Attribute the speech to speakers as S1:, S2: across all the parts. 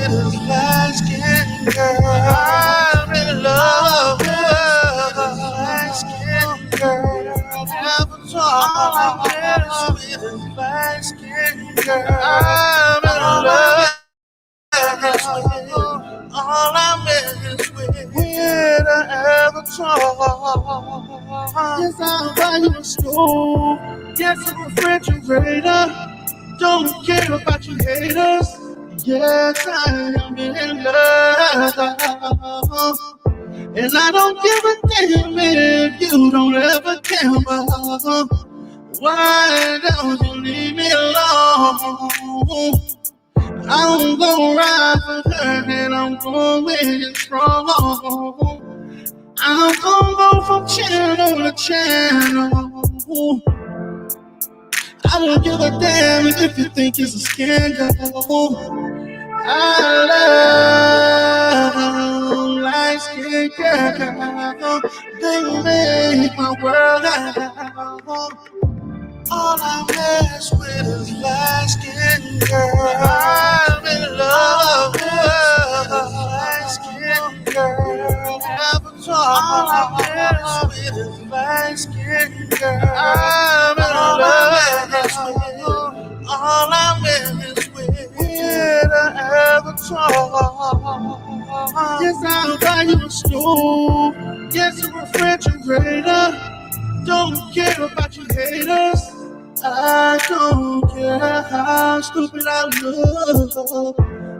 S1: with his light-skinned girl. I'm in love with his light-skinned girl. Never talk with his light-skinned girl. I'm in love. All I miss with an avatar. Yes, I'll buy you a stove. Yes, a refrigerator. Don't care about you haters. Yes, I am in love. And I don't give a damn if you don't ever care about. Why don't you leave me alone? I'm gonna ride for her and I'm gonna win strong. I'm gonna go from channel to channel. I don't give a damn if you think it's a scandal. I love light-skinned girls. They make my world out. All I mess with is light-skinned girl. I'm in love with a light-skinned girl. Never talk. All I mess with is light-skinned girl. I'm in love with all I mess with an avatar. Yes, I'll buy you a stove. Yes, a refrigerator. Don't care about you haters. I don't care how stupid I look.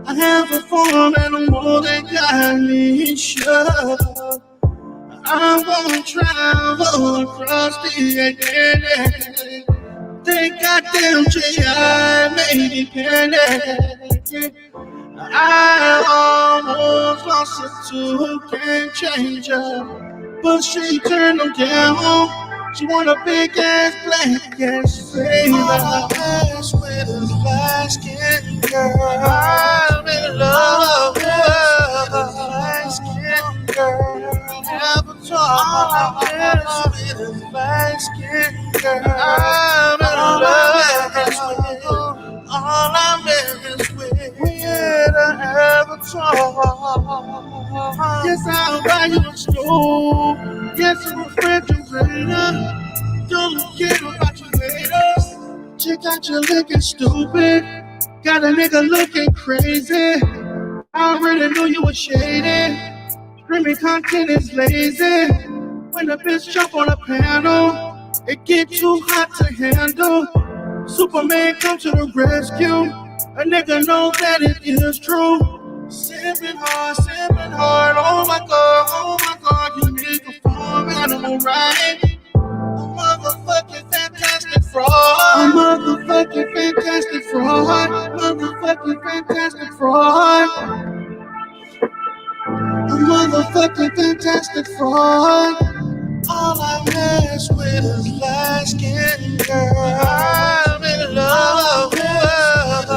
S1: I have a form and I'm more than got me sure. I'm gonna travel across the Atlantic. They goddamn G.I. made it candy. I almost lost it to a game changer, but she turned them down. She want a big ass black ass favor. All ass with a light-skinned girl. I'm in love with a light-skinned girl. Never talk. All ass with a light-skinned girl. I'm in love with all I miss with an avatar. Yes, I'll buy you a stove. Yes, a refrigerator. Don't care about you haters. Chick got you looking stupid. Got a nigga looking crazy. I already knew you were shady. Streaming content is lazy. When a bitch jump on a panel, it get too hot to handle. Superman come to the rescue. A nigga know that it is true. Sipping hard. Oh my God, you nigga form animal right. A motherfucking fantastic fraud. A motherfucking fantastic fraud. Motherfucking fantastic fraud. A motherfucking fantastic fraud. All I mess with is light-skinned girl. I'm in love with a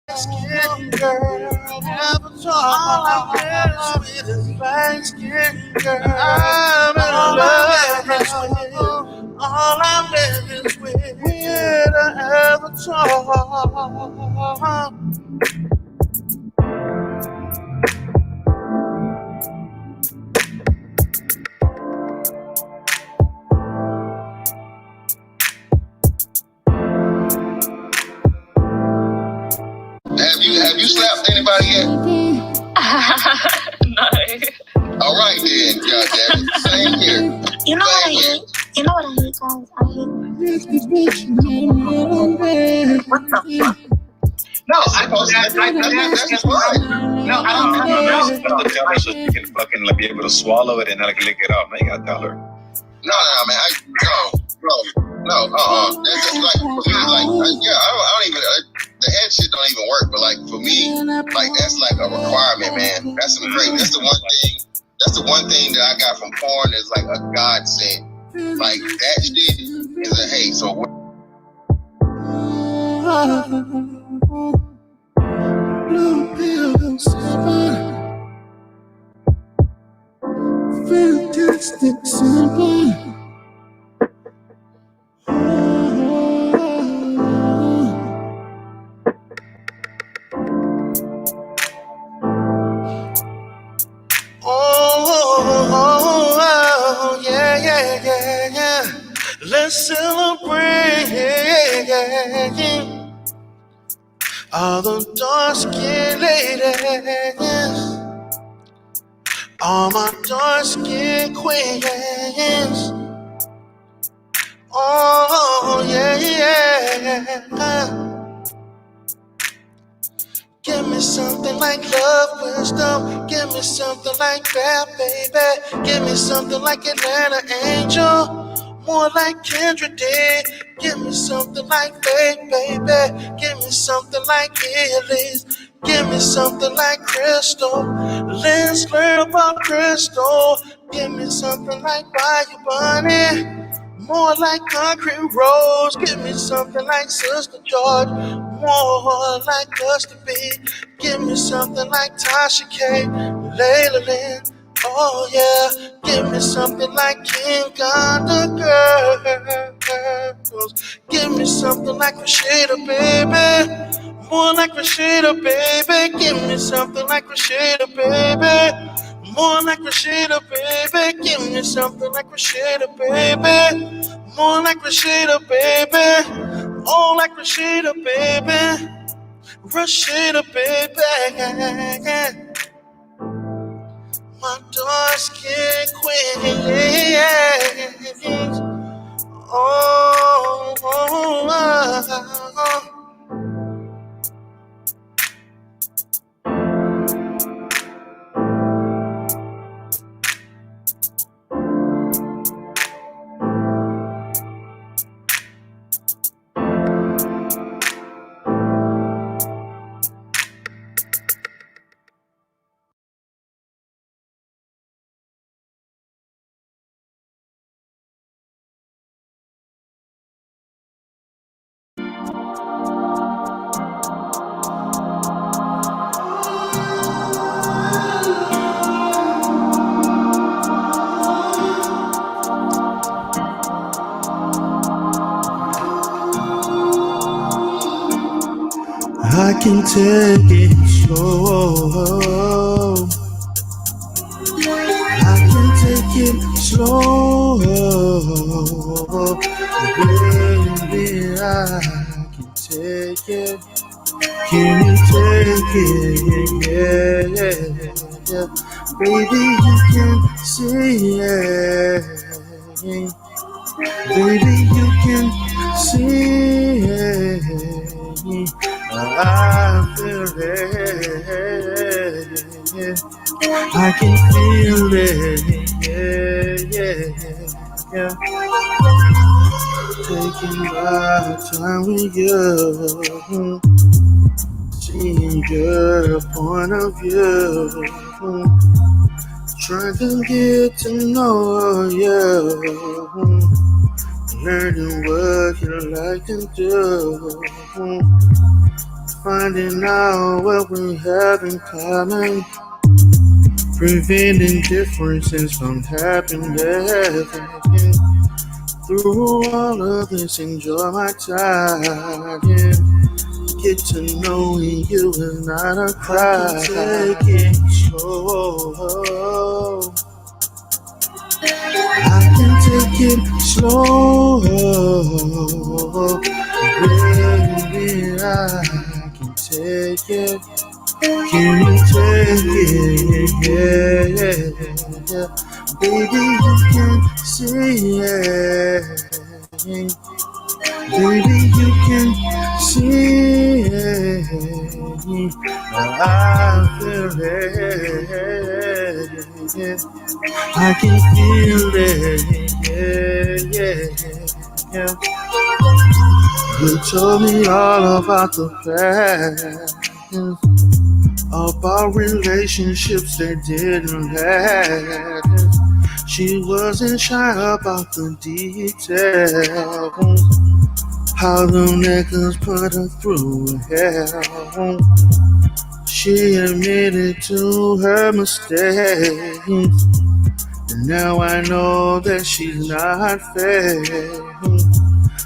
S1: light-skinned girl. Never talk. All I mess with is light-skinned girl. I'm in love with all I mess with an avatar.
S2: Have you slapped anybody yet?
S3: No.
S2: All right then, goddamn it. Same here.
S3: You know what I hate? You know what I hate, guys? I hate. What the fuck?
S2: No, that's right.
S4: No, I don't know. Tell her so she can fucking be able to swallow it and not lick it off. Man, you gotta tell her.
S2: No, man. No. That's just like, for me, I don't even, the head shit don't even work. But like, for me, like, that's like a requirement, man. That's the one thing that I got from porn is like a godsend. Like, that shit is a hate. So
S1: Blue pill, simple, fantastic, simple. Let's celebrate all the dark-skinned ladies, all my dark-skinned queens. Oh, yeah, yeah. Give me something like love, wisdom. Give me something like that, baby. Give me something like Atlanta Angel. More like Kendra did. Give me something like Faith, baby. Give me something like Elise. Give me something like Crystal. Let's learn about Crystal. Give me something like Bayou Bunny. More like Concrete Rose. Give me something like Sister George. More like Dusty B. Give me something like Tasha K. Layla Lynn. Oh yeah. Give me something like King Ghana Girls. Give me something like Rashida, baby. More like Rashida, baby. Give me something like Rashida, baby. More like Rashida, baby. Give me something like Rashida, baby. More like Rashida, baby. Oh, like Rashida, baby. Rashida, baby. My dark-skinned queen. Oh, oh, oh. I can take it slow. I can take it slow. Baby, I can take it. Can you take it? Yeah. Baby, you can see it. Baby, you can see it. I feel it. I can feel it. Yeah. Taking my time with you, seeing your point of view, trying to get to know you, learning what you like to do, finding out what we have in common, preventing differences from happening. Through all of this, enjoy my time. Yeah. Get to know you is not a crime. Take it slow. I can take it slow. Baby, I can take it. Can you take it? Yeah. Baby, you can see it. Baby, you can see it. I feel it. I can feel it. Yeah. You told me all about the past, about relationships that didn't last. She wasn't shy about the details, how the niggas put her through hell. She admitted to her mistakes, and now I know that she's not fair.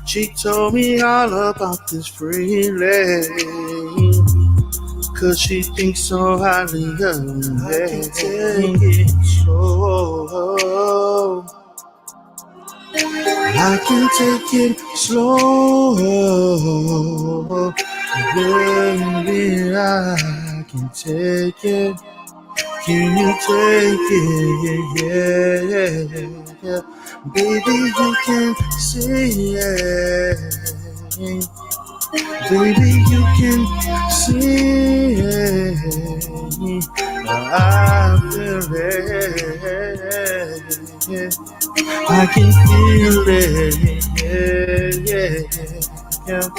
S1: She told me all about this free lady, 'cause she thinks so highly of me. I can take it slow. I I can take it slow, baby. I can take it. Can you take it? Yeah. Baby, you can see it. Baby, you can see it. I feel it. I can feel it. Yeah.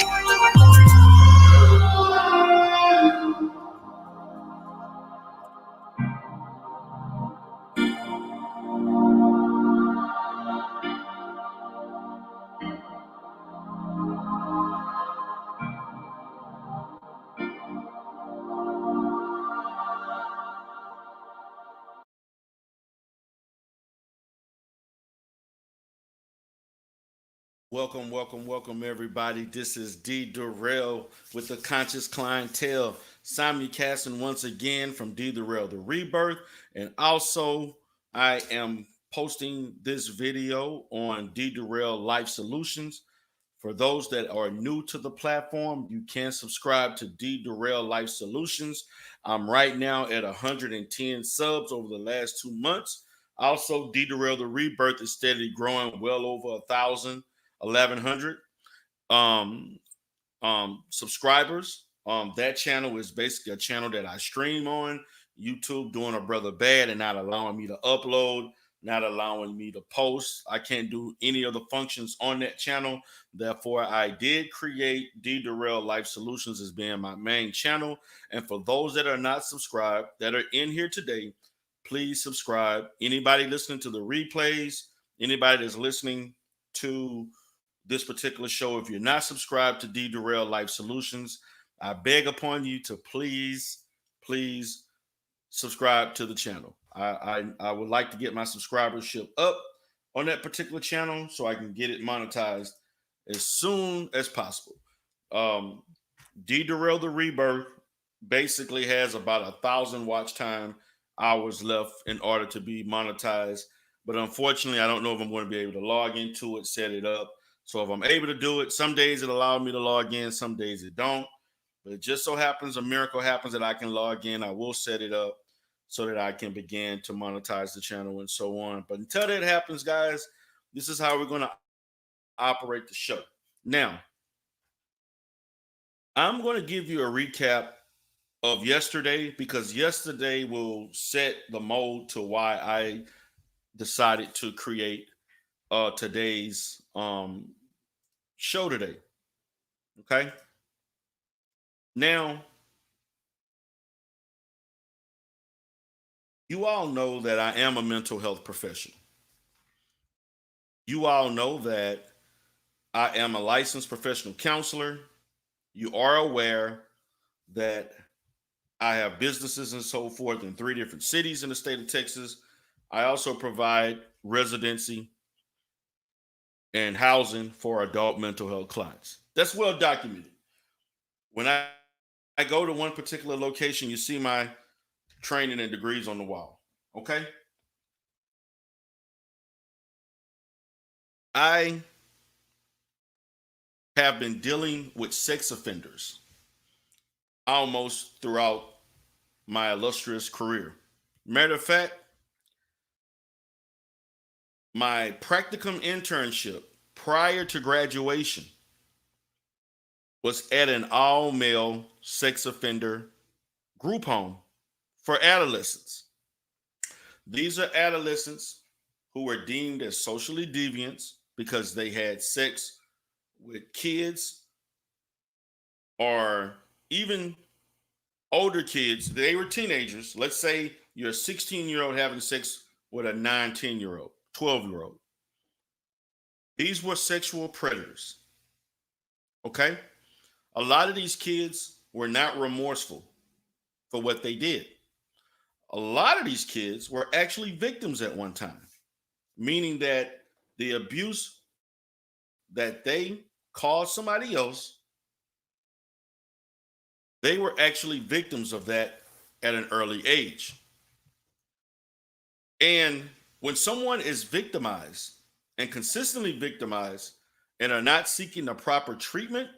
S1: Welcome, everybody. This is D. Durrell with the Conscious Clientele, simulcasting once again from D. Durrell, the Rebirth. And also, I am posting this video on D. Durrell Life Solutions. For those that are new to the platform, you can subscribe to D. Durrell Life Solutions. I'm right now at 110 subs over the last 2 months. Also, D. Durrell, the Rebirth is steadily growing, well over 1,000. 1,100 subscribers. That channel is basically a channel that I stream on YouTube, doing a brother bad and not allowing me to upload, not allowing me to post. I can't do any of the functions on that channel. Therefore, I did create D. Durrell Life Solutions as being my main channel. And for those that are not subscribed, that are in here today, please subscribe. Anybody listening to the replays, anybody that's listening to this particular show, if you're not subscribed to D. Durrell Life Solutions, I beg upon you to please subscribe to the channel. I would like to get my subscribership up on that particular channel so I can get it monetized as soon as possible. D. Durrell the Rebirth basically has about 1,000 watch time hours left in order to be monetized. But unfortunately, I don't know if I'm going to be able to log into it, set it up. So if I'm able to do it, some days it allows me to log in, some days it don't. But it just so happens, a miracle happens that I can log in. I will set it up so that I can begin to monetize the channel and so on. But until that happens, guys, this is how we're going to operate the show. Now, I'm going to give you a recap of yesterday because yesterday will set the mode to why I decided to create today's show today. Okay. Now, you all know that I am a mental health professional. You all know that I am a licensed professional counselor. You are aware that I have businesses and so forth in 3 different cities in the state of Texas. I also provide residency and housing for adult mental health clients. That's well documented. When I go to one particular location, you see my training and degrees on the wall. Okay. I have been dealing with sex offenders almost throughout my illustrious career. Matter of fact, my practicum internship prior to graduation was at an all male sex offender group home for adolescents. These are adolescents who were deemed as socially deviants because they had sex with kids or even older kids. They were teenagers. Let's say you're a 16-year-old having sex with a 19-year-old, 12-year-old. These were sexual predators. Okay? A lot of these kids were not remorseful for what they did. A lot of these kids were actually victims at one time, meaning that the abuse that they caused somebody else, they were actually victims of that at an early age. And when someone is victimized and consistently victimized and are not seeking the proper treatment,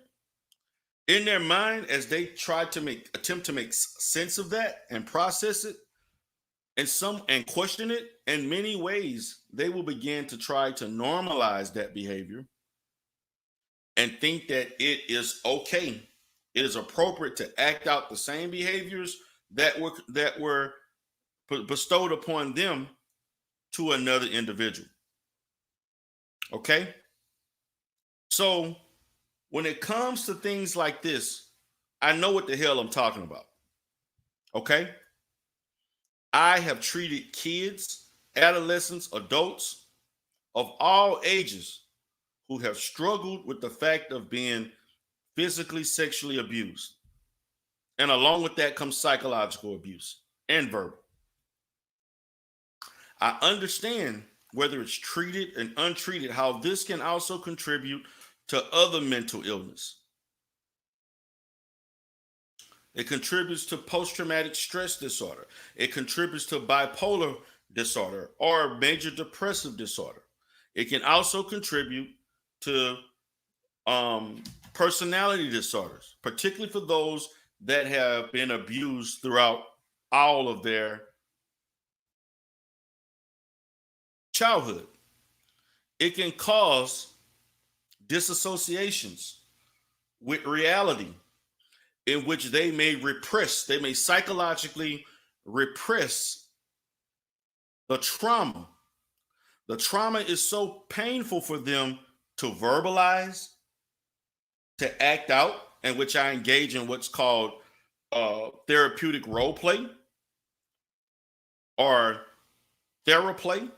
S1: in their mind, as they attempt to make sense of that and process it and question it, in many ways, they will begin to try to normalize that behavior and think that it is okay. It is appropriate to act out the same behaviors that were bestowed upon them to another individual. Okay? So when it comes to things like this, I know what the hell I'm talking about. Okay? I have treated kids, adolescents, adults of all ages who have struggled with the fact of being physically, sexually abused. And along with that comes psychological abuse and verbal. I understand, whether it's treated and untreated, how this can also contribute to other mental illness. It contributes to post-traumatic stress disorder. It contributes to bipolar disorder or major depressive disorder. It can also contribute to personality disorders, particularly for those that have been abused throughout all of their childhood. It can cause disassociations with reality, in which they may psychologically repress the trauma. The trauma is so painful for them to verbalize, to act out, in which I engage in what's called therapeutic role play or theraplay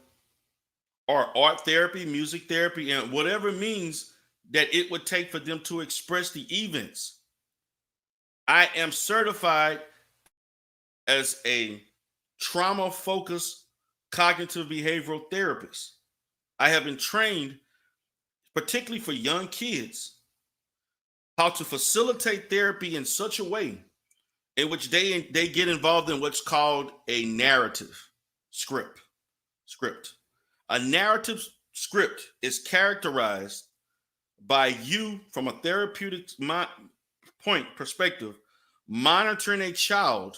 S1: or art therapy, music therapy, and whatever means that it would take for them to express the events. I am certified as a trauma-focused cognitive behavioral therapist. I have been trained, particularly for young kids, how to facilitate therapy in such a way in which they get involved in what's called a narrative script. A narrative script is characterized by you, from a therapeutic perspective, monitoring a child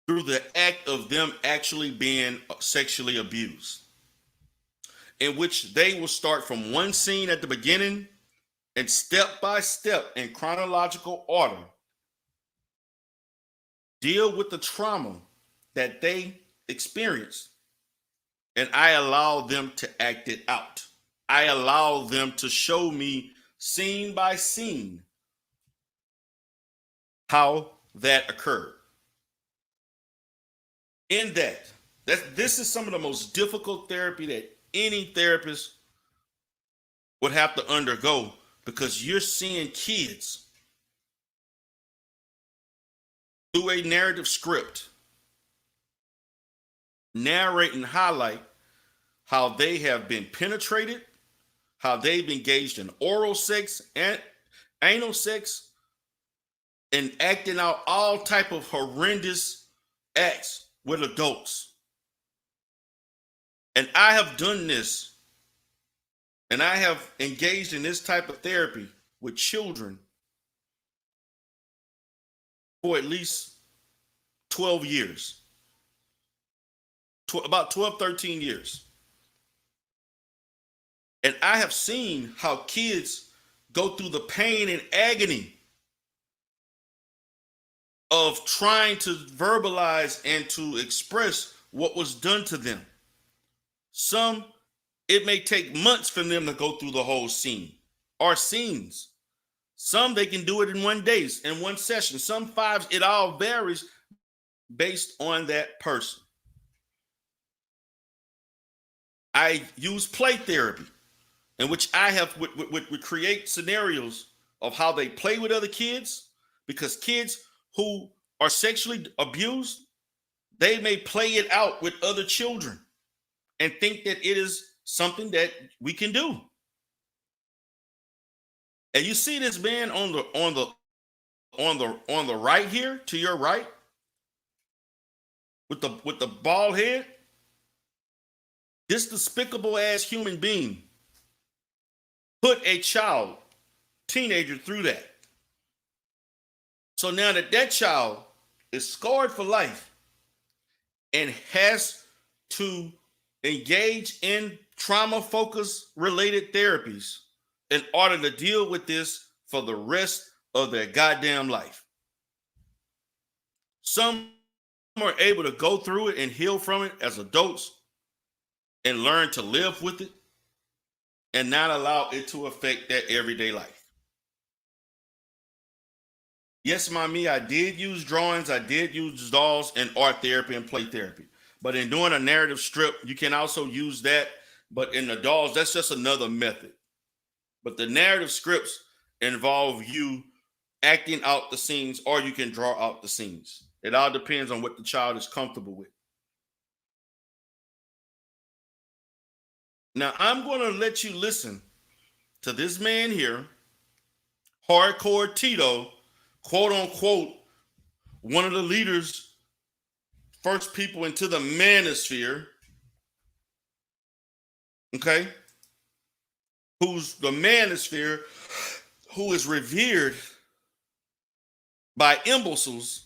S1: through the act of them actually being sexually abused, in which they will start from one scene at the beginning and step by step in chronological order deal with the trauma that they experienced, and I allow them to act it out. I allow them to show me scene by scene how that occurred. In this is some of the most difficult therapy that any therapist would have to undergo, because you're seeing kids through a narrative script narrate and highlight how they have been penetrated, how they've engaged in oral sex and anal sex, and acting out all type of horrendous acts with adults. And I have done this, and I have engaged in this type of therapy with children for at least 12 years, about 12, 13 years. And I have seen how kids go through the pain and agony of trying to verbalize and to express what was done to them. Some, it may take months for them to go through the whole scene or scenes. Some, they can do it in 1 day, in one session. Some 5, it all varies based on that person. I use play therapy, in which I have would create scenarios of how they play with other kids, because kids who are sexually abused, they may play it out with other children and think that it is something that we can do. And you see this man on the right here, to your right, with the bald head. This despicable ass human being put a child, teenager through that. So now that child is scarred for life and has to engage in trauma-focused related therapies in order to deal with this for the rest of their goddamn life. Some are able to go through it and heal from it as adults and learn to live with it and not allow it to affect their everyday life. Yes, mommy, I did use drawings, I did use dolls and art therapy and play therapy. But in doing a narrative strip, you can also use that. But in the dolls, that's just another method. But the narrative scripts involve you acting out the scenes, or you can draw out the scenes. It all depends on what the child is comfortable with. Now, I'm going to let you listen to this man here, Hardcore Tito, quote unquote, one of the leaders, first people into the Manosphere, okay? Who's the Manosphere, who is revered by imbeciles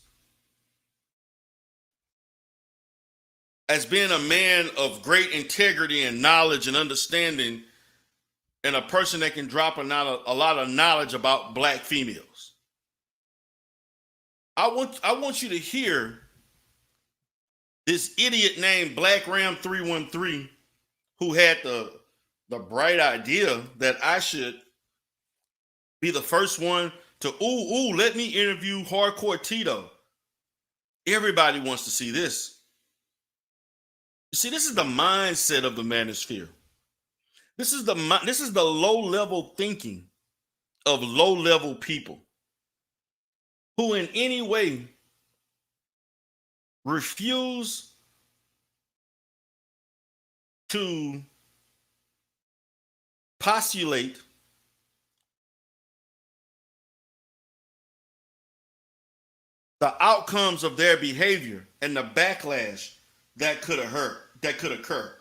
S1: as being a man of great integrity and knowledge and understanding, and a person that can drop a lot of knowledge about black females. I want you to hear this idiot named Black Ram 313 who had the bright idea that I should be the first one to let me interview Hardcore Tito. Everybody wants to see this. You see, this is the mindset of the Manosphere. This is the low-level thinking of low-level people who in any way refuse to postulate the outcomes of their behavior and the backlash that could occur.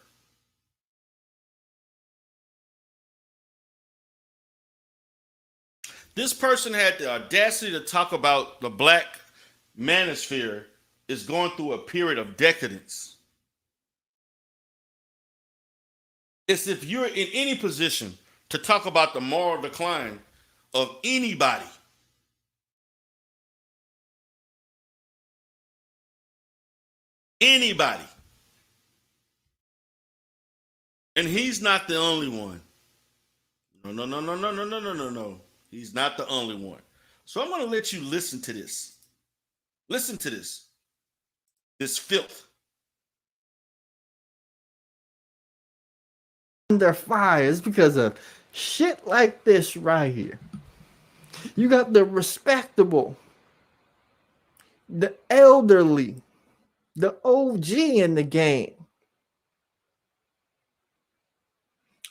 S1: This person had the audacity to talk about the black manosphere is going through a period of decadence. It's if you're in any position to talk about the moral decline of anybody, and he's not the only one. No. He's not the only one. So I'm going to let you listen to this. Listen to this. This filth.
S5: Under fire is because of shit like this right here. You got the respectable, the elderly, the OG in the game.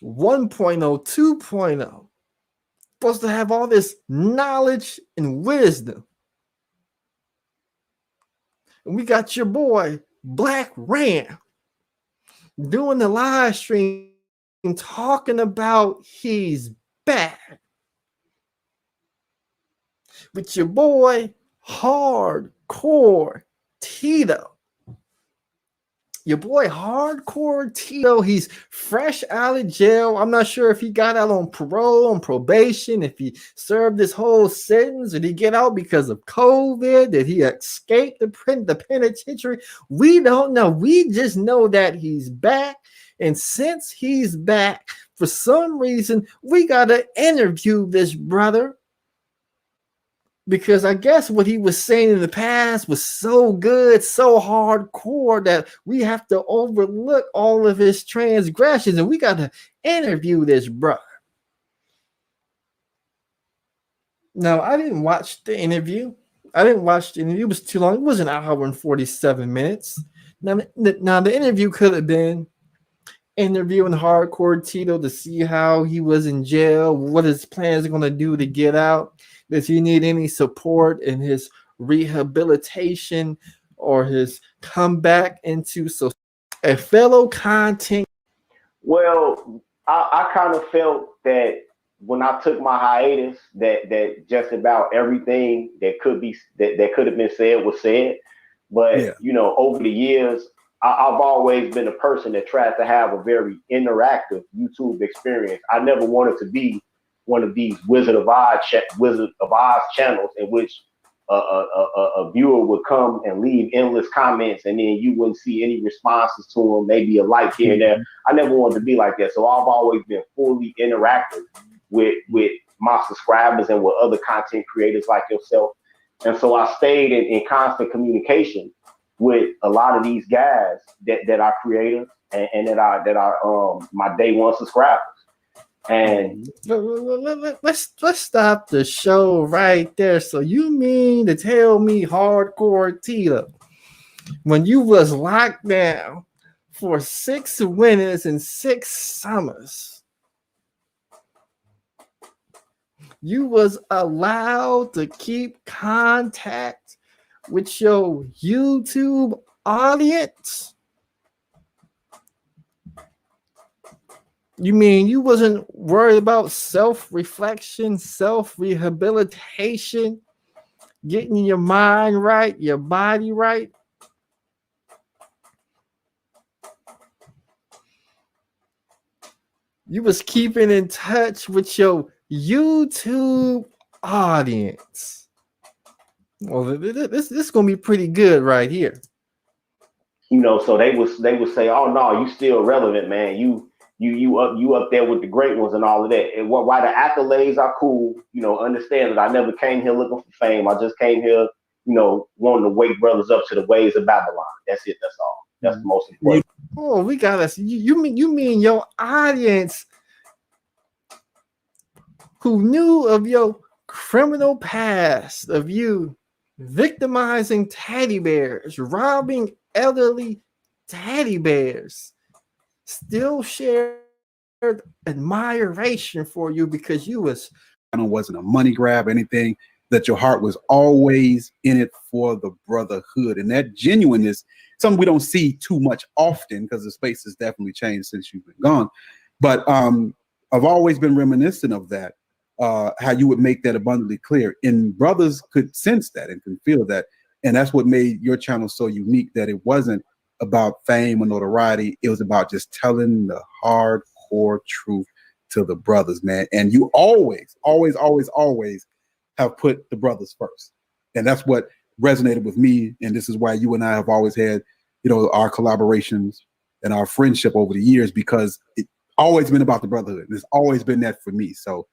S5: 1.0, 2.0. Supposed to have all this knowledge and wisdom. And we got your boy, Black Ram, doing the live stream talking about he's back. With your boy, Hardcore Tito. Your boy, Hardcore Tito, he's fresh out of jail. I'm not sure if he got out on parole, on probation, if he served this whole sentence. Did he get out because of COVID? Did he escape the penitentiary? We don't know. We just know that he's back. And since he's back, for some reason, we got to interview this brother. Because I guess what he was saying in the past was so good, so hardcore that we have to overlook all of his transgressions, and we got to interview this brother. Now, I didn't watch the interview. It was too long. It was an hour and 47 minutes. Now the interview could have been interviewing Hardcore Tito to see how he was in jail, what his plans are going to do to get out. Does he need any support in his rehabilitation or his comeback into a fellow content
S6: Well, I kind of felt that when I took my hiatus, that just about everything that could have been said was said. But you know, over the years, I've always been a person that tried to have a very interactive YouTube experience. I never wanted to be one of these Wizard of Oz channels in which a viewer would come and leave endless comments, and then you wouldn't see any responses to them, maybe a like here and there. I never wanted to be like that. So I've always been fully interactive with my subscribers and with other content creators like yourself. And so I stayed in constant communication with a lot of these guys that are creators and that are my day one subscribers. And
S5: let's stop the show right there. So you mean to tell me, Hardcore Tito, when you was locked down for 6 winters and 6 summers, you was allowed to keep contact with your YouTube audience? You mean you wasn't worried about self-reflection, self-rehabilitation, getting your mind right, your body right? You was keeping in touch with your YouTube audience. Well, this is gonna be pretty good right here.
S6: You know, so they would say, "Oh no, you still relevant, man. You up there with the great ones and all of that." And why the accolades are cool, you know, understand that I never came here looking for fame. I just came here, you know, wanting to wake brothers up to the ways of Babylon. That's it. That's all. That's the most important.
S5: Oh, we got us. You mean your audience who knew of your criminal past, of you victimizing teddy bears, robbing elderly teddy bears, still shared admiration for you because you
S7: wasn't a money grab, anything, that your heart was always in it for the brotherhood. And that genuineness, something we don't see too much often because the space has definitely changed since you've been gone. But I've always been reminiscent of that, how you would make that abundantly clear. And brothers could sense that and can feel that. And that's what made your channel so unique, that it wasn't about fame or notoriety. It was about just telling the hardcore truth to the brothers, man. And you always have put the brothers first. And that's what resonated with me. And this is why you and I have always had, you know, our collaborations and our friendship over the years, because it's always been about the brotherhood. It's always been that for me. So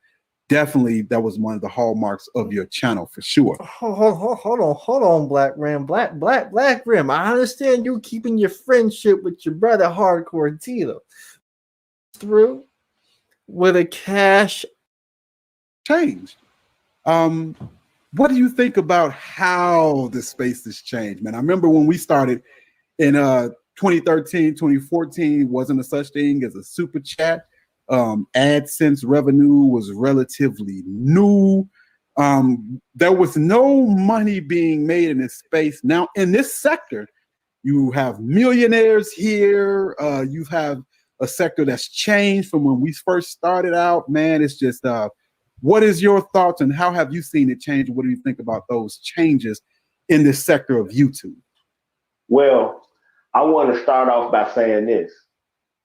S7: definitely that was one of the hallmarks of your channel for sure.
S5: Hold on, Black Rim. Black Rim. I understand you keeping your friendship with your brother Hardcore Tito through with a cash
S7: changed. What do you think about how the space has changed, man? I remember when we started in 2013, 2014, wasn't a such thing as a super chat. AdSense revenue was relatively new. There was no money being made in this space. Now in this sector, you have millionaires here. You have a sector that's changed from when we first started out, man. It's just, what is your thoughts and how have you seen it change? What do you think about those changes in this sector of YouTube?
S6: Well, I want to start off by saying this.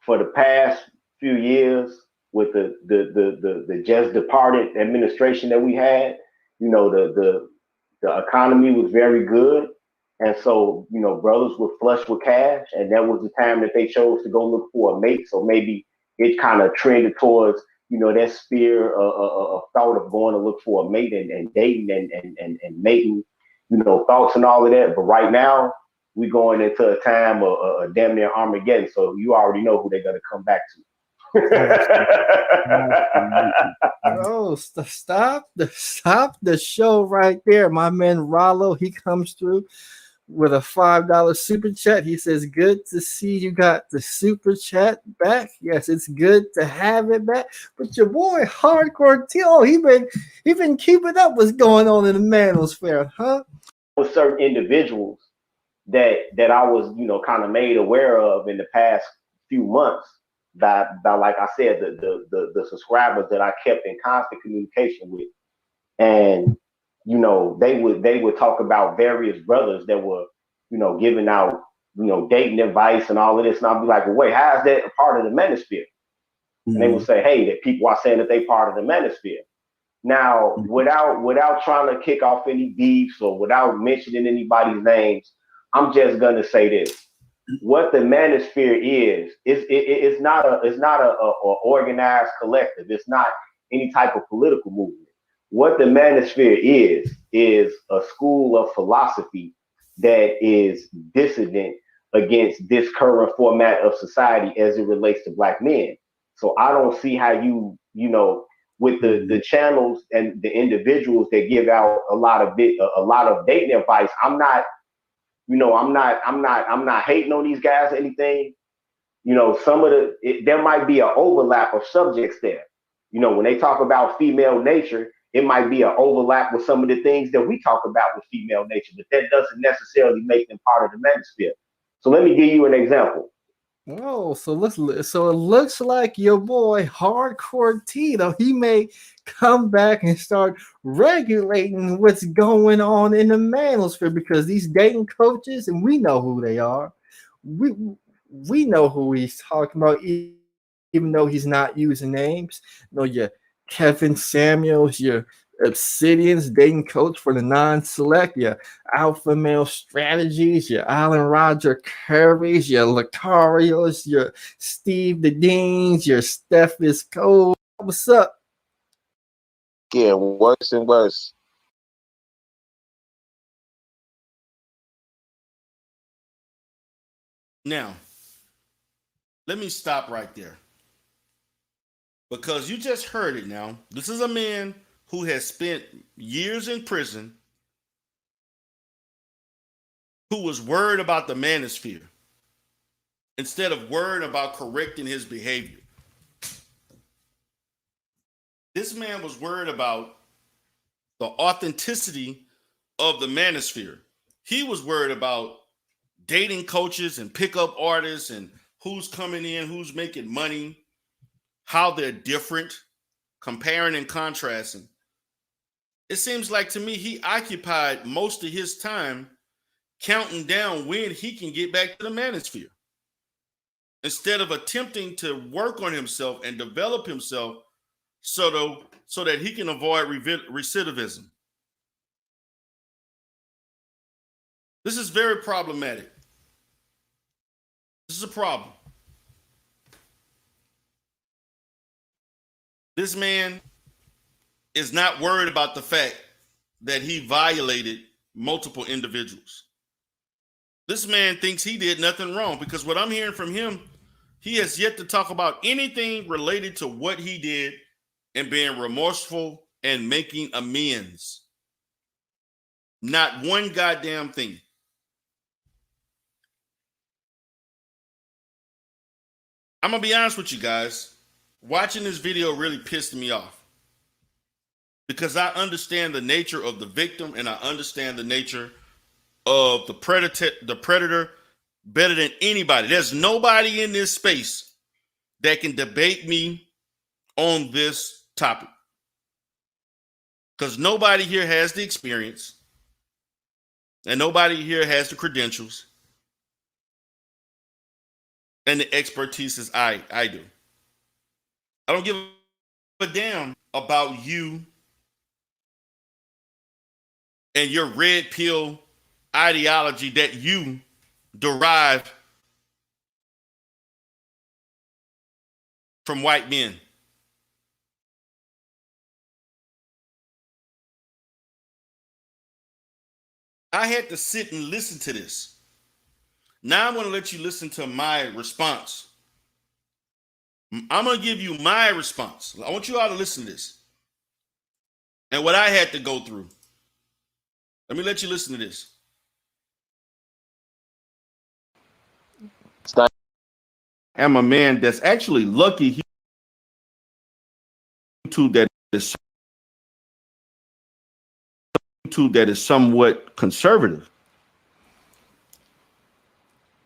S6: For the past few years, with the just departed administration that we had, you know, the economy was very good. And so, you know, brothers were flush with cash, and that was the time that they chose to go look for a mate. So maybe it kind of trended towards, you know, that sphere of thought of going to look for a mate and dating and mating, you know, thoughts and all of that. But right now, we're going into a time of damn near Armageddon. So you already know who they're going to come back to.
S5: Oh, stop the show right there. My man Rollo, he comes through with a $5 super chat. He says, good to see you got the super chat back. Yes, it's good to have it back. But your boy Hardcore Tito, he been keeping up what's going on in the Manosphere, huh?
S6: With certain individuals that I was, you know, kind of made aware of in the past few months. by like I said, the subscribers that I kept in constant communication with. And you know, they would talk about various brothers that were, you know, giving out, you know, dating advice and all of this. And I'll be like, well, wait, how is that a part of the Manosphere? And they would say, hey, that people are saying that they part of the Manosphere. Now, without trying to kick off any beefs or without mentioning anybody's names, I'm just gonna say this: what the Manosphere is it's not a organized collective. It's not any type of political movement. What the Manosphere is a school of philosophy that is dissident against this current format of society as it relates to Black men. So I don't see how you know, with the channels and the individuals that give out a lot of dating advice. I'm not hating on these guys or anything. You know, there might be an overlap of subjects there. You know, when they talk about female nature, it might be an overlap with some of the things that we talk about with female nature, but that doesn't necessarily make them part of the Manosphere. So let me give you an example.
S5: Oh, so it looks like your boy Hardcore Tito, he may come back and start regulating what's going on in the Manosphere, because these dating coaches, and we know who they are, we know who he's talking about, even though he's not using names. You know, your Kevin Samuels, your Obsidian's dating coach for the non-select, your Alpha Male Strategies, your Alan Roger Curry's, your Lacarios, your Steve the Deans, your Steph is Cole. What's up?
S2: Yeah, worse and worse.
S1: Now, let me stop right there, because you just heard it now. This is a man who has spent years in prison, who was worried about the Manosphere instead of worried about correcting his behavior. This man was worried about the authenticity of the Manosphere. He was worried about dating coaches and pickup artists and who's coming in, who's making money, how they're different, comparing and contrasting. It seems like to me he occupied most of his time counting down when he can get back to the Manosphere, instead of attempting to work on himself and develop himself so that he can avoid recidivism. This is very problematic. This is a problem. This man is not worried about the fact that he violated multiple individuals. This man thinks he did nothing wrong, because what I'm hearing from him, he has yet to talk about anything related to what he did and being remorseful and making amends. Not one goddamn thing. I'm going to be honest with you guys. Watching this video really pissed me off, because I understand the nature of the victim and I understand the nature of the predator better than anybody. There's nobody in this space that can debate me on this topic, because nobody here has the experience and nobody here has the credentials and the expertise as I do. I don't give a damn about you and your red pill ideology that you derive from white men. I had to sit and listen to this. Now I'm going to let you listen to my response. I'm going to give you my response. I want you all to listen to this and what I had to go through. Let me let you listen to this. I'm a man that's actually lucky that is somewhat conservative.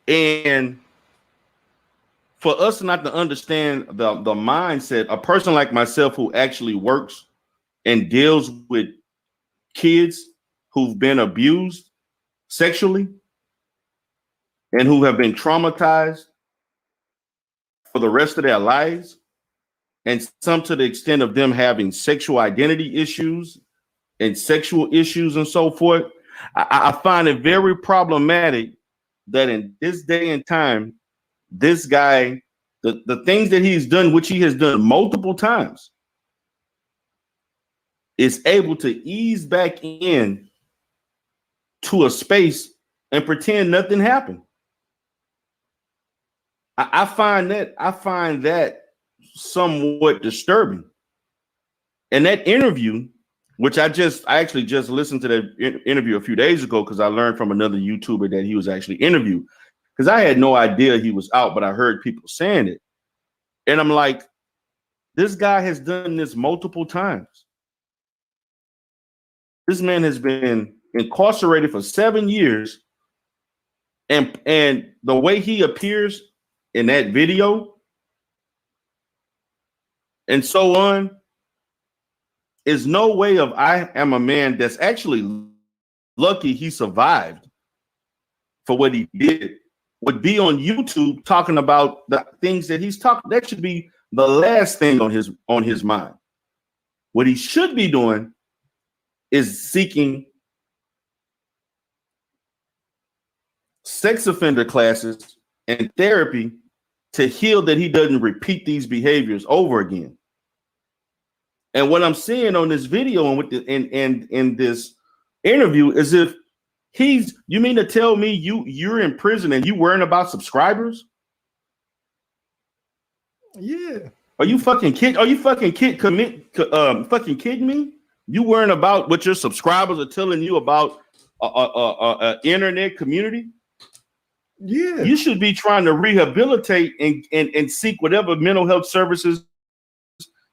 S1: And
S8: for us not to understand the mindset, a person like myself who actually works and deals with kids who've been abused sexually and who have been traumatized for the rest of their lives, and some to the extent of them having sexual identity issues and sexual issues and so forth, I find it very problematic that in this day and time, this guy, the things that he's done, which he has done multiple times, is able to ease back in to a space and pretend nothing happened. I find that somewhat disturbing. And that interview, which I actually just listened to that interview a few days ago because I learned from another YouTuber that he was actually interviewed, because I had no idea he was out, but I heard people saying it. And I'm like, this guy has done this multiple times. This man has been incarcerated for 7 years. And the way he appears in that video and so on is no way of I am a man that's actually lucky he survived for what he did, would be on YouTube talking about the things that he's talking. That should be the last thing on his mind. What he should be doing is seeking sex offender classes and therapy to heal that he doesn't repeat these behaviors over again. And what I'm seeing on this video and with the in this interview is if you mean to tell me you're in prison and you worrying about subscribers?
S5: Yeah.
S8: Are you fucking kidding? Are you fucking kidding me? You worrying about what your subscribers are telling you about a internet community?
S5: Yeah.
S8: You should be trying to rehabilitate and seek whatever mental health services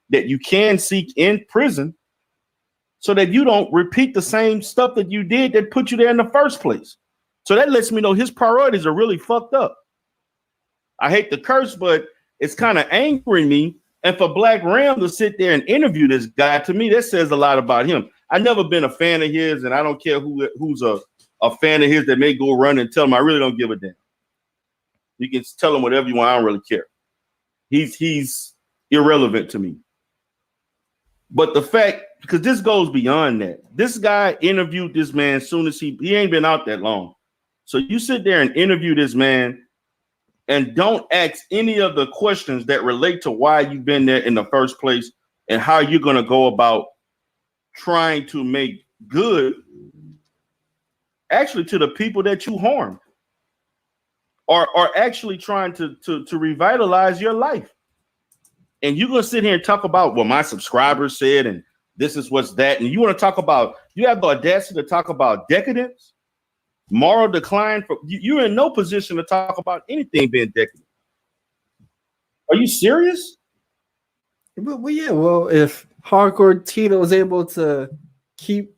S8: that you can seek in prison so that you don't repeat the same stuff that you did that put you there in the first place. So that lets me know his priorities are really fucked up. I hate to curse, but it's kind of angering me. And for Black Ram to sit there and interview this guy, to me, that says a lot about him. I've never been a fan of his, and I don't care who's a fan of his that may go run and tell him I really don't give a damn. You can tell him whatever you want. I don't really care. He's irrelevant to me. But the fact, because this goes beyond that. This guy interviewed this man as soon as he ain't been out that long. So you sit there and interview this man and don't ask any of the questions that relate to why you've been there in the first place and how you're going to go about trying to make good actually to the people that you harmed, or actually trying to revitalize your life. And you're going to sit here and talk about what my subscribers said, and this is what's that. And you want to talk about, you have the audacity to talk about decadence, moral decline. You're in no position to talk about anything being decadent. Are you serious?
S5: Well, yeah. Well, if Hardcore Tito is able to keep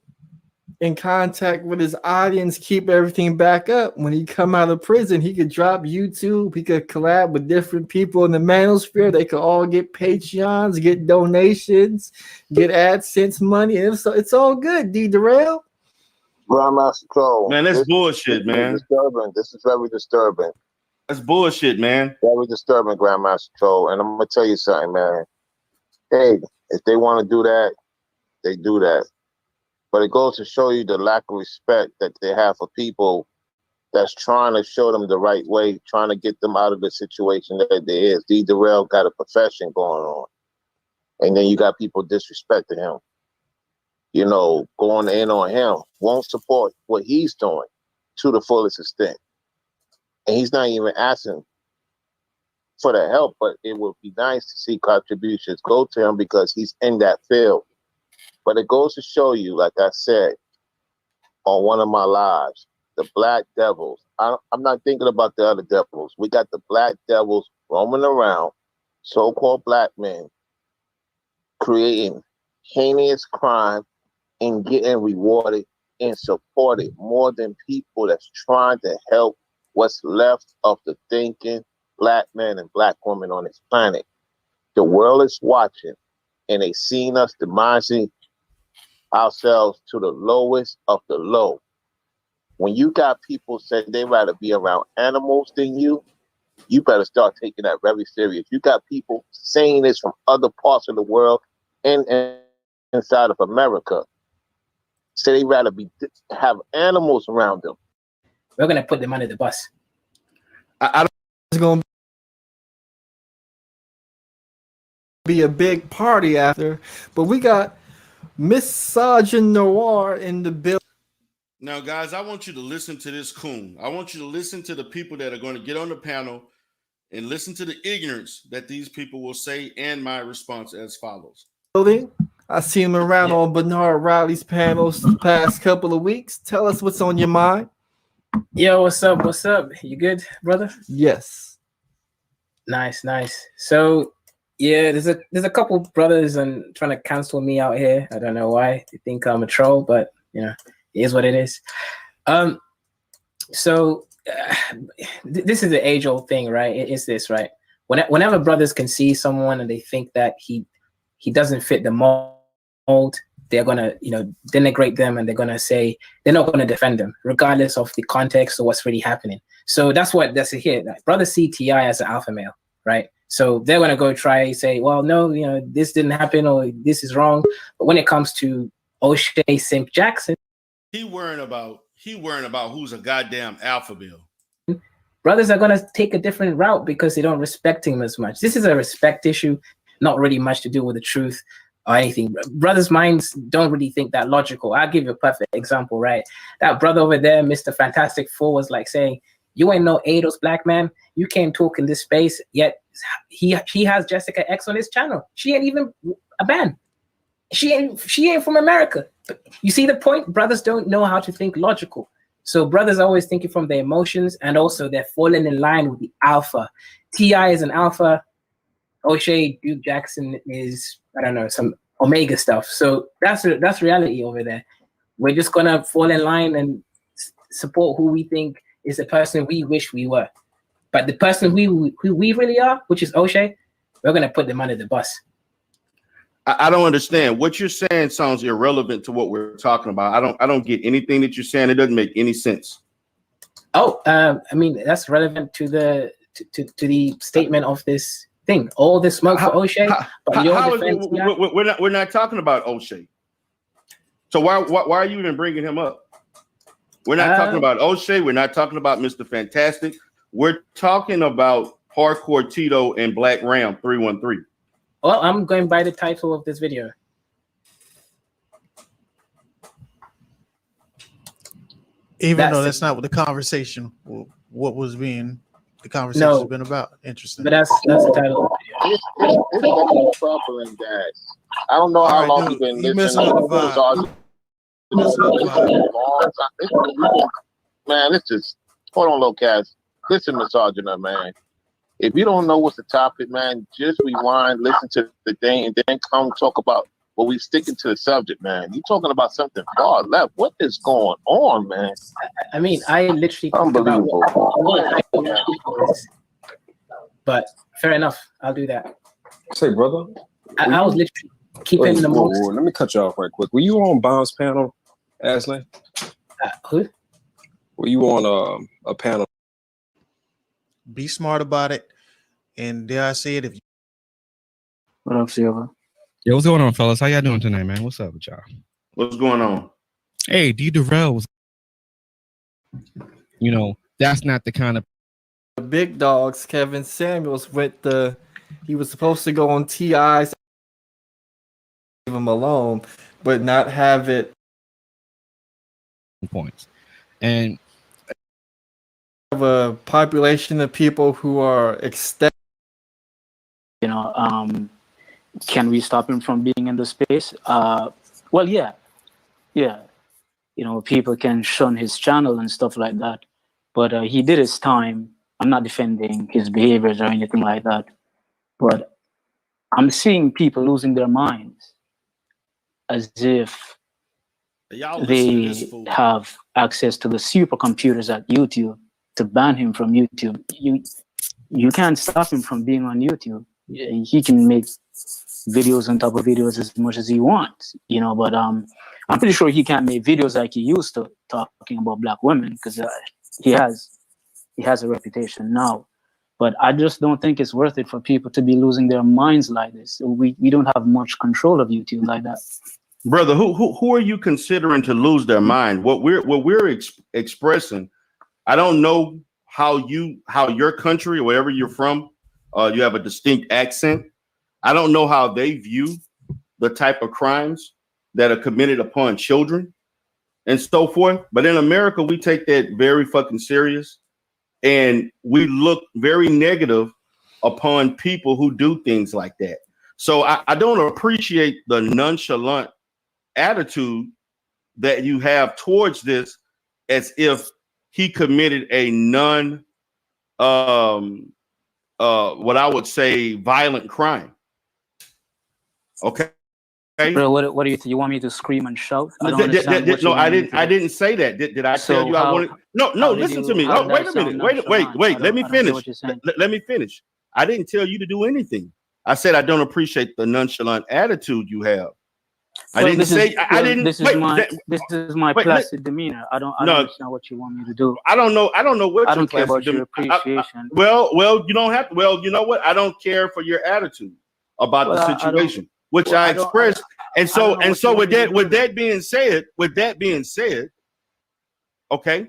S5: in contact with his audience, keep everything back up, when he come out of prison, he could drop YouTube, he could collab with different people in the Manosphere. They could all get Patreons, get donations, get AdSense money, and so it's all good. D. Darrell,
S2: Grandmaster Troll.
S8: Man, that's bullshit, man.
S2: Disturbing. This is very disturbing.
S8: That's bullshit, man.
S2: Very disturbing, Grandmaster Troll. And I'm gonna tell you something, man. Hey, if they want to do that, they do that. But it goes to show you the lack of respect that they have for people that's trying to show them the right way, trying to get them out of the situation that they is. D. Darrell got a profession going on. And then you got people disrespecting him. You know, going in on him, won't support what he's doing to the fullest extent. And he's not even asking for the help, but it would be nice to see contributions go to him because he's in that field. But it goes to show you, like I said, on one of my lives, the black devils. I'm not thinking about the other devils. We got the black devils roaming around, so-called black men, creating heinous crime and getting rewarded and supported more than people that's trying to help what's left of the thinking black men and black women on this planet. The world is watching, and they seen us demising ourselves to the lowest of the low. When you got people saying they rather be around animals than you better start taking that very serious. You got people saying this from other parts of the world and inside of America. Say they rather have animals around them.
S9: We're gonna put them under the bus.
S5: I don't think it's gonna be a big party after, but we got Misogynoir in the building.
S8: Now, guys, I want you to listen to this coon. I want you to listen to the people that are going to get on the panel and listen to the ignorance that these people will say, and my response as follows.
S5: I see him around on Bernard Riley's panels the past couple of weeks. Tell us what's on your mind.
S9: Yo, what's up? What's up? You good, brother?
S5: Yes.
S9: Nice. So, yeah, there's a couple brothers and trying to cancel me out here. I don't know why. They think I'm a troll, but you know, it is what it is. This is the age-old thing, right? It's this, right? Whenever brothers can see someone and they think that he doesn't fit the mold, they're gonna, denigrate them, and they're gonna say they're not gonna defend them, regardless of the context or what's really happening. So that's it here. Like, brothers see T.I. as an alpha male, right? So they're gonna go try say, well, no, this didn't happen or this is wrong. But when it comes to O'Shea Simp Jackson,
S8: he worrying about who's a goddamn alpha male.
S9: Brothers are gonna take a different route because they don't respect him as much. This is a respect issue, not really much to do with the truth or anything. Brothers' minds don't really think that logical. I'll give you a perfect example, right? That brother over there, Mr. Fantastic Four, was like saying, you ain't no ADOS black man. You can't talk in this space, yet he has Jessica X on his channel. She ain't even a band. She ain't from America. But you see the point? Brothers don't know how to think logical. So brothers are always thinking from their emotions, and also they're falling in line with the alpha. T.I. is an alpha. O'Shea Duke Jackson is, I don't know, some omega stuff. So that's reality over there. We're just gonna fall in line and support who we think is the person we wish we were. But the person who we really are, which is O'Shea, we're gonna put them under the bus.
S8: I don't understand. What you're saying sounds irrelevant to what we're talking about. I don't get anything that you're saying. It doesn't make any sense.
S9: Oh, I mean, that's relevant to the statement of this thing. All the smoke for O'Shea, but your defense.
S8: We're not talking about O'Shea. So why are you even bringing him up? We're not talking about O'Shea. We're not talking about Mr. Fantastic. We're talking about Hardcore Tito and Black Ram 313.
S9: Well, I'm going by the title of this video.
S1: Even though that's not what the conversation, what was being, the conversation has been about. Interesting.
S9: But that's the title of the video.
S2: It's troubling, guys. I don't know how long you've been listening. Man, it's just, hold on, low cast. Listen, Misogynist, man. If you don't know what's the topic, man, just rewind, listen to the thing, and then come talk about what we sticking to the subject, man. You talking about something far left. What is going on, man?
S9: I mean, I literally
S2: unbelievable.
S9: But fair enough, I'll do that.
S10: Say, brother.
S9: I was literally keeping the most.
S10: Let me cut you off right quick. Were you on Bomb's panel, Ashley?
S9: Who?
S10: Were you on a panel?
S1: Be smart about it. And dare I say it, if you...
S11: What up, Silva?
S12: Yo, what's going on, fellas? How y'all doing tonight, man? What's up with y'all?
S8: What's going on?
S12: Hey, D. Durrell was, that's not the kind of
S5: the big dogs. Kevin Samuels he was supposed to go on T.I.'s, leave him alone, but not have it
S12: points. And
S5: have a population of people who are extended.
S11: Can we stop him from being in the space? Well, yeah. People can shun his channel and stuff like that. But he did his time. I'm not defending his behaviors or anything like that. But I'm seeing people losing their minds as if they have access to the supercomputers at YouTube to ban him from YouTube. you can't stop him from being on YouTube. He can make videos on top of videos as much as he wants, you know, but I'm pretty sure he can't make videos like he used to talking about black women, because he has a reputation now. But I just don't think it's worth it for people to be losing their minds like this. We don't have much control of YouTube like that.
S8: Brother, who are you considering to lose their mind? What we're expressing, I don't know how your country or wherever you're from, you have a distinct accent. I don't know how they view the type of crimes that are committed upon children and so forth. But in America, we take that very fucking serious, and we look very negative upon people who do things like that. So I don't appreciate the nonchalant attitude that you have towards this, as if he committed a what I would say violent crime. Okay.
S11: Bro, what do you think? You want me to scream and shout?
S8: I didn't say that. Did I tell you I wanted? No. Listen to me. Oh, wait a minute. Wait. Let me finish. Let me finish. I didn't tell you to do anything. I said I don't appreciate the nonchalant attitude you have. This is my placid demeanor. I don't understand what you want me to do. I don't know what I don't care about your appreciation. Well, you don't have to. Well, you know what? I don't care for your attitude about the situation, which I expressed. And so with that being said, okay.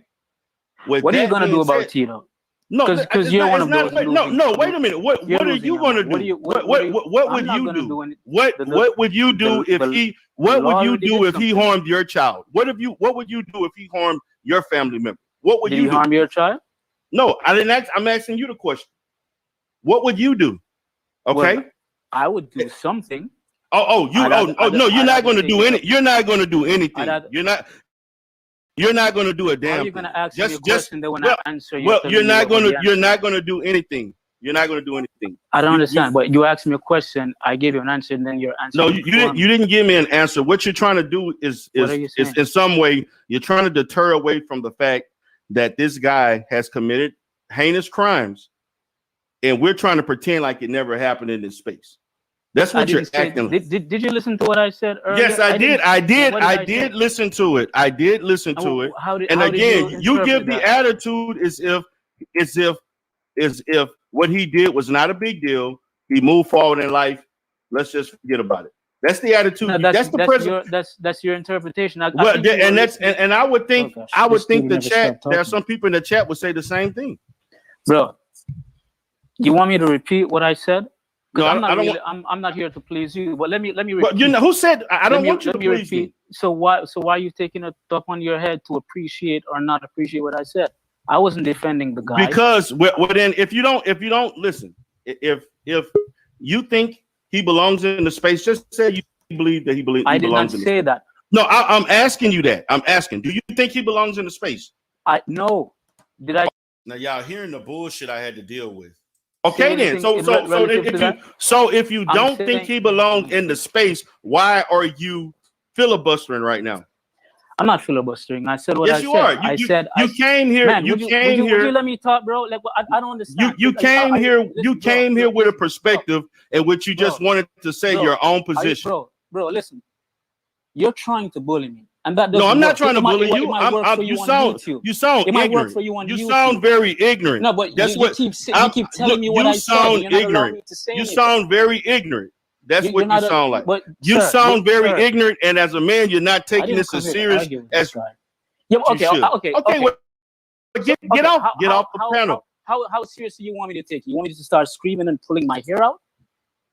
S11: What are you gonna do about Tito?
S8: No, because you're one of those. No. Wait a minute. What are you going to do? What would you do? What would you do if he? What would you do if he harmed your child? What would you do if he harmed your family member? What would you harm your child? No, I didn't ask. I'm asking you the question. What would you do? Okay, well, I would do something. No, you're not going to do any. You're not going to do anything. You're not going to do a damn. How are you going to ask me a question that when I answer you? Well, you're not going to do anything. You're not going to do anything. I don't understand. But you asked me a question, I gave you an answer, and then your answer. No, you didn't give me an answer. What you're trying to do is in some way you're trying to deter away from the fact that this guy has committed heinous crimes, and we're trying to pretend like it never happened in this space. That's what you're acting. Did you listen to what I said earlier? Yes, I did. I did listen to it. I did listen to it. And again, you give the attitude as if what he did was not a big deal. He moved forward in life. Let's just forget about it. That's the attitude. No, that's the president. That's your interpretation. I would think the chat. There are some people in the chat would say the same thing. Bro, you want me to repeat what I said? No, I'm not here to please you, but let me repeat. But you know who said I don't want you to please me? So why are you taking it up on your head to appreciate or not appreciate what I said? I wasn't defending the guy. Because then if you don't listen, if you think he belongs in the space, just say you believe that he belongs. I did not say that. No, I'm asking you that. I'm asking. Do you think he belongs in the space? No. Did I? Now y'all hearing the bullshit I had to deal with. Okay, then. So if you don't think he belongs in the space, why are you filibustering right now? I'm not filibustering. I said what I said. Yes, you are. You came here. Man, you came here. Would you let me talk, bro? Like, I don't understand. You came here. You came here with a perspective in which you just wanted to say your own position. Bro, listen. You're trying to bully me. And that no, I'm not trying to bully you. You sound ignorant. You sound very ignorant. No, but you keep telling me what I said. You sound ignorant. You sound very ignorant. That's what you sound like. You sound very ignorant, and as a man, you're not taking this as serious as. Yeah, okay. Get off the panel. How serious do you want me to take? You want me to start screaming and pulling my hair out?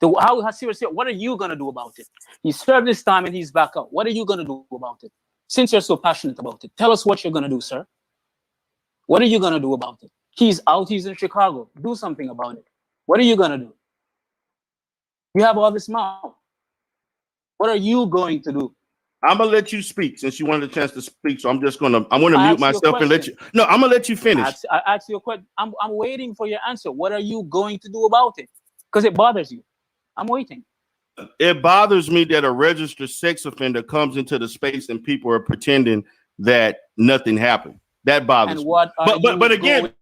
S8: How serious? What are you gonna do about it? He served his time and he's back out. What are you gonna do about it? Since you're so passionate about it, tell us what you're gonna do, sir. What are you gonna do about it? He's out. He's in Chicago. Do something about it. What are you gonna do? You have all this mouth. What are you going to do? I'm gonna let you speak since you wanted a chance to speak. So I'm gonna mute myself and let you. No, I'm gonna let you finish. I asked you a question. I'm waiting for your answer. What are you going to do about it? Because it bothers you. I'm waiting. It bothers me that a registered sex offender comes into the space and people are pretending that nothing happened. That bothers me. But again,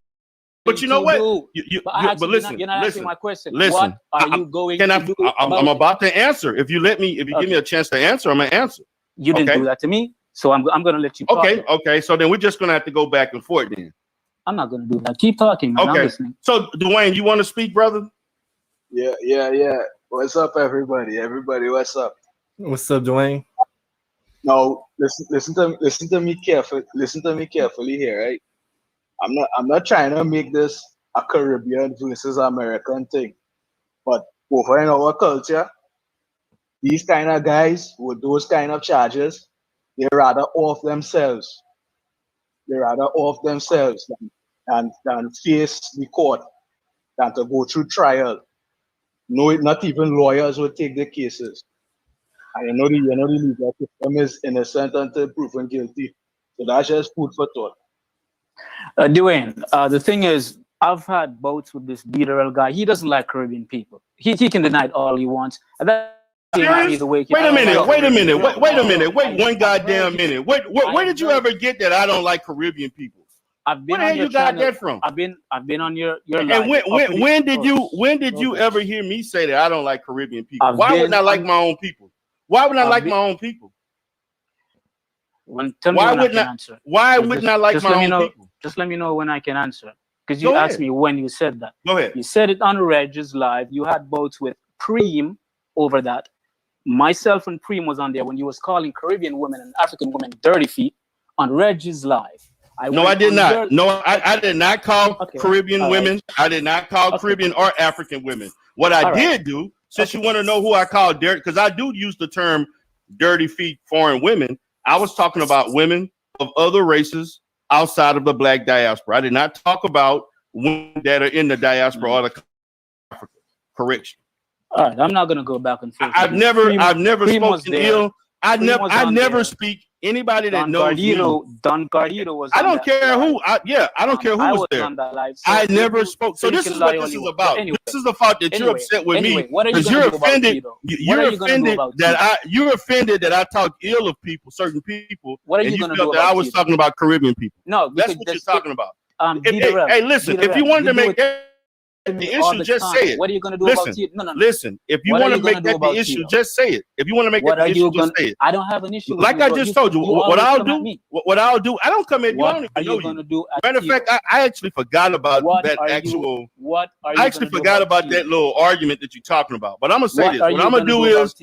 S8: But you know what? But listen,
S11: you're not asking my question.
S8: Listen,
S11: what are you going to do?
S8: I'm about to answer. If you give me a chance to answer, I'm gonna answer.
S11: You didn't do that to me, so I'm gonna let you talk.
S8: Okay. So then we're just gonna have to go back and forth then.
S11: I'm not gonna do that. Keep talking, man.
S8: Okay.
S11: I'm listening.
S8: So Dwayne, you want to speak, brother?
S13: Yeah. What's up, everybody? What's up?
S5: What's up, Dwayne?
S13: Now, listen to me carefully. Listen to me carefully here, right? I'm not trying to make this a Caribbean versus American thing, but over in our culture, these kind of guys with those kind of charges, they rather off themselves. They rather off themselves than face the court, than to go through trial. No, not even lawyers will take the cases. And you know the legal system is innocent until proven guilty. So that's just food for thought.
S11: Dwayne, the thing is, I've had bouts with this DRL guy. He doesn't like Caribbean people. He can deny it all he wants. And
S8: Serious? Wait a minute. Wait one goddamn minute. Where did you ever get that I don't like Caribbean people?
S11: I've been
S8: Where the hell you got that from?
S11: I've been on your
S8: and
S11: live.
S8: when did you ever hear me say that I don't like Caribbean people? Why wouldn't I like my own people? Why wouldn't I like my own people?
S11: Why wouldn't I answer?
S8: Why wouldn't I like my own people?
S11: Just let me know when I can answer. Because you asked me when you said that.
S8: Go ahead.
S11: You said it on Reg's live. You had bouts with Preem over that. Myself and Preem was on there when you was calling Caribbean women and African women dirty feet on Reg's live.
S8: I did not. I did not call Caribbean women. I did not call Caribbean or African women. What I did do, since you want to know who I call dirty, because I do use the term dirty feet foreign women. I was talking about women of other races outside of the Black diaspora. I did not talk about women that are in the diaspora or the Africa. Correction.
S11: All right, I'm not gonna go back and forth.
S8: I've never spoken ill. I never speak anybody that knows me.
S11: Don Cardito was.
S8: I don't care who. I don't care who was there. I never spoke. So this is what this is about. This is the fact that you're upset with me because you're offended. You're offended that I talk ill of people, certain people.
S11: What are you gonna do?
S8: That I was talking about Caribbean people.
S11: No,
S8: that's what you're talking about. Hey, listen. If you wanted to make that the issue, just say it.
S11: What are you going to do about it? No.
S8: Listen, if you want to make that the issue, just say it. If you want to make that the issue, just say it.
S11: I don't have an issue.
S8: Like I just told you, what I'll do, I don't come at you. I don't even know you. Matter of fact, I actually forgot about that actual. I actually forgot about that little argument that you're talking about. But I'm gonna say this. What I'm gonna do is,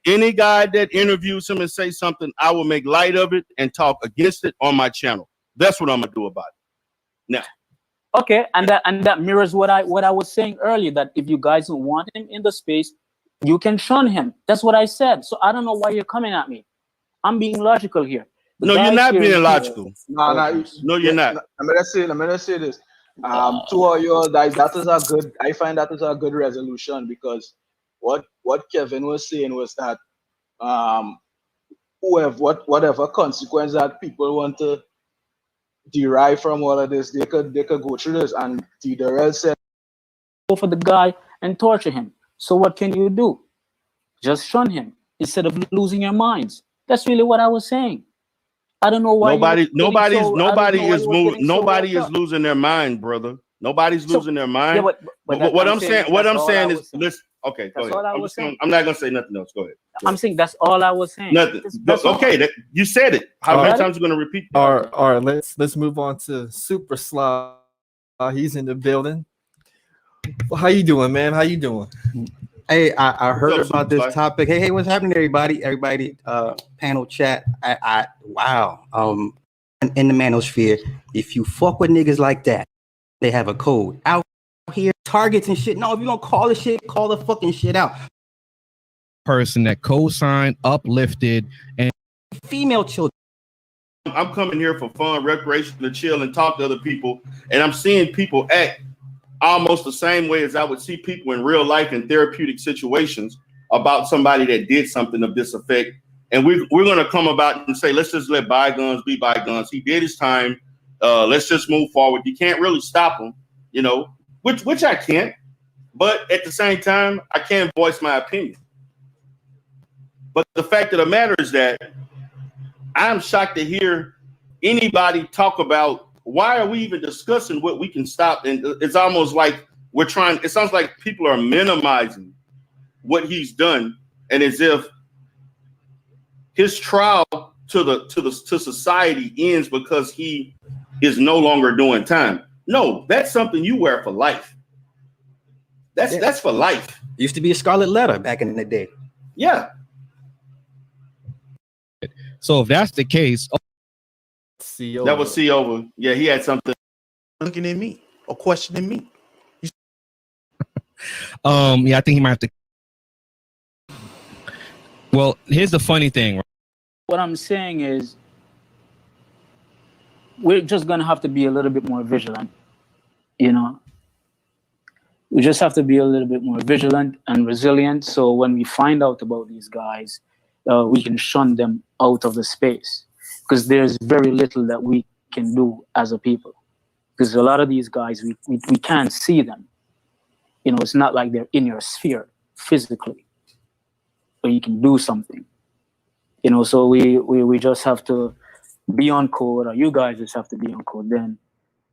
S8: any guy that interviews him and say something, I will make light of it and talk against it on my channel. That's what I'm gonna do about it. Now.
S11: Okay, and that mirrors what I was saying earlier, that if you guys don't want him in the space, you can shun him. That's what I said. So I don't know why you're coming at me. I'm being logical here.
S8: No, you're not being logical. No, you're not.
S13: Let me just say this. To all you guys, that is a good. I find that is a good resolution, because what Kevin was saying was that whatever consequence that people want to derive from all of this, they could go through this. And Darrell said,
S11: go for the guy and torture him. So what can you do? Just shun him instead of losing your minds. That's really what I was saying. I don't know why
S8: nobody is losing their mind, brother. Nobody's losing their mind. Yeah, but what I'm saying is, listen. Okay, go ahead. I'm not gonna say nothing else. Go ahead.
S11: I'm saying that's all I was saying.
S8: Nothing. Okay, you said it. How many times are you gonna repeat that?
S5: All right. Let's move on to Super Sly. He's in the building. Well, how you doing, man? How you doing?
S14: Hey, I heard about this topic. Hey, what's happening, everybody? Panel chat. Wow. In the Manosphere, if you fuck with niggas like that, they have a code out here, targets and shit. No, if you don't call the shit, call the fucking shit out.
S12: Person that co-signed, uplifted, and
S14: female children.
S8: I'm coming here for fun, recreation, to chill and talk to other people, and I'm seeing people act almost the same way as I would see people in real life in therapeutic situations about somebody that did something of this effect. And we're going to come about and say, let's just let bygones be bygones. He did his time. Let's just move forward. You can't really stop him, which I can't. But at the same time, I can voice my opinion. But the fact of the matter is that I'm shocked to hear anybody talk about why are we even discussing what we can stop? And it's almost like we're trying. It sounds like people are minimizing what he's done, and as if his trial to society ends because he is no longer doing time. No, that's something you wear for life. That's for life.
S14: Used to be a scarlet letter back in the day.
S8: Yeah.
S12: So if that's the case,
S8: that was C over. Yeah, he had something
S1: looking at me or questioning me.
S12: yeah, I think he might have to. Well, here's the funny thing.
S11: What I'm saying is, we're just gonna have to be a little bit more vigilant. You know, we just have to be a little bit more vigilant and resilient. So when we find out about these guys, we can shun them out of the space, because there's very little that we can do as a people. Because a lot of these guys, we can't see them. You know, it's not like they're in your sphere physically, but you can do something. You know, so we just have to be on code, or you guys just have to be on code then,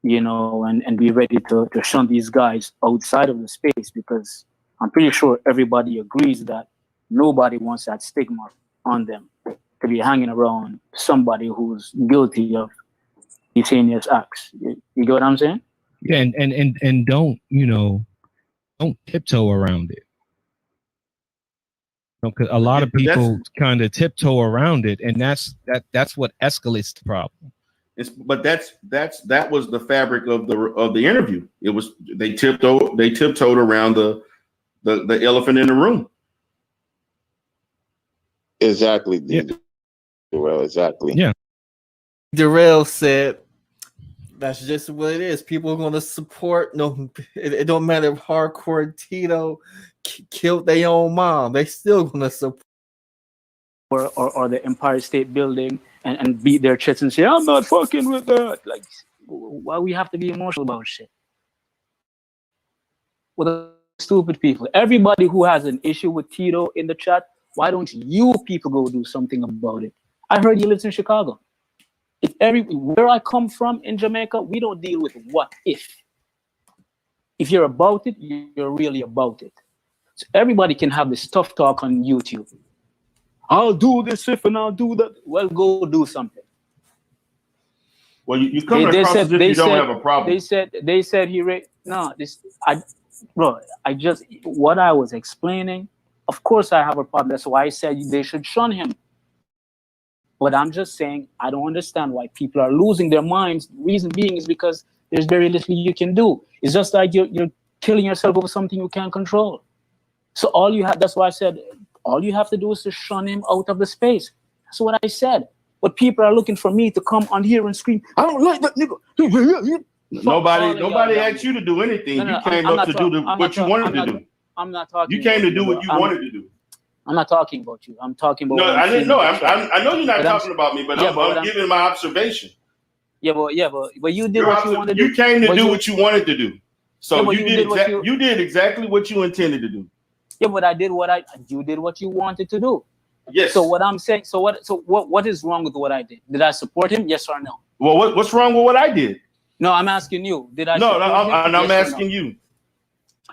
S11: you know, and be ready to shun these guys outside of the space, because I'm pretty sure everybody agrees that nobody wants that stigma on them to be hanging around somebody who's guilty of these heinous acts. You get what I'm saying?
S12: Yeah, and don't, you know, don't tiptoe around it. Because a lot of people kind of tiptoe around it, and that's what escalates the problem.
S8: But that was the fabric of the interview. It was they tiptoed around the elephant in the room.
S2: Exactly. Yeah. Well, exactly.
S12: Yeah.
S5: Darrell said, "That's just what it is. People are going to support. No, it don't matter if hardcore Tito killed their own mom. They still going to support."
S11: Or the Empire State Building and beat their chests and say, "I'm not fucking with that." Like, why we have to be emotional about shit? With the stupid people. Everybody who has an issue with Tito in the chat, why don't you people go do something about it? I heard he lives in Chicago. Where I come from in Jamaica, we don't deal with what if. If you're about it, you're really about it. So everybody can have this tough talk on YouTube. I'll do this if and I'll do that. Well, go do something.
S8: Well, you come across as if you don't have a problem.
S11: They said he raped. No, what I was explaining, of course I have a problem. That's why I said they should shun him. But I'm just saying, I don't understand why people are losing their minds. The reason being is because there's very little you can do. It's just like you're killing yourself over something you can't control. So that's why I said, all you have to do is to shun him out of the space. That's what I said. But people are looking for me to come on here and scream, "I don't like that nigga."
S8: Nobody asked you to do anything. You came up to do what you wanted to do.
S11: I'm not talking.
S8: You came to do what you wanted to do.
S11: I'm not talking about you. I'm talking about.
S8: No, I didn't know. I know you're not talking about me, but I'm giving my observation.
S11: Yeah, but you did what you wanted to do.
S8: You came to do what you wanted to do. So you did exactly what you intended to do.
S11: Yeah, but you did what you wanted to do.
S8: Yes.
S11: So what I'm saying, what is wrong with what I did? Did I support him? Yes or no?
S8: Well, what's wrong with what I did?
S11: No, I'm asking you. Did I?
S8: No, I'm asking you.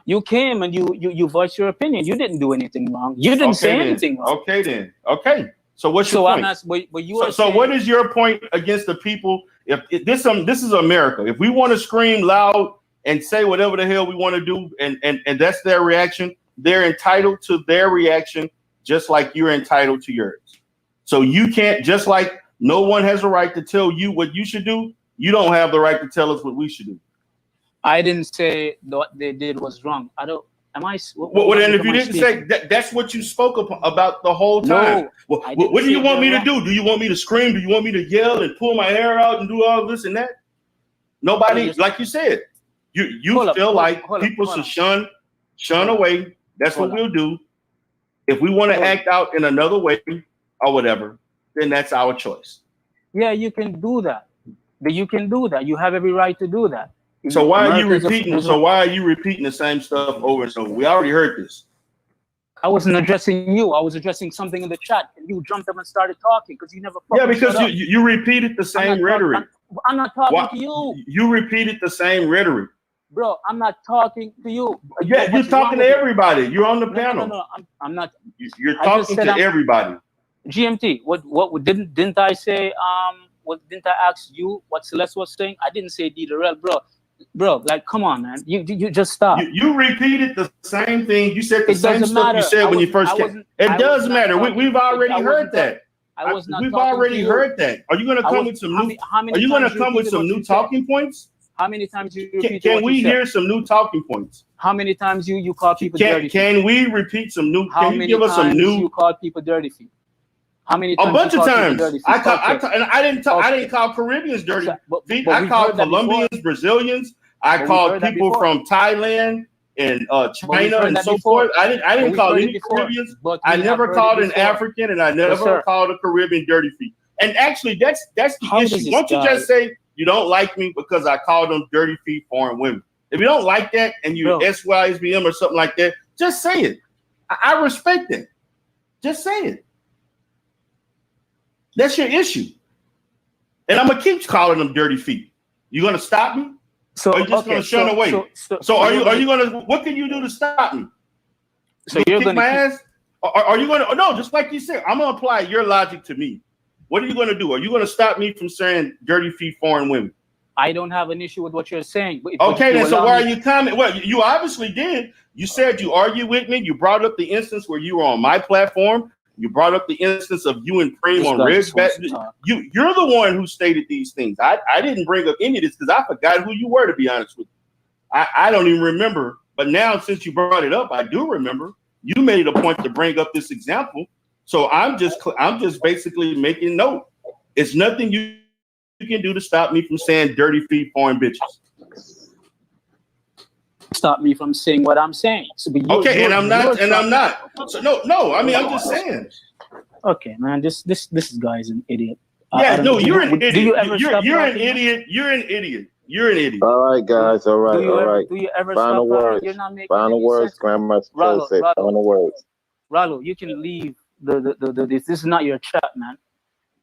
S11: You came and you voiced your opinion. You didn't do anything wrong. You didn't say anything wrong.
S8: Okay then. Okay. So what's your point?
S11: I'm asking, but you
S8: so what is your point against the people? If this is America. If we want to scream loud and say whatever the hell we want to do, and that's their reaction, they're entitled to their reaction, just like you're entitled to yours. So you can't, just like no one has a right to tell you what you should do, you don't have the right to tell us what we should do.
S11: I didn't say what they did was wrong. I don't. Am I?
S8: Well, then if you didn't say that, that's what you spoke about the whole time.
S11: No,
S8: what do you want me to do? Do you want me to scream? Do you want me to yell and pull my hair out and do all this and that? Nobody, like you said, you feel like people should shun away. That's what we'll do. If we want to act out in another way or whatever, then that's our choice.
S11: Yeah, you can do that. You can do that. You have every right to do that.
S8: So why are you repeating? So why are you repeating the same stuff over and over? We already heard this.
S11: I wasn't addressing you. I was addressing something in the chat, and you jumped up and started talking because you never.
S8: Yeah, because you repeated the same rhetoric.
S11: I'm not talking to you.
S8: You repeated the same rhetoric.
S11: Bro, I'm not talking to you.
S8: Yeah, you're talking to everybody. You're on the panel.
S11: No, I'm not.
S8: You're talking to everybody.
S11: GMT, what didn't I say? What didn't I ask you what Celeste was saying? I didn't say D-Darrell, bro. Like, come on, man. You just stop.
S8: You repeated the same thing. You said the same stuff you said when you first came. It does matter. We've already heard that. We've already heard that. Are you going to come with some new? Are you going to come with some new talking points?
S11: How many times you repeat?
S8: Can we hear some new talking points?
S11: How many times you call people dirty feet?
S8: Can we repeat some new? Can you give us some new?
S11: You call people dirty feet? How many times?
S8: A bunch of times. I didn't call Caribbeans dirty feet. I called Colombians, Brazilians. I called people from Thailand and China and so forth. I didn't call any Caribbeans. I never called an African, and I never called a Caribbean dirty feet. And actually, that's the issue. Won't you just say you don't like me because I called them dirty feet foreign women? If you don't like that and you SYSBM or something like that, just say it. I respect it. Just say it. That's your issue. And I'm gonna keep calling them dirty feet. You gonna stop me?
S11: So
S8: or are you just gonna shun away? So are you gonna? What can you do to stop me?
S11: So you're
S8: kick my ass? Are you gonna? No, just like you said, I'm gonna apply your logic to me. What are you gonna do? Are you gonna stop me from saying dirty feet foreign women?
S11: I don't have an issue with what you're saying.
S8: Okay, then so why are you commenting? Well, you obviously did. You said you argued with me. You brought up the instance where you were on my platform. You brought up the instance of you and Preem on Red's back. You're the one who stated these things. I didn't bring up any of this because I forgot who you were, to be honest with you. I don't even remember. But now, since you brought it up, I do remember. You made a point to bring up this example. So I'm just basically making note. It's nothing you can do to stop me from saying dirty feet foreign bitches.
S11: Stop me from saying what I'm saying. So,
S8: and I'm not. So no. I mean, I'm just saying.
S11: Okay, man. This guy is an idiot.
S8: Yeah, no, you're an idiot.
S11: You're an
S8: idiot. You're an idiot. You're an idiot.
S2: All right, guys. All right.
S11: Do you ever
S2: final
S11: stop?
S2: words.
S11: You're not making
S2: final words. Grandma supposed to say final words.
S11: Rallo, you can leave this is not your chat, man.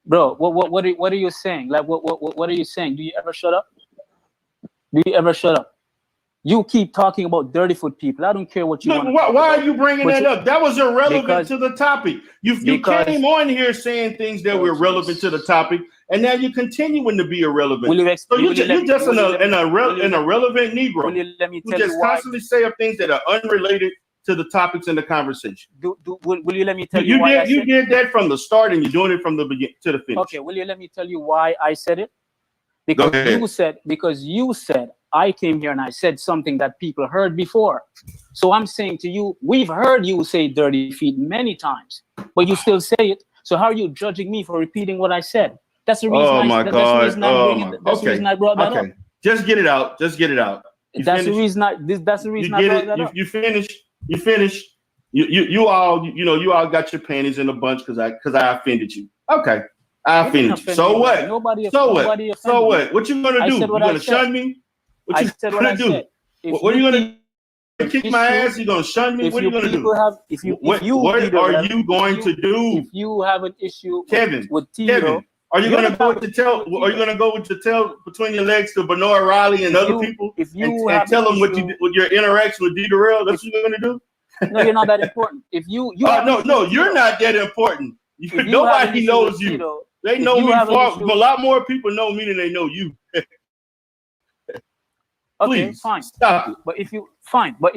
S11: Bro, what are you saying? Like what are you saying? Do you ever shut up? Do you ever shut up? You keep talking about dirty foot people. I don't care what you want.
S8: Why are you bringing that up? That was irrelevant to the topic. You came on here saying things that were relevant to the topic, and now you're continuing to be irrelevant. So you're just an irrelevant Negro.
S11: Will you let me
S8: who
S11: tell
S8: just
S11: you why?
S8: Constantly say of things that are unrelated to the topics in the conversation.
S11: Will you let me tell you why?
S8: You did that from the start, and you're doing it from the beginning to the finish.
S11: Okay, will you let me tell you why I said it? Because you said I came here and I said something that people heard before. So I'm saying to you, we've heard you say dirty feet many times, but you still say it. So how are you judging me for repeating what I said? That's the reason. That's the reason I brought that up.
S8: Just get it out. Just get it out.
S11: That's the reason I brought that up.
S8: You finish. You all got your panties in a bunch because I offended you. Okay. I offended you. So what? So what? What you gonna do? You gonna shun me? What you gonna do? What are you gonna kick my ass? You gonna shun me? What are you gonna do? What are you going to do?
S11: If you have an issue,
S8: Kevin,
S11: with Tito,
S8: are you gonna go to tell? Are you gonna go to tell between your legs to Benoit Riley and other people and tell them what you did with your interaction with D-Darrell? That's what you're gonna do?
S11: No, you're not that important. If you
S8: no, you're not that important. Nobody knows you. They know me far. A lot more people know me than they know you.
S11: Okay,
S8: Please,
S11: fine.
S8: Stop it.
S11: But if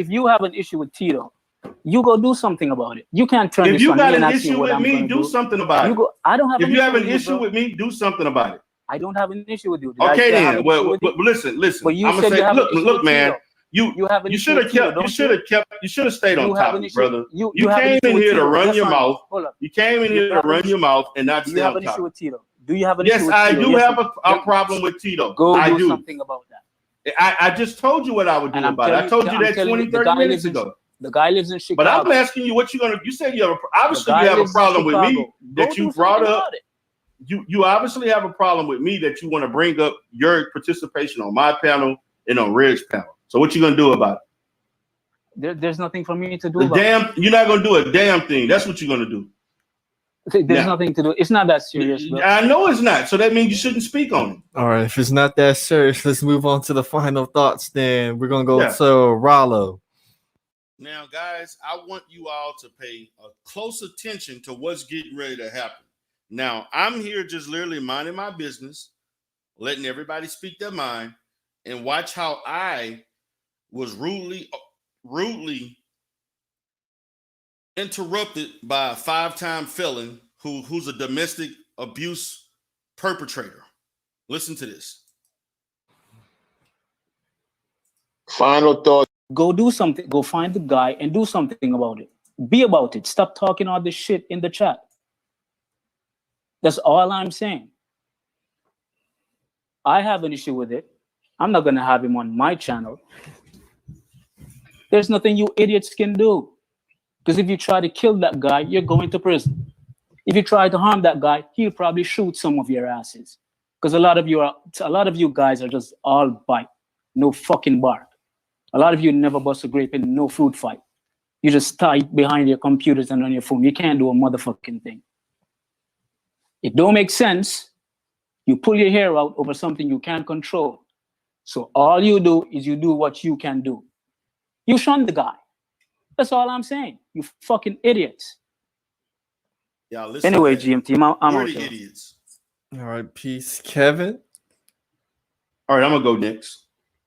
S11: you have an issue with Tito, you go do something about it. You can't turn.
S8: If you got an issue with me, do something about it.
S11: I don't have.
S8: If you have an issue with me, do something about it.
S11: I don't have an issue with you.
S8: Okay, then. Well, listen.
S11: But you
S8: I'm gonna say, look, man. You should have stayed on topic, brother. You came in here to run your mouth. You came in here to run your mouth and not stay on topic.
S11: Do you have an issue with Tito? Do you have an issue with Tito?
S8: Yes, I do have a problem with Tito.
S11: Go do something about that.
S8: I just told you what I would do about it. I told you that 20, 30 minutes ago.
S11: The guy lives in Chicago.
S8: But I'm asking you what you're gonna. You said you have obviously you have a problem with me that you brought up. You obviously have a problem with me that you want to bring up your participation on my panel and on Red's panel. So what you gonna do about it?
S11: There's nothing for me to do about it.
S8: You're not gonna do a damn thing. That's what you're gonna do.
S11: There's nothing to do. It's not that serious, bro.
S8: I know it's not. So that means you shouldn't speak on it.
S5: All right, if it's not that serious, let's move on to the final thoughts. Then we're gonna go to Rollo.
S8: Now, guys, I want you all to pay a close attention to what's getting ready to happen. Now, I'm here just literally minding my business, letting everybody speak their mind, and watch how I was rudely interrupted by a 5-time felon who's a domestic abuse perpetrator. Listen to this.
S11: Final thought. Go do something. Go find the guy and do something about it. Be about it. Stop talking all this shit in the chat. That's all I'm saying. I have an issue with it. I'm not going to have him on my channel. There's nothing you idiots can do. Because if you try to kill that guy, you're going to prison. If you try to harm that guy, he'll probably shoot some of your asses. Because a lot of you guys are just all bite, no fucking bark. A lot of you never bust a grape in no food fight. You just type behind your computers and on your phone. You can't do a motherfucking thing. It don't make sense. You pull your hair out over something you can't control. So all you do is you do what you can do. You shun the guy. That's all I'm saying. You fucking idiots.
S8: Yeah, listen.
S11: Anyway, GMT, I'm out
S8: the
S11: there.
S8: idiots.
S5: All right, peace, Kevin.
S8: All right, I'm gonna go next.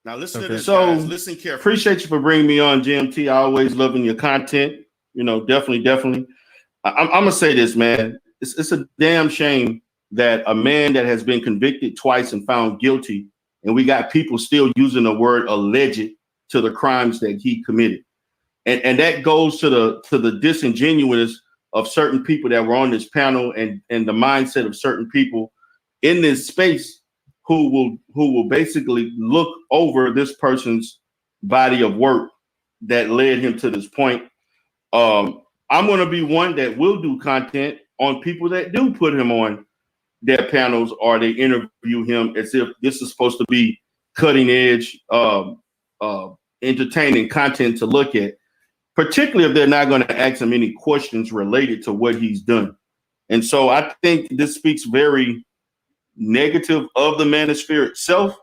S8: Now listen to this, so guys. Listen carefully. Appreciate you for bringing me on, GMT. I always loving your content. You know, definitely. I'm gonna say this, man. It's a damn shame that a man that has been convicted twice and found guilty, and we got people still using the word alleged to the crimes that he committed, and that goes to the disingenuous of certain people that were on this panel, and the mindset of certain people in this space who will basically look over this person's body of work that led him to this point. I'm going to be one that will do content on people that do put him on their panels or they interview him as if this is supposed to be cutting edge, entertaining content to look at, particularly if they're not going to ask him any questions related to what he's done. And so I think this speaks very negative of the Manosphere itself.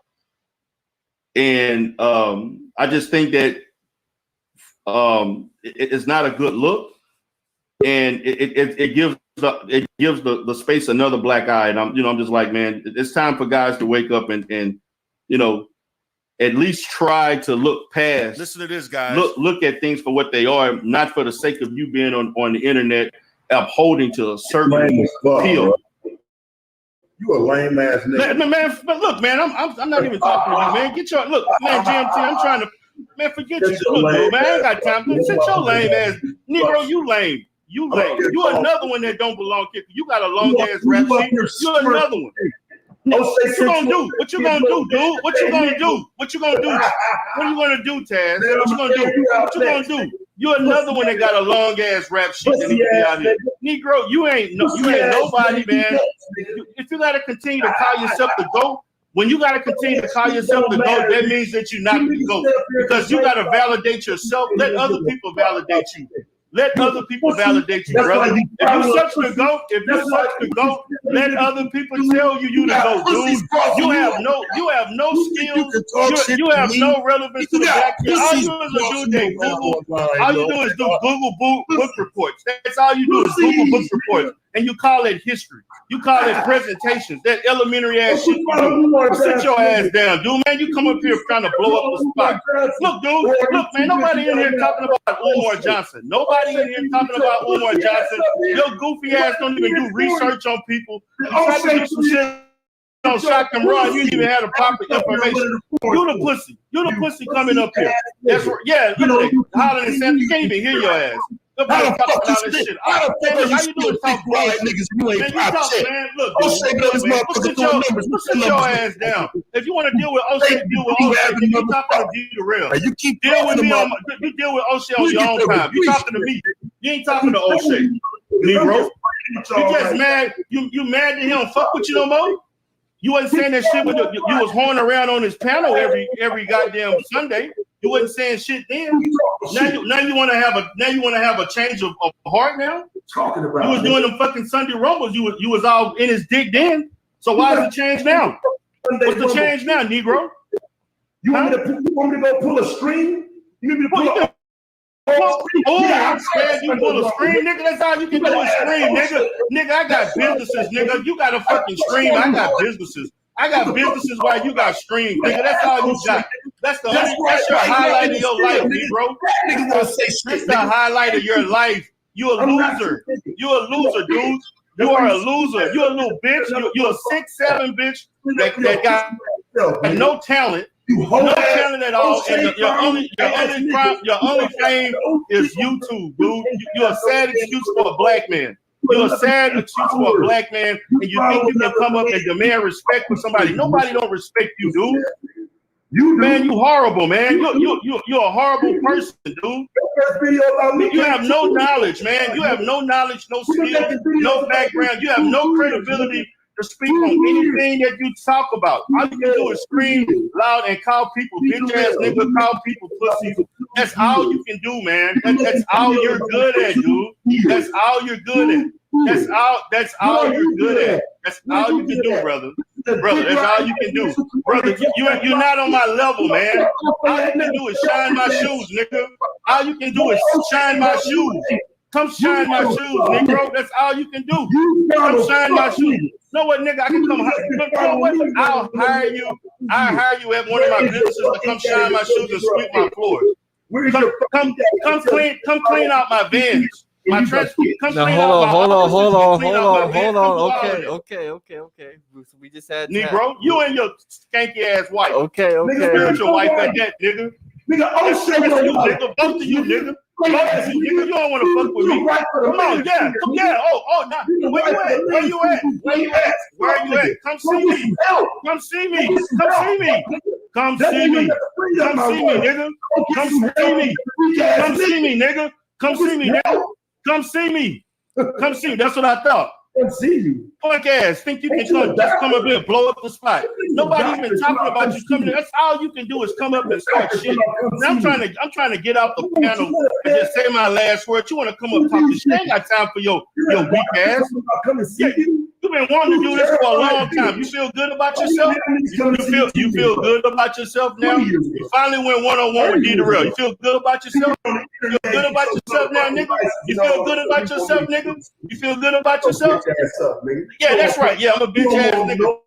S8: And I just think that it's not a good look. And it gives the space another black eye. And I'm just like, man, it's time for guys to wake up and at least try to look past. Listen to this, guys. Look at things for what they are, not for the sake of you being on the internet upholding to a certain field.
S15: You a lame ass nigga.
S8: Man, but look, man, I'm not even talking to you, man. Get your look, man, GMT. I'm trying to, man, forget you. Look, dude, man, I ain't got time. Sit your lame ass, Negro. You lame. You lame. You another one that don't belong here. You got a long ass rap sheet. You another one. What you gonna do? What you gonna do, dude? What you gonna do? What you gonna do? What are you gonna do, Taz? What you gonna do? What you gonna do? You another one that got a long ass rap sheet that need to be out here. Negro, you ain't nobody, man. If you gotta continue to call yourself the GOAT, when you gotta continue to call yourself the GOAT, that means that you're not the GOAT. Because you gotta validate yourself. Let other people validate you. Let other people validate you, brother. If you such the GOAT, let other people tell you the GOAT, dude. You have no skills. You have no relevance to the black community. All you do is do that Google. All you do is do Google book reports. That's all you do is Google book reports, and you call it history. You call it presentations. That elementary ass shit. Sit your ass down, dude. Man, you come up here trying to blow up the spot. Look, dude. Look, man. Nobody in here talking about Umar Johnson. Nobody in here talking about Umar Johnson. Your goofy ass don't even do research on people. You try to do some shit on Shock and Raw. You didn't even have the proper information. You the pussy. You the pussy coming up here. That's right. Yeah, you know, hollering and saying you can't even hear your ass. How the fuck you spit? How you doing talk like niggas? You ain't pop shit. Man, look, sit your ass down. If you want to deal with O'Shea, deal with O'Shea. You talking to D the real. You keep deal with me you deal with O'Shea on your own time. You talking to me. You ain't talking to O'Shea, Negro. You just mad. You mad that he don't fuck with you no more? You wasn't saying that shit with you was horning around on his panel every goddamn Sunday. You wasn't saying shit then. Now you want to have a change of heart now.
S15: talking about?
S8: You was doing them fucking Sunday rumbles. You was all in his dick then. So why is it change now? What's the change now, Negro?
S15: You want me to go pull a string? You want me to pull a
S8: you pull a screen, nigga. That's all you can do is scream, nigga. Nigga, I got businesses, nigga. You got a fucking scream. I got businesses. I got businesses while you got streams, nigga. That's all you got. That's your highlight of your life, bro. That's the highlight of your life. You a loser. You a loser, dude. You are a loser. You a little bitch. You a 6'7" bitch that got no talent. No talent at all, and your only fame is YouTube, dude. You're a sad excuse for a black man. You're a sad excuse for a black man, and you think you can come up and demand respect from somebody. Nobody don't respect you, dude. You horrible, man. You're a horrible person, dude. You have no knowledge, man. You have no knowledge, no skill, no background. You have no credibility to speak on anything that you talk about. All you can do is scream loud and call people bitch ass nigga, call people pussies. That's all you can do, man. That's all you're good at, dude. That's all you're good at. That's all you're good at. That's all you can do, brother. Brother, that's all you can do. Brother, you're not on my level, man. All you can do is shine my shoes, nigga. All you can do is shine my shoes. Come shine my shoes, Negro. That's all you can do. Come shine my shoes. You know what, nigga? I can come. You know what? I'll hire you. I'll hire you at one of my businesses to come shine my shoes and sweep my floors. Come clean out my vans. My trash.
S5: Now hold on. Okay. We just had
S8: Negro. You and your skanky ass wife.
S5: Okay.
S8: Spiritual wife at that, nigga. Nigga, both of you, nigga. You don't want to fuck with me. Come on, yeah. Nah. Where you at? Come see me. Come see me, nigga. Come see me, nigga. That's what I thought.
S15: See you.
S8: Punk ass, think you can come up here and blow up the spot. Nobody's been talking about you coming in. That's all you can do is come up and start shit. And I'm trying to get out the panel and just say my last word. You want to come up and talk to shit? I ain't got time for your weak ass. You've been wanting to do this for a long time. You feel good about yourself? You feel good about yourself now? You finally went one-on-one with D the Real. You feel good about yourself? You feel good about yourself now, nigga? You feel good about yourself, nigga? You feel good about yourself? Yeah, that's right. Yeah, I'm a bitch ass nigga.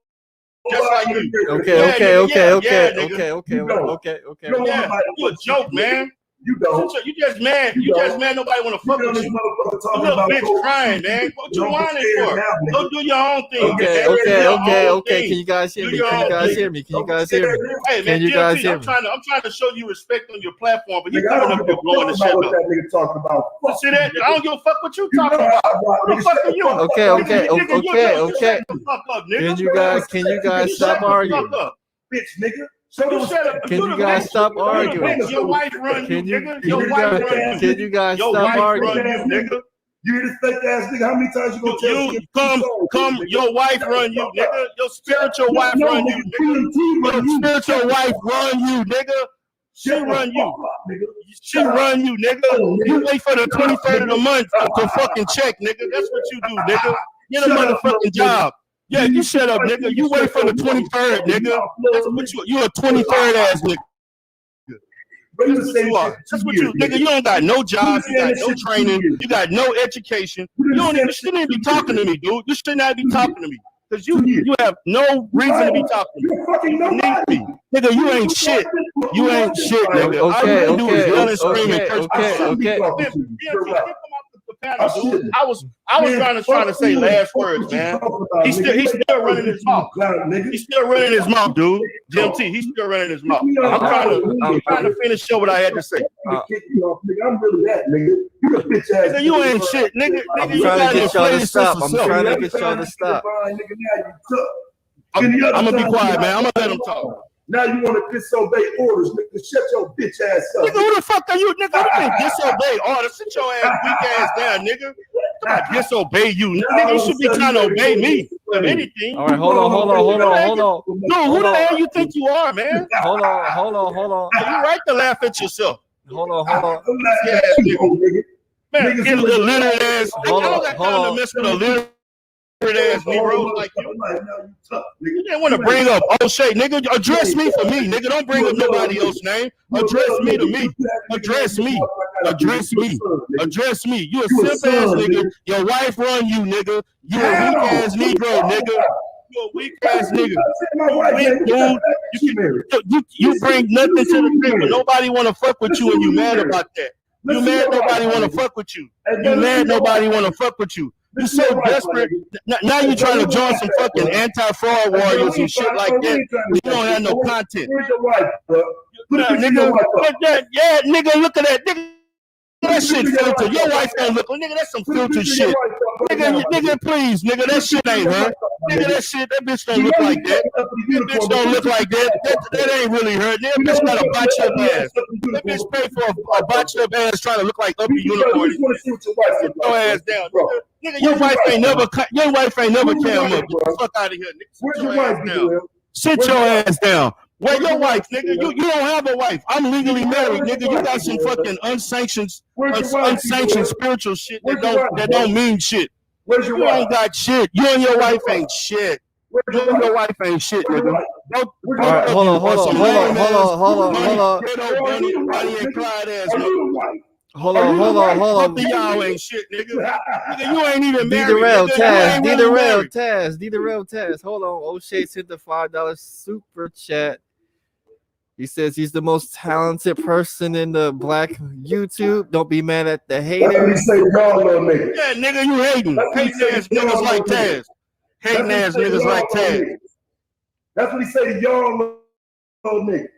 S8: Just like you. Okay. Yeah, you a joke, man. You don't. You just mad. You just mad. Nobody want to fuck with you. You little bitch crying, man. What you whining for? Go do your own thing.
S5: Okay. Can you guys hear me? Hey, man, DMT, I'm
S8: trying to show you respect on your platform, but you coming up here blowing the shit up. See that? I don't give a fuck what you talking about. What the fuck are you?
S5: Okay. Can you guys stop arguing?
S8: Bitch, nigga. Shut up.
S5: Can you guys stop arguing?
S8: Your wife run you, nigga. Your wife run you.
S5: Can you guys stop arguing?
S8: Nigga.
S15: You hear this fake ass nigga? How many times you gonna tell me?
S8: Come, your wife run you, nigga. Your spiritual wife run you, nigga. Your spiritual wife run you, nigga. She run you. She run you, nigga. You wait for the 23rd of the month to fucking check, nigga. That's what you do, nigga. Get a motherfucking job. Yeah, you shut up, nigga. You wait for the 23rd, nigga. That's what you a 23rd ass nigga. That's what you are. That's what you, nigga. You don't got no job. You got no training. You got no education. You shouldn't even be talking to me, dude. You should not be talking to me. Because you have no reason to be talking to me. Nigga, you ain't shit. You ain't shit, nigga. All you can do is yell and scream and curse. I was trying to say last words, man. He's still running his mouth. He's still running his mouth, dude. DMT, he's still running his mouth. I'm trying to finish what I had to say.
S15: I'm really that, nigga. You a bitch ass.
S8: You ain't shit, nigga.
S5: I'm trying to get y'all to stop. I'm
S8: gonna be quiet, man. I'm gonna let him talk.
S15: Now you want to disobey orders, nigga. Shut your bitch ass up.
S8: Nigga, who the fuck are you, nigga? You can disobey orders. Sit your ass weak ass down, nigga. I disobey you. Nigga, you should be trying to obey me. If anything.
S5: All right, hold on.
S8: No, who the hell you think you are, man?
S5: Hold on.
S8: You right to laugh at yourself.
S5: Hold on.
S15: I'm not that nigga.
S8: Man, get a literate ass.
S5: Hold on, hold on.
S8: Mess with a literate ass Negro like you. You didn't want to bring up O'Shea, nigga. Address me for me, nigga. Don't bring up nobody else's name. Address me to me. Address me. Address me. Address me. You a simp ass nigga. Your wife run you, nigga. You a weak ass Negro, nigga. You a weak ass nigga. You bring nothing to the table. Nobody want to fuck with you, and you mad about that. You mad nobody want to fuck with you. You mad nobody want to fuck with you. You so desperate. Now you trying to join some fucking anti-fraud warriors and shit like that. You don't have no content.
S15: Where's your wife, bro?
S8: Yeah, nigga, look at that. Nigga, that shit filtered. Your wife don't look. Nigga, that's some filtered shit. Nigga, please, nigga, that shit ain't her. Nigga, that bitch don't look like that. That bitch don't look like that. That ain't really her. That bitch got a botched up ass. That bitch paid for a botched up ass trying to look like Uppy Unicorn. Sit your ass down, nigga. Your wife ain't never came up. Get the fuck out of here, nigga. Sit your ass down. Sit your ass down. Where your wife, nigga? You don't have a wife. I'm legally married, nigga. You got some fucking unsanctioned spiritual shit that don't mean shit. You ain't got shit. You and your wife ain't shit. You and your wife ain't shit, nigga.
S5: Hold on. Hold on.
S8: Both of y'all ain't shit, nigga. You ain't even married.
S5: D-Darrell Taz. Hold on. O'Shea sent the $5 super chat. He says he's the most talented person in the black YouTube. Don't be mad at the haters.
S8: Yeah, nigga, you hating. Hating ass niggas like Taz. Hating ass niggas like Taz.
S15: That's what he say to y'all little niggas.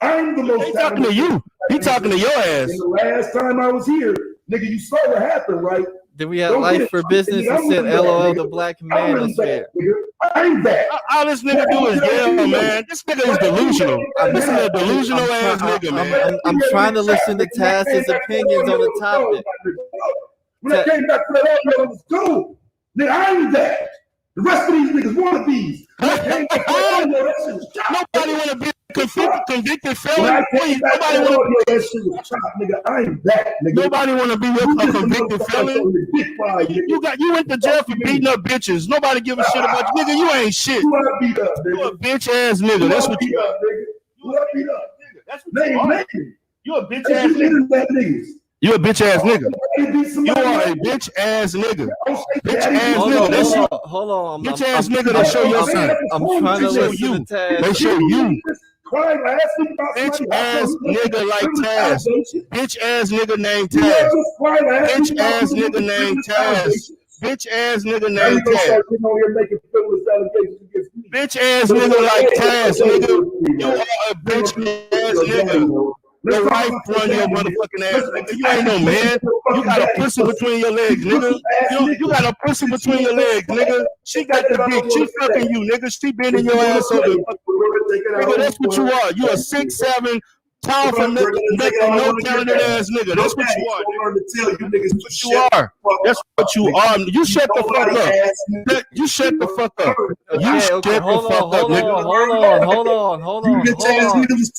S15: I'm the most talented.
S8: Talking to you. He talking to your ass.
S15: And the last time I was here, nigga, you saw what happened, right?
S5: Then we had Life for Business and said LOL the Black Manosphere.
S15: I'm back.
S8: All this nigga do is yell, man. This nigga is delusional. This is a delusional ass nigga, man.
S5: I'm trying to listen to Taz's opinions on the topic.
S15: When I came back to that audio, it was cool. Nigga, I'm back. The rest of these niggas want these.
S8: Nobody want to be convicted felon. Please, nobody want
S15: that shit was chopped, nigga. I'm back, nigga.
S8: Nobody want to be a convicted felon. You went to jail for beating up bitches. Nobody give a shit about you, nigga. You ain't shit. You a bitch ass nigga. That's what you are.
S15: You are beat up, nigga. That's what you are.
S8: You a bitch ass nigga. You a bitch ass nigga. You are a bitch ass nigga. Bitch ass nigga.
S5: Hold on.
S8: Bitch ass nigga. They show your son.
S5: I'm trying to listen to Taz.
S8: They show you. Bitch ass nigga like Taz. Bitch ass nigga named Taz. Bitch ass nigga named Taz. Bitch ass nigga named Taz. Bitch ass nigga like Taz, nigga. You are a bitch ass nigga. Your wife run your motherfucking ass, nigga. You ain't no man. You got a pussy between your legs, nigga. You got a pussy between your legs, nigga. She got the dick. She fucking you, nigga. She bending your ass over. Nigga, that's what you are. You a 6'7", powerful nigga, no talented ass nigga. That's what you are. That's what you are. That's what you are. You shut the fuck up. You shut the fuck up. You shut the fuck up, nigga.
S5: Hold on.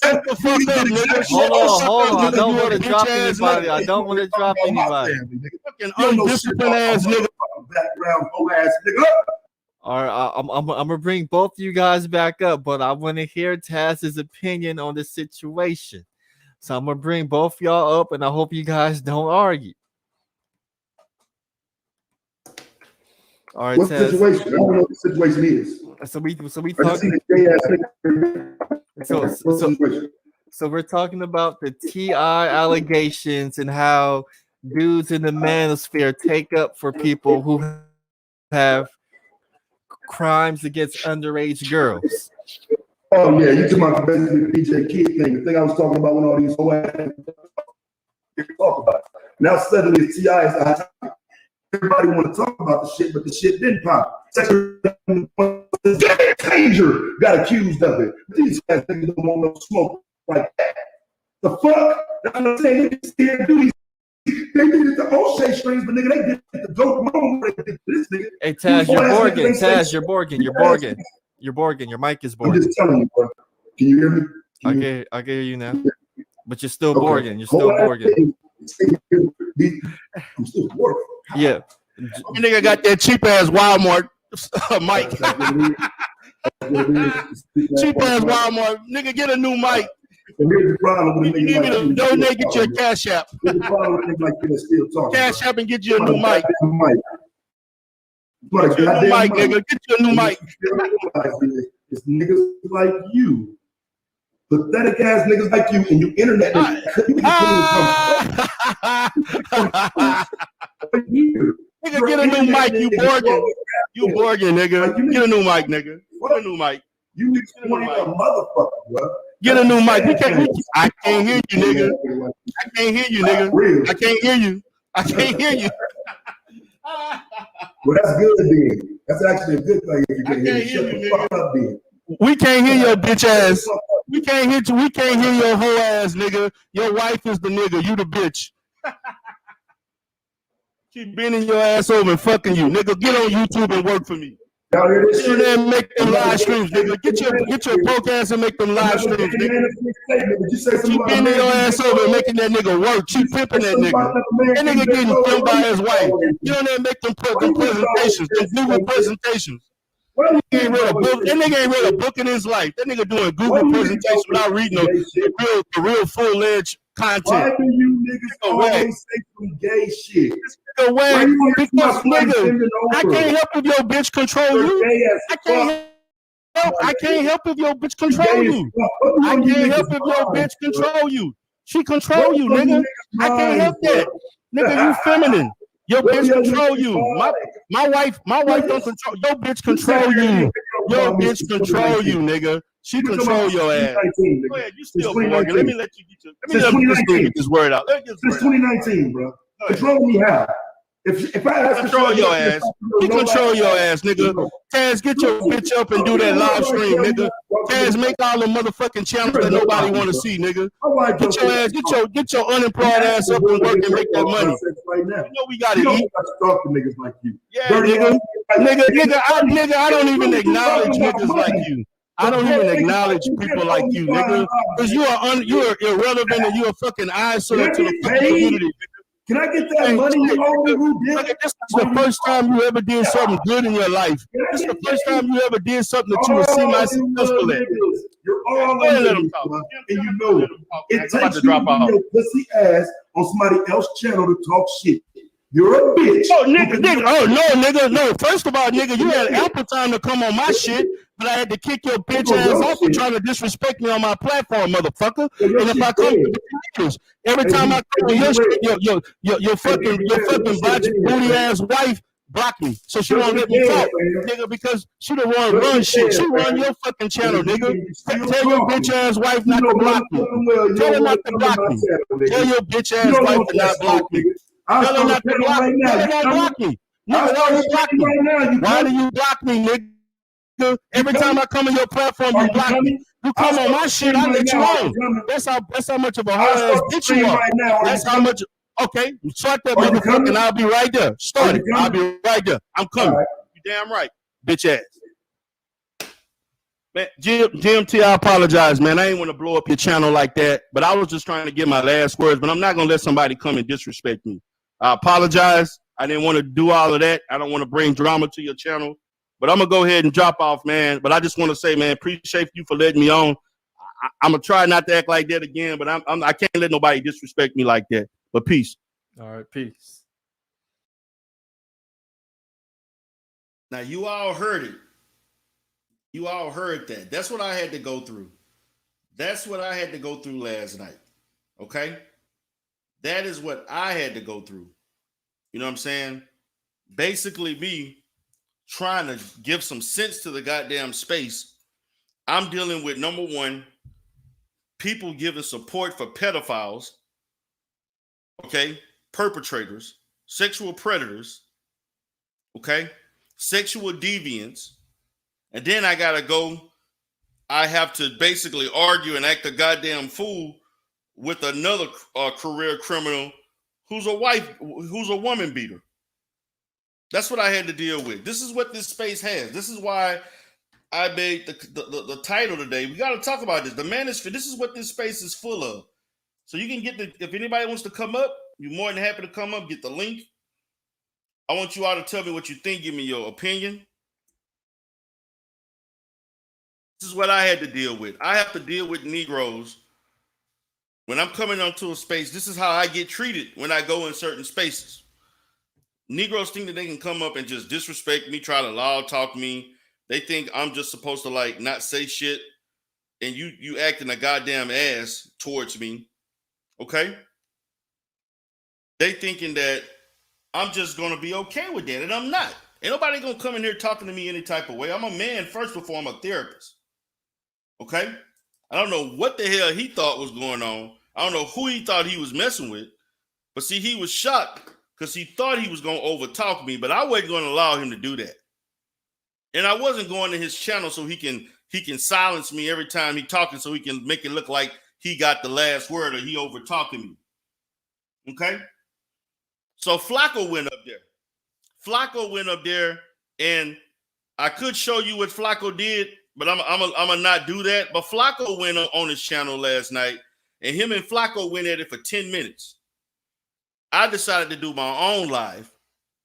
S8: Shut the fuck up, nigga.
S5: Hold on. I don't want to drop anybody.
S8: Fucking undisciplined ass nigga.
S5: All right, I'm gonna bring both of you guys back up, but I want to hear Taz's opinion on the situation. So I'm gonna bring both y'all up, and I hope you guys don't argue. All right,
S15: what's the situation? I don't know what the situation is.
S5: So we're talking about the TI allegations and how dudes in the manosphere take up for people who have crimes against underage girls.
S15: Oh yeah, you talking about basically the PJ Kid thing? The thing I was talking about when all these whole talk about it. Now suddenly it's TI is the hot topic. Everybody want to talk about the shit, but the shit didn't pop. Danger got accused of it. These guys don't want no smoke like that. The fuck? I'm saying they just didn't do these. They did it to O'Shea strings, but nigga, they did it to Dope Moon. They did this nigga.
S5: Hey Taz, you're Borgin. Taz, you're Borgin. You're Borgin. Your mic is Borgin.
S15: I'm just telling you, bro. Can you hear me?
S5: I can hear you now. But you're still Borgin. You're still Borgin.
S15: I'm still working.
S5: Yeah.
S8: That nigga got that cheap ass Walmart mic. Cheap ass Walmart. Nigga, get a new mic.
S15: And here's the problem with a
S8: You
S15: nigga
S8: need me
S15: like
S8: to
S15: you.
S8: donate, get you a cash app.
S15: Here's the problem with a nigga like you that's still talking.
S8: Cash app and get you a new mic.
S15: Get you a new mic,
S8: nigga. Get you a new mic.
S15: It's niggas like you. Pathetic ass niggas like you and you internet
S8: Nigga, get a new mic, you Borgin. You Borgin, nigga. Get a new mic, nigga. Get a new mic.
S15: You niggas want a motherfucker, bro.
S8: Get a new mic. I can't hear you, nigga. I can't hear you, nigga. I can't hear you. I can't hear you.
S15: Well, that's good then. That's actually a good thing if you can hear me. Shut the fuck up then.
S8: We can't hear your bitch ass. We can't hear you. We can't hear your whole ass, nigga. Your wife is the nigga. You the bitch. She bending your ass over and fucking you, nigga. Get on YouTube and work for me.
S15: Y'all hear this
S8: shit? Get in there and make them live streams, nigga. Get your broke ass and make them live streams, nigga. She bending your ass over and making that nigga work. She pimping that nigga. That nigga getting pimped by his wife. Get on there and make them presentations, them Google presentations. That nigga ain't read a book in his life. That nigga doing Google presentations without reading the real full-edged content.
S15: Why do you niggas always say some gay shit?
S8: Away because nigga, I can't help if your bitch control you. I can't help if your bitch control you. I can't help if your bitch control you. She control you, nigga. I can't help that. Nigga, you feminine. Your bitch control you. My wife don't control. Your bitch control you. Your bitch control you, nigga. She control your ass. Go ahead, you still Morgan. Let me let you get this word out.
S15: Since 2019, bro. Control me how? If I ask
S8: control your ass, he control your ass, nigga. Taz, get your bitch up and do that live stream, nigga. Taz, make all the motherfucking channels that nobody want to see, nigga. Get your ass, get your unemployed ass up and work and make that money. You know we gotta eat.
S15: Talk to niggas like you.
S8: Yeah, nigga, I don't even acknowledge niggas like you. I don't even acknowledge people like you, nigga, because you are irrelevant and you're a fucking eyesore to the community.
S15: Can I get that money you owe me? Who did it?
S8: This is the first time you ever did something good in your life. This is the first time you ever did something that you would see my successful at.
S15: You're all let him talk. And you know it. It takes you to your pussy ass on somebody else's channel to talk shit. You're a bitch.
S8: Oh, nigga. No. First of all, nigga, you had ample time to come on my shit, but I had to kick your bitch ass off for trying to disrespect me on my platform, motherfucker. And if I come to the creators, every time I come on your shit, your fucking booty ass wife block me, so she won't let me talk, nigga, because she the one run shit. She run your fucking channel, nigga. Tell your bitch ass wife not to block me. Tell her not to block me. Tell your bitch ass wife to not block me. Tell her not to block me. Tell her not to block me. Nigga, why do you block me? Why do you block me, nigga? Every time I come on your platform, you block me. You come on my shit, I let you on. That's how much of a whole ass bitch you are. That's how much. Okay, start that motherfucker and I'll be right there. Start it. I'll be right there. I'm coming. You damn right, bitch ass. Man, GMT, I apologize, man. I ain't want to blow up your channel like that, but I was just trying to get my last words, but I'm not going to let somebody come and disrespect me. I apologize. I didn't want to do all of that. I don't want to bring drama to your channel, but I'm going to go ahead and drop off, man. But I just want to say, man, appreciate you for letting me on. I'm going to try not to act like that again, but I can't let nobody disrespect me like that. But peace.
S5: All right, peace.
S8: Now, you all heard it. You all heard that. That's what I had to go through. That's what I had to go through last night. Okay? That is what I had to go through. You know what I'm saying? Basically, me trying to give some sense to the goddamn space. I'm dealing with, number one, people giving support for pedophiles. Okay? Perpetrators, sexual predators, okay? Sexual deviants. And then I have to basically argue and act a goddamn fool with another career criminal who's a woman beater. That's what I had to deal with. This is what this space has. This is why I made the title today. We got to talk about this. The Manosphere, this is what this space is full of. So you can get if anybody wants to come up, you're more than happy to come up, get the link. I want you all to tell me what you think, give me your opinion. This is what I had to deal with. I have to deal with Negroes. When I'm coming onto a space, this is how I get treated when I go in certain spaces. Negroes think that they can come up and just disrespect me, try to loud talk me. They think I'm just supposed to like not say shit, and you acting a goddamn ass towards me. Okay? They thinking that I'm just gonna be okay with that, and I'm not. Ain't nobody gonna come in here talking to me any type of way. I'm a man first before I'm a therapist. Okay? I don't know what the hell he thought was going on. I don't know who he thought he was messing with. But see, he was shocked because he thought he was going to overtalk me, but I wasn't going to allow him to do that. And I wasn't going to his channel so he can silence me every time he talking so he can make it look like he got the last word or he over talking me. Okay? So Flacco went up there. Flacco went up there, and I could show you what Flacco did, but I'm gonna not do that. But Flacco went on his channel last night, and him and Flacco went at it for 10 minutes. I decided to do my own live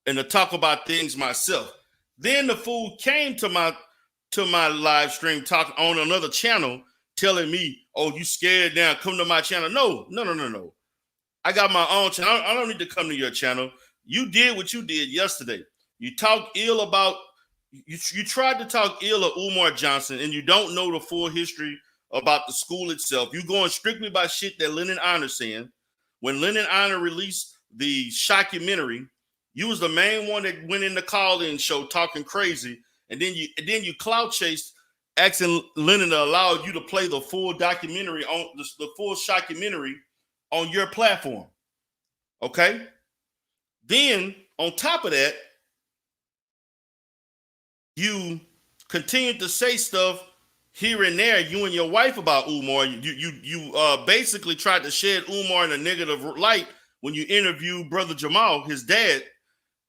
S8: and to talk about things myself. Then the fool came to my live stream talking on another channel, telling me, "Oh, you scared now? Come to my channel." No. I got my own channel. I don't need to come to your channel. You did what you did yesterday. You talked ill about. You tried to talk ill of Umar Johnson, and you don't know the full history about the school itself. You going strictly by shit that Lennon Honor saying. When Lennon Honor released the shockumentary, you was the main one that went in the call-in show talking crazy, and then you clout chased, asking Lennon to allow you to play the full documentary on the full shockumentary on your platform. Okay? Then on top of that, you continued to say stuff here and there, you and your wife, about Umar. You basically tried to shed Umar in a negative light when you interviewed Brother Jamal, his dad.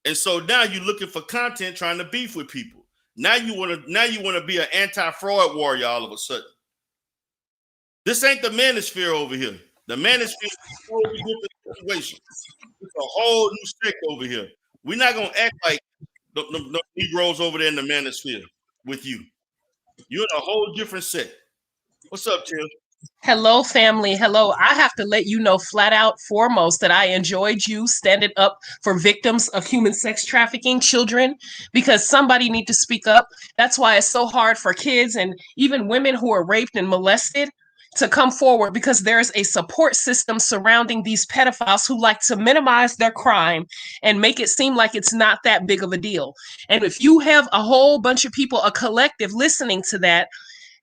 S8: And so now you're looking for content, trying to beef with people. Now you want to be an anti-fraud warrior all of a sudden. This ain't the Manosphere over here. The Manosphere is a whole different situation. It's a whole new sect over here. We're not gonna act like the Negroes over there in the Manosphere with you. You're in a whole different set. What's up, Tim?
S16: Hello, family. Hello. I have to let you know flat out foremost that I enjoyed you standing up for victims of human sex trafficking children, because somebody need to speak up. That's why it's so hard for kids and even women who are raped and molested to come forward, because there's a support system surrounding these pedophiles who like to minimize their crime and make it seem like it's not that big of a deal. And if you have a whole bunch of people, a collective listening to that,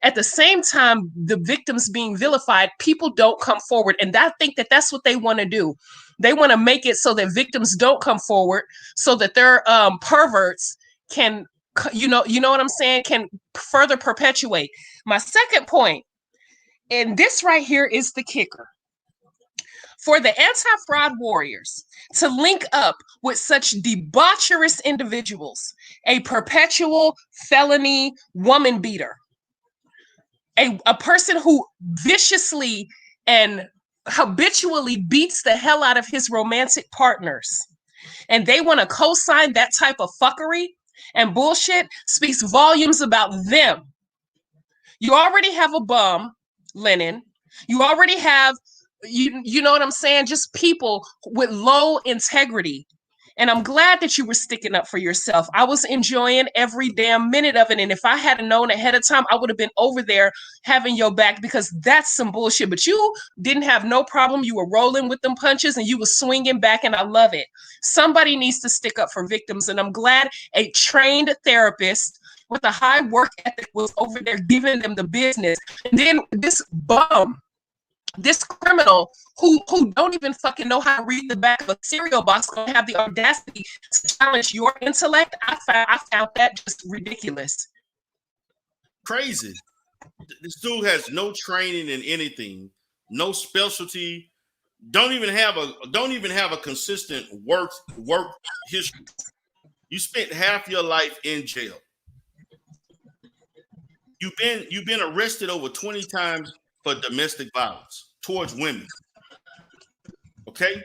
S16: at the same time, the victims being vilified, people don't come forward. And I think that that's what they want to do. They want to make it so that victims don't come forward, so that their perverts can, you know what I'm saying, can further perpetuate. My second point, and this right here is the kicker. For the anti-fraud warriors to link up with such debaucherous individuals, a perpetual felony woman beater, a person who viciously and habitually beats the hell out of his romantic partners, and they want to co-sign that type of fuckery and bullshit, speaks volumes about them. You already have a bum, Lennon. You already have, you know what I'm saying, just people with low integrity. And I'm glad that you were sticking up for yourself. I was enjoying every damn minute of it. And if I had known ahead of time, I would have been over there having your back, because that's some bullshit. But you didn't have no problem. You were rolling with them punches and you were swinging back, and I love it. Somebody needs to stick up for victims. And I'm glad a trained therapist with a high work ethic was over there giving them the business. And then this bum, this criminal who don't even fucking know how to read the back of a cereal box, gonna have the audacity to challenge your intellect. I found that just ridiculous.
S8: Crazy. This dude has no training in anything, no specialty, don't even have a consistent work history. You spent half your life in jail. You've been arrested over 20 times for domestic violence towards women. Okay,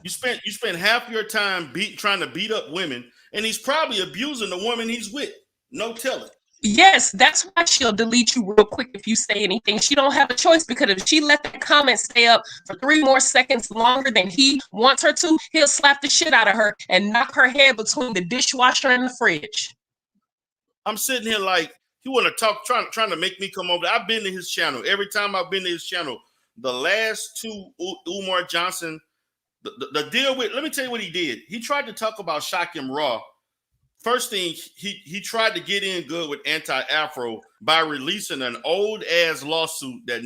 S8: you spent half your time trying to beat up women, and he's probably abusing the woman he's with. No telling.
S16: Yes, that's why she'll delete you real quick if you say anything. She don't have a choice, because if she let that comment stay up for 3 more seconds longer than he wants her to, he'll slap the shit out of her and knock her head between the dishwasher and the fridge.
S8: I'm sitting here like, you want to talk, trying to make me come over. I've been to his channel. Every time I've been to his channel, the last two, Umar Johnson, the deal with, let me tell you what he did. He tried to talk about Shakim Raw. First thing, he tried to get in good with anti-Afro by releasing an old ass lawsuit that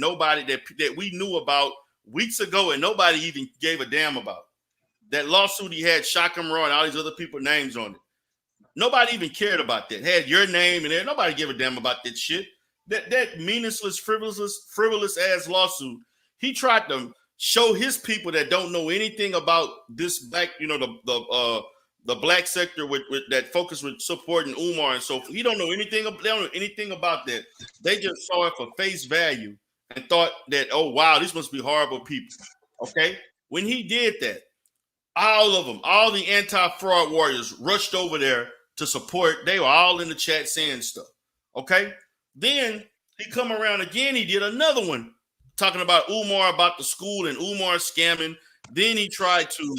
S8: that we knew about weeks ago and nobody even gave a damn about. That lawsuit, he had Shakim Raw and all these other people's names on it. Nobody even cared about that. Had your name in there. Nobody gave a damn about that shit. That meaningless, frivolous ass lawsuit. He tried to show his people that don't know anything about this black, the black sector with that focus with supporting Umar and so forth. He don't know anything. They don't know anything about that. They just saw it for face value and thought that, oh wow, these must be horrible people. Okay, when he did that, all of them, all the anti-fraud warriors rushed over there to support. They were all in the chat saying stuff. Okay, then he come around again. He did another one talking about Umar, about the school and Umar scamming. Then he tried to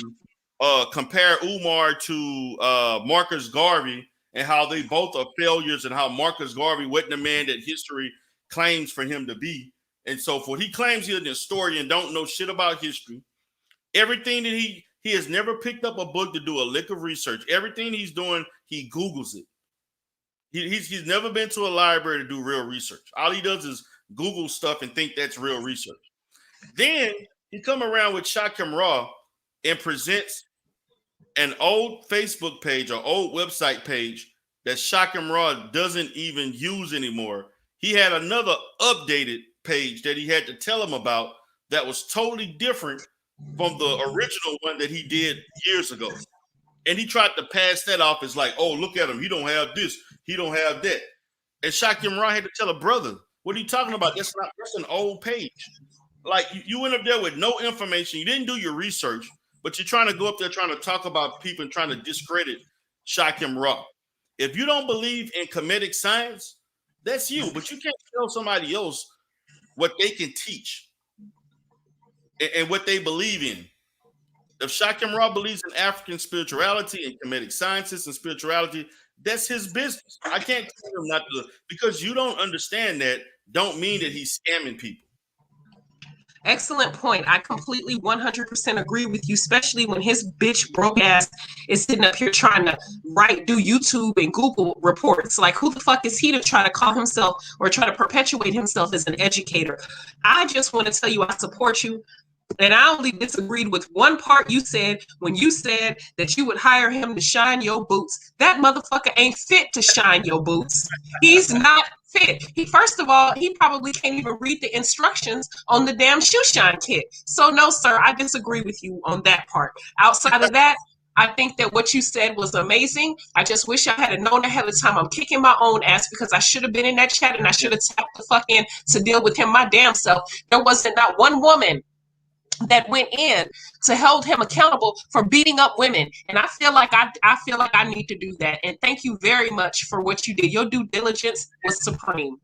S8: compare Umar to Marcus Garvey and how they both are failures and how Marcus Garvey wasn't the man that history claims for him to be and so forth. He claims he's an historian, don't know shit about history. Everything that he has never picked up a book to do a lick of research. Everything he's doing, he Googles it. He's never been to a library to do real research. All he does is Google stuff and think that's real research. Then he come around with Shakim Raw and presents an old Facebook page or old website page that Shakim Raw doesn't even use anymore. He had another updated page that he had to tell him about that was totally different from the original one that he did years ago. And he tried to pass that off as like, oh, look at him. He don't have this. He don't have that. And Shakim Raw had to tell a brother, what are you talking about? That's an old page. Like you went up there with no information. You didn't do your research, but you're trying to go up there trying to talk about people and trying to discredit Shakim Raw. If you don't believe in comedic science, that's you. But you can't tell somebody else what they can teach and what they believe in. If Shakim Raw believes in African spirituality and comedic sciences and spirituality, that's his business. I can't tell him not to, because you don't understand that, don't mean that he's scamming people.
S16: Excellent point. I completely 100% agree with you, especially when his bitch broke ass is sitting up here trying to do YouTube and Google reports. Like, who the fuck is he to try to call himself or try to perpetuate himself as an educator? I just want to tell you I support you. And I only disagreed with one part you said when you said that you would hire him to shine your boots. That motherfucker ain't fit to shine your boots. He's not fit. First of all, he probably can't even read the instructions on the damn shoe shine kit. So no, sir, I disagree with you on that part. Outside of that, I think that what you said was amazing. I just wish I had known ahead of time. I'm kicking my own ass because I should have been in that chat and I should have tapped the fuck in to deal with him my damn self. There wasn't not one woman that went in to hold him accountable for beating up women. And I feel like I need to do that. And thank you very much for what you did. Your due diligence was supreme.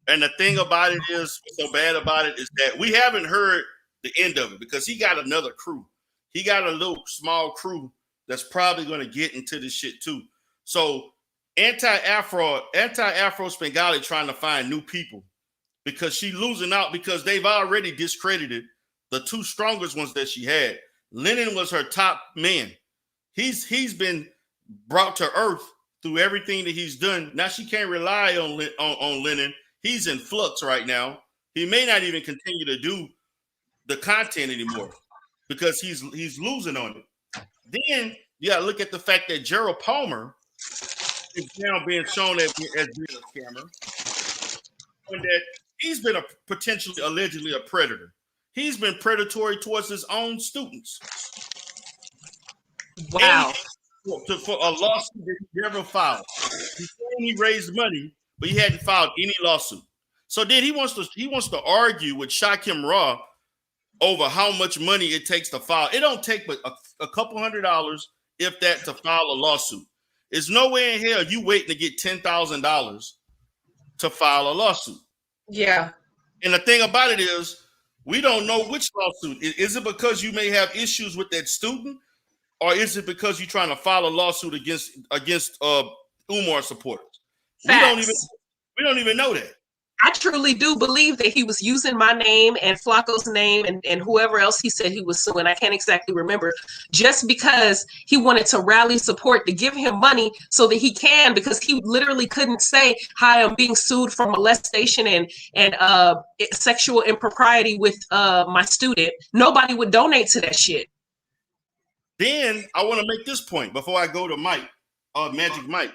S8: And the thing about it is, what's so bad about it is that we haven't heard the end of it because he got another crew. He got a little small crew that's probably going to get into this shit too. So anti-Afro Spengali trying to find new people because she's losing out because they've already discredited the two strongest ones that she had. Lennon was her top man. He's been brought to earth through everything that he's done. Now she can't rely on Lennon. He's in flux right now. He may not even continue to do the content anymore because he's losing on it. Then you gotta look at the fact that Gerald Palmer is now being shown as being a scammer, and that he's been allegedly a predator. He's been predatory towards his own students.
S16: Wow.
S8: For a lawsuit that he never filed. He said he raised money, but he hadn't filed any lawsuit. So then he wants to argue with Shakim Raw over how much money it takes to file. It don't take but a couple $100, if that, to file a lawsuit. There's no way in hell you waiting to get $10,000 to file a lawsuit.
S16: Yeah.
S8: And the thing about it is, we don't know which lawsuit. Is it because you may have issues with that student, or is it because you're trying to file a lawsuit against Umar supporters?
S16: Facts.
S8: We don't even know that.
S16: I truly do believe that he was using my name and Flacco's name and whoever else he said he was suing. I can't exactly remember, just because he wanted to rally support to give him money so that he can, because he literally couldn't say, hi, I'm being sued for molestation and sexual impropriety with my student. Nobody would donate to that shit.
S8: Then I want to make this point before I go to Mike, Magic Mike.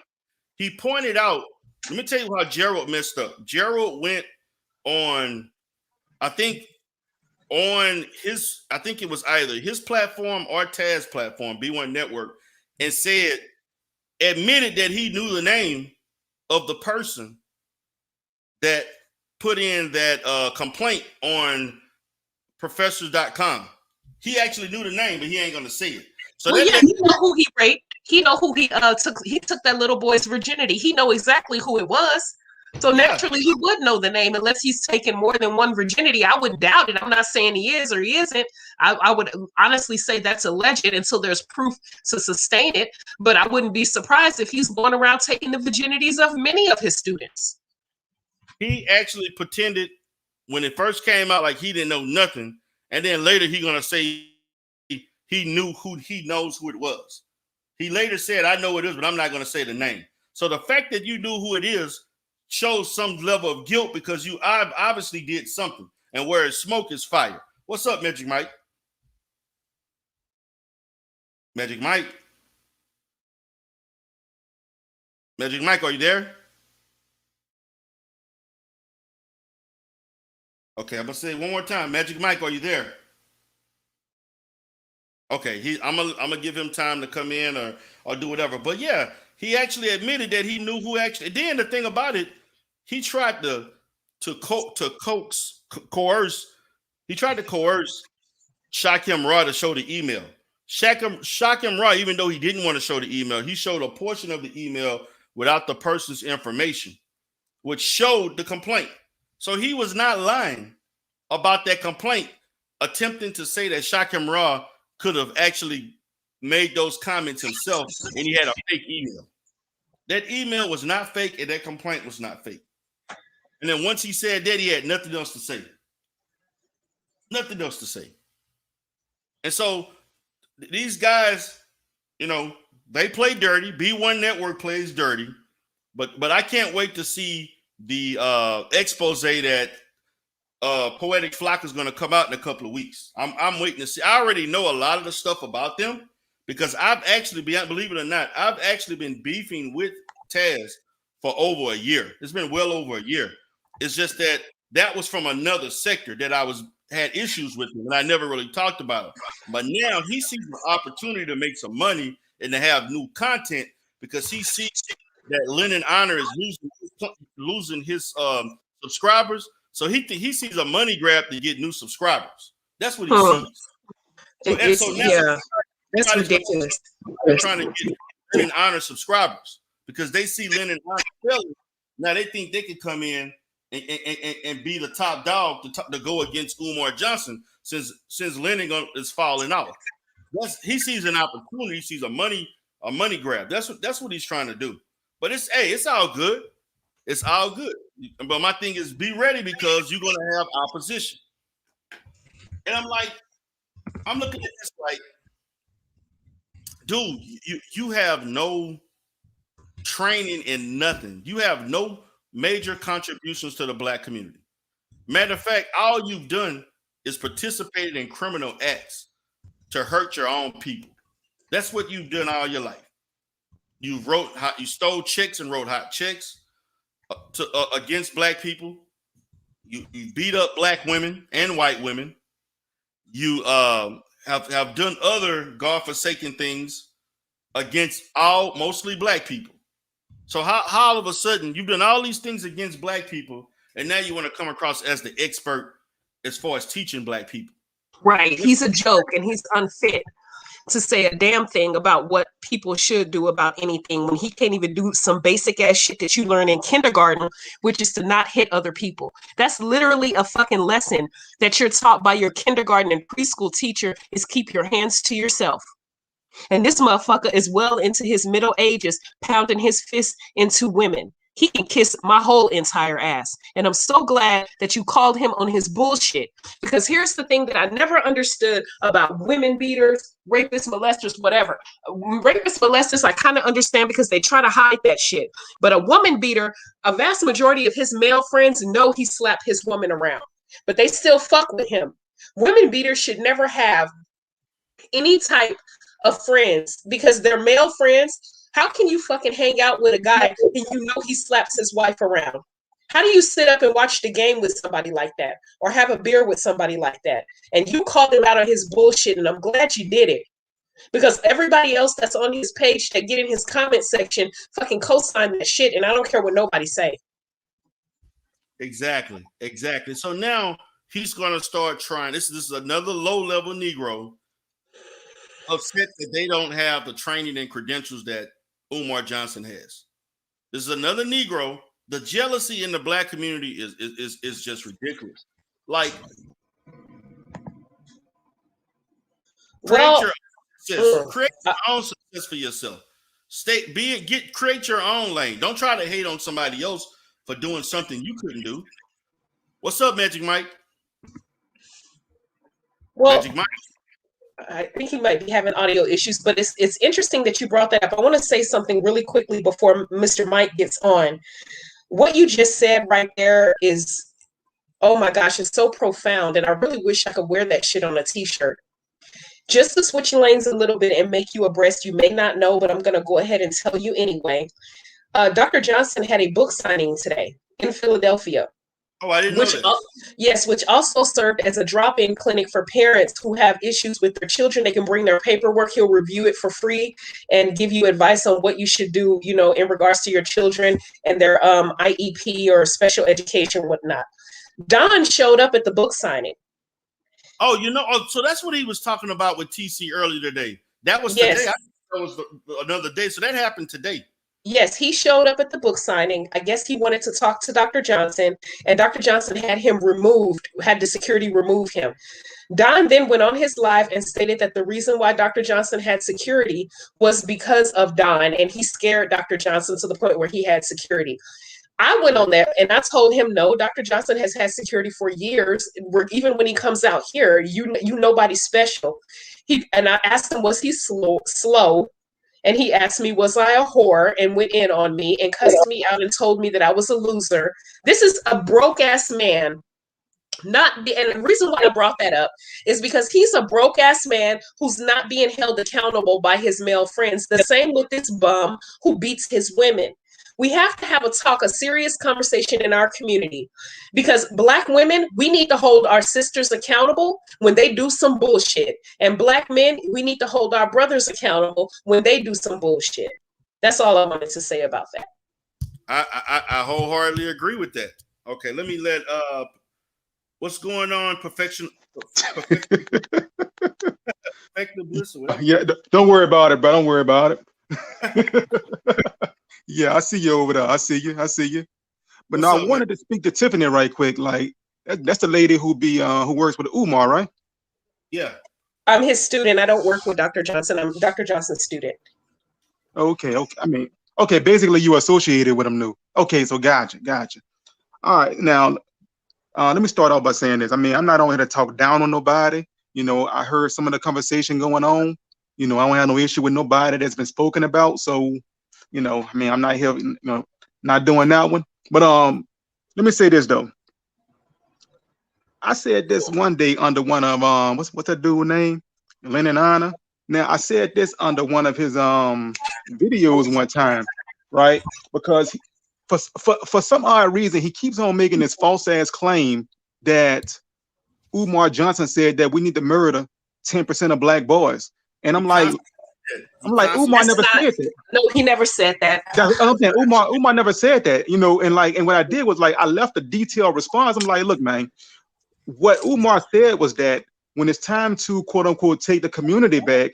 S8: He pointed out, let me tell you how Gerald messed up. Gerald went on, I think it was either his platform or Taz's platform, B1 Network, and admitted that he knew the name of the person that put in that complaint on professors.com. He actually knew the name, but he ain't gonna say it. So
S16: well, he know who he raped. He know who he took. He took that little boy's virginity. He know exactly who it was. So naturally, he would know the name, unless he's taken more than one virginity. I wouldn't doubt it. I'm not saying he is or he isn't. I would honestly say that's alleged until there's proof to sustain it. But I wouldn't be surprised if he's going around taking the virginities of many of his students.
S8: He actually pretended when it first came out like he didn't know nothing, and then later he gonna say he knows who it was. He later said, I know it is, but I'm not going to say the name. So the fact that you knew who it is shows some level of guilt, because you obviously did something. And where it's smoke is fire. What's up, Magic Mike? Magic Mike? Magic Mike, are you there? Okay, I'm going to say it one more time. Magic Mike, are you there? Okay, I'm gonna give him time to come in or do whatever. But yeah, he actually admitted that he knew who actually. Then the thing about it, he tried to coerce. He tried to coerce Shakim Ra to show the email. Shakim Ra, even though he didn't want to show the email, he showed a portion of the email without the person's information, which showed the complaint. So he was not lying about that complaint, attempting to say that Shakim Ra could have actually made those comments himself, and he had a fake email. That email was not fake, and that complaint was not fake. And then once he said that, he had nothing else to say. Nothing else to say. And so these guys, they play dirty. B1 Network plays dirty, but I can't wait to see the expose that Poetic Flock is going to come out in a couple of weeks. I'm waiting to see. I already know a lot of the stuff about them, because I've actually believe it or not, I've actually been beefing with Taz for over a year. It's been well over a year. It's just that was from another sector that I had issues with him, and I never really talked about it. But now he sees an opportunity to make some money and to have new content, because he sees that Lennon Honor is losing his subscribers. So he sees a money grab to get new subscribers. That's what he sees. So now
S16: that's ridiculous.
S8: They're trying to get Lennon Honor subscribers, because they see Lennon Honor failing. Now they think they could come in and be the top dog to go against Umar Johnson, since Lennon is falling off. He sees an opportunity. He sees a money grab. That's what he's trying to do. But it's all good. It's all good. But my thing is, be ready, because you're going to have opposition. And I'm looking at this like, dude, you have no training in nothing. You have no major contributions to the Black community. Matter of fact, all you've done is participated in criminal acts to hurt your own people. That's what you've done all your life. You stole checks and wrote hot checks against Black people. You beat up Black women and white women. You have done other godforsaken things against mostly Black people. So how all of a sudden you've done all these things against Black people, and now you want to come across as the expert as far as teaching Black people?
S16: Right. He's a joke and he's unfit to say a damn thing about what people should do about anything when he can't even do some basic ass shit that you learn in kindergarten, which is to not hit other people. That's literally a fucking lesson that you're taught by your kindergarten and preschool teacher is keep your hands to yourself. And this motherfucker is well into his middle ages, pounding his fist into women. He can kiss my whole entire ass. And I'm so glad that you called him on his bullshit. Because here's the thing that I never understood about women beaters, rapists, molesters, whatever. Rapists, molesters, I kind of understand because they try to hide that shit. But a woman beater, a vast majority of his male friends know he slapped his woman around. But they still fuck with him. Women beaters should never have any type of friends because they're male friends. How can you fucking hang out with a guy and you know he slaps his wife around? How do you sit up and watch the game with somebody like that or have a beer with somebody like that? And you called him out on his bullshit, and I'm glad you did it. Because everybody else that's on his page that get in his comment section fucking co-sign that shit, and I don't care what nobody say.
S8: Exactly. So now he's going to start trying. This is another low-level Negro upset that they don't have the training and credentials that Umar Johnson has. This is another Negro. The jealousy in the black community is just ridiculous. Like, create your own success for yourself. Create your own lane. Don't try to hate on somebody else for doing something you couldn't do. What's up, Magic Mike?
S16: Well, Magic Mike. I think he might be having audio issues, but it's interesting that you brought that up. I want to say something really quickly before Mr. Mike gets on. What you just said right there is, oh my gosh, it's so profound, and I really wish I could wear that shit on a t-shirt. Just to switch lanes a little bit and make you abreast, you may not know, but I'm going to go ahead and tell you anyway. Dr. Johnson had a book signing today in Philadelphia.
S8: Oh, I didn't know that.
S16: Yes, which also served as a drop-in clinic for parents who have issues with their children. They can bring their paperwork. He'll review it for free and give you advice on what you should do, you know, in regards to your children and their IEP or special education, whatnot. Don showed up at the book signing.
S8: Oh, so that's what he was talking about with TC earlier today. That was today. I think that was another day. So that happened today.
S16: Yes, he showed up at the book signing. I guess he wanted to talk to Dr. Johnson, and Dr. Johnson had the security remove him. Don then went on his live and stated that the reason why Dr. Johnson had security was because of Don, and he scared Dr. Johnson to the point where he had security. I went on there and I told him, no, Dr. Johnson has had security for years. Even when he comes out here, you nobody special. And I asked him, was he slow? And he asked me, was I a whore, and went in on me and cussed me out and told me that I was a loser. This is a broke ass man. And the reason why I brought that up is because he's a broke ass man who's not being held accountable by his male friends. The same with this bum who beats his women. We have to have a serious conversation in our community, because Black women, we need to hold our sisters accountable when they do some bullshit. And Black men, we need to hold our brothers accountable when they do some bullshit. That's all I wanted to say about that.
S8: I wholeheartedly agree with that. Okay, let me let what's going on, perfected bliss or whatever.
S17: Yeah, don't worry about it, bro. Don't worry about it. Yeah, I see you over there. I see you. But now I wanted to speak to Tiffany right quick. Like that's the lady who works with Umar, right?
S8: Yeah.
S16: I'm his student. I don't work with Dr. Johnson. I'm Dr. Johnson's student.
S17: Okay. I mean, okay. Basically, you associated with him new. Okay, so gotcha. All right, now let me start off by saying this. I mean, I'm not on here to talk down on nobody. You know, I heard some of the conversation going on. You know, I don't have no issue with nobody that's been spoken about. So. You know, I mean, I'm not here, not doing that one. But let me say this though. I said this one day under one of what's that dude name? Lennon Anna. Now I said this under one of his videos one time, right? Because for some odd reason he keeps on making this false ass claim that Umar Johnson said that we need to murder 10% of Black boys, and I'm like. Umar never said that.
S16: No, he never said that.
S17: Okay, Umar never said that, and what I did was I left a detailed response. I'm like, look, man, what Umar said was that when it's time to quote unquote take the community back,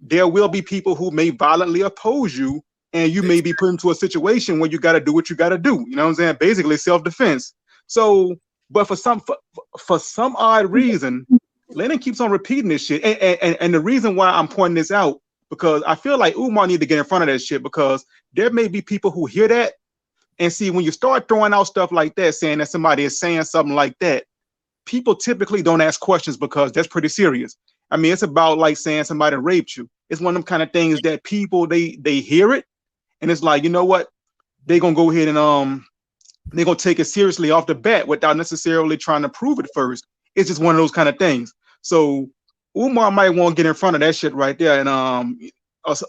S17: there will be people who may violently oppose you, and you may be put into a situation where you got to do what you got to do. You know what I'm saying? Basically self-defense. So, but for some odd reason, Lennon keeps on repeating this shit. And the reason why I'm pointing this out, because I feel like Umar need to get in front of that shit, because there may be people who hear that and see, when you start throwing out stuff like that, saying that somebody is saying something like that, people typically don't ask questions because that's pretty serious. I mean, it's about like saying somebody raped you. It's one of them kind of things that people, they hear it, and it's like, you know what? They're gonna go ahead and they're gonna take it seriously off the bat without necessarily trying to prove it first. It's just one of those kind of things. So Umar might want to get in front of that shit right there and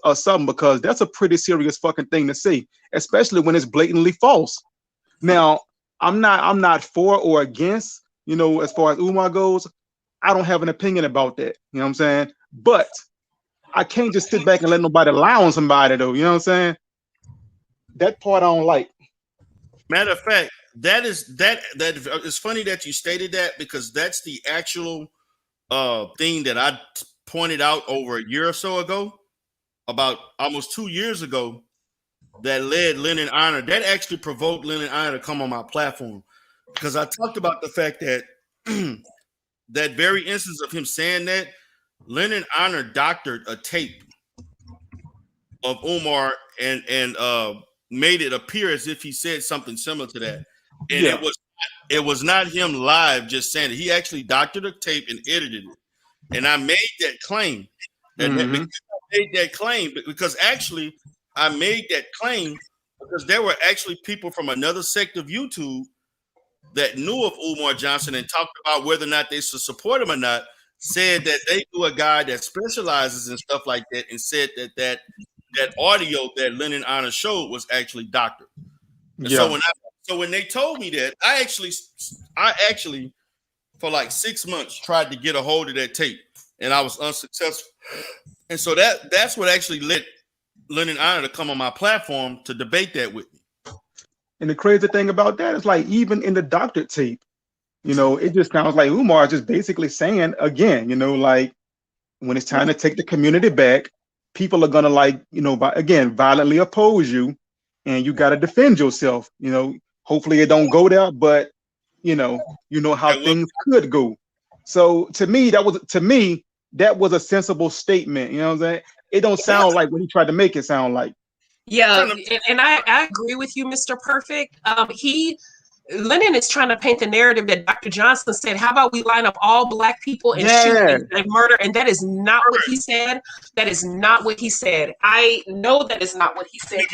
S17: or something, because that's a pretty serious fucking thing to say, especially when it's blatantly false. Now, I'm not for or against, you know, as far as Umar goes. I don't have an opinion about that. You know what I'm saying? But I can't just sit back and let nobody lie on somebody, though. You know what I'm saying? That part I don't like.
S8: Matter of fact, that it's funny that you stated that, because that's the actual thing that I pointed out over a year or so ago, about almost 2 years ago, that led Lennon Honor. That actually provoked Lennon Honor to come on my platform, because I talked about the fact that that very instance of him saying that, Lennon Honor doctored a tape of Umar and made it appear as if he said something similar to that. And it was not him live just saying it. He actually doctored a tape and edited it. And I made that claim. And I made that claim because actually I made that claim because there were actually people from another sect of YouTube that knew of Umar Johnson and talked about whether or not they should support him or not, said that they knew a guy that specializes in stuff like that, and said that audio that Lennon Honor showed was actually doctored. So when they told me that, I actually for like 6 months tried to get a hold of that tape, and I was unsuccessful. And so that's what actually led Lennon Honor to come on my platform to debate that with me.
S17: And the crazy thing about that is, like, even in the doctored tape, you know, it just sounds like Umar just basically saying again, you know, like, when it's time to take the community back, people are gonna, like, you know, again, violently oppose you, and you got to defend yourself. You know, hopefully it don't go there, but you know how things could go. So to me, that was a sensible statement. You know what I'm saying? It don't sound like what he tried to make it sound like.
S16: Yeah, and I agree with you, Mr. Perfect. Lennon is trying to paint the narrative that Dr. Johnson said, how about we line up all Black people and shoot and murder? And that is not what he said. That is not what he said. I know that is not what he said.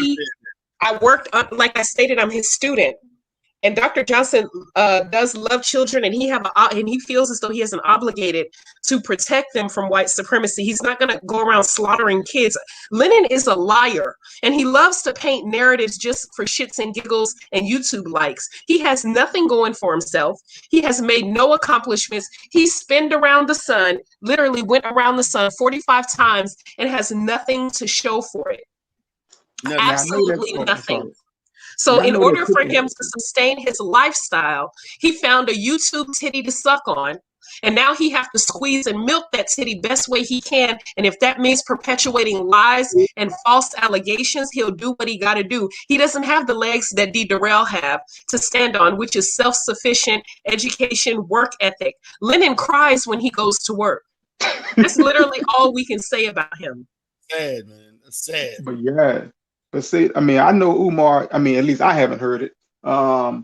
S16: I worked on, like I stated, I'm his student. And Dr. Johnson does love children, and he feels as though he is obligated to protect them from white supremacy. He's not going to go around slaughtering kids. Lennon is a liar, and he loves to paint narratives just for shits and giggles and YouTube likes. He has nothing going for himself. He has made no accomplishments. He spinned around the sun, literally went around the sun 45 times, and has nothing to show for it. Absolutely nothing. So in order for him to sustain his lifestyle, he found a YouTube titty to suck on, and now he has to squeeze and milk that titty best way he can. And if that means perpetuating lies and false allegations, he'll do what he got to do. He doesn't have the legs that D. Durrell have to stand on, which is self-sufficient, education, work ethic. Lennon cries when he goes to work. That's literally all we can say about him.
S8: Sad, man. That's sad.
S17: But yeah. But see, I mean, I know Umar. I mean, at least I haven't heard it. I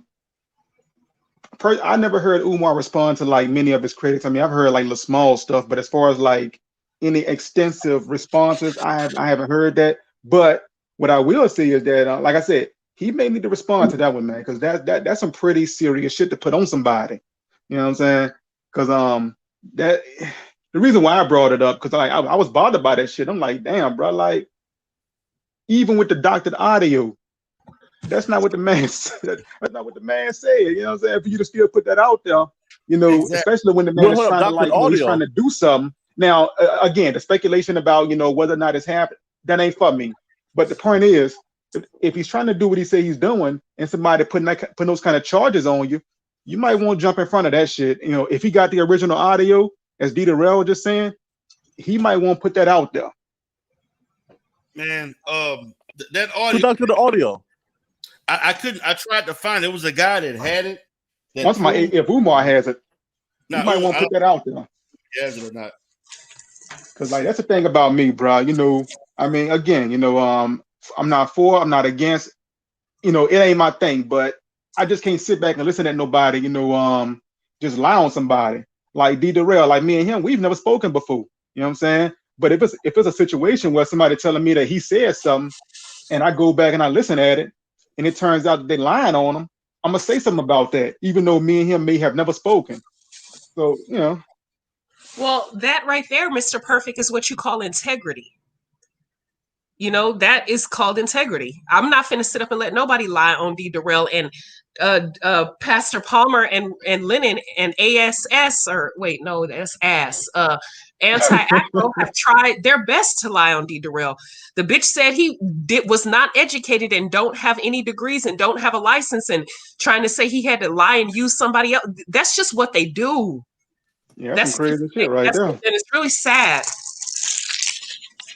S17: never heard Umar respond to like many of his critics. I mean, I've heard like the small stuff, but as far as like any extensive responses, I haven't heard that. But what I will say is that, like I said, he may need to respond to that one, man, because that's some pretty serious shit to put on somebody. You know what I'm saying? Because the reason why I brought it up, because I was bothered by that shit. I'm like, damn, bro, like. Even with the doctored audio, that's not what the man said. That's not what the man said. You know what I'm saying? For you to still put that out there, you know, especially when the man is trying to, like, he's trying to do something. Now, again, the speculation about, you know, whether or not it's happened, that ain't for me. But the point is, if he's trying to do what he say he's doing, and somebody putting those kind of charges on you, you might want to jump in front of that shit. You know, if he got the original audio, as D Darrell was just saying, he might want to put that out there.
S8: Man, that audio.
S18: Who talked to the audio?
S8: I couldn't. I tried to find it. It was a guy that had it.
S17: That's my if Umar has it, he might want to put that out there.
S8: Has it or not?
S17: Because like that's the thing about me, bro. You know, I mean, again, you know, I'm not for, I'm not against. You know, it ain't my thing, but I just can't sit back and listen to nobody. You know, just lie on somebody like D Darrell, like me and him. We've never spoken before. You know what I'm saying? But if it's a situation where somebody telling me that he said something, and I go back and I listen at it, and it turns out that they lying on him, I'm gonna say something about that, even though me and him may have never spoken. So, you know.
S16: Well, that right there, Mr. Perfect, is what you call integrity. You know, that is called integrity. I'm not finna sit up and let nobody lie on D Darrell and Pastor Palmer and Lennon and ASS, or wait, no, that's ass. Anti-Acro have tried their best to lie on D Darrell. The bitch said he was not educated and don't have any degrees and don't have a license, and trying to say he had to lie and use somebody else. That's just what they do.
S17: Yeah, that's some crazy shit right there.
S16: And it's really sad.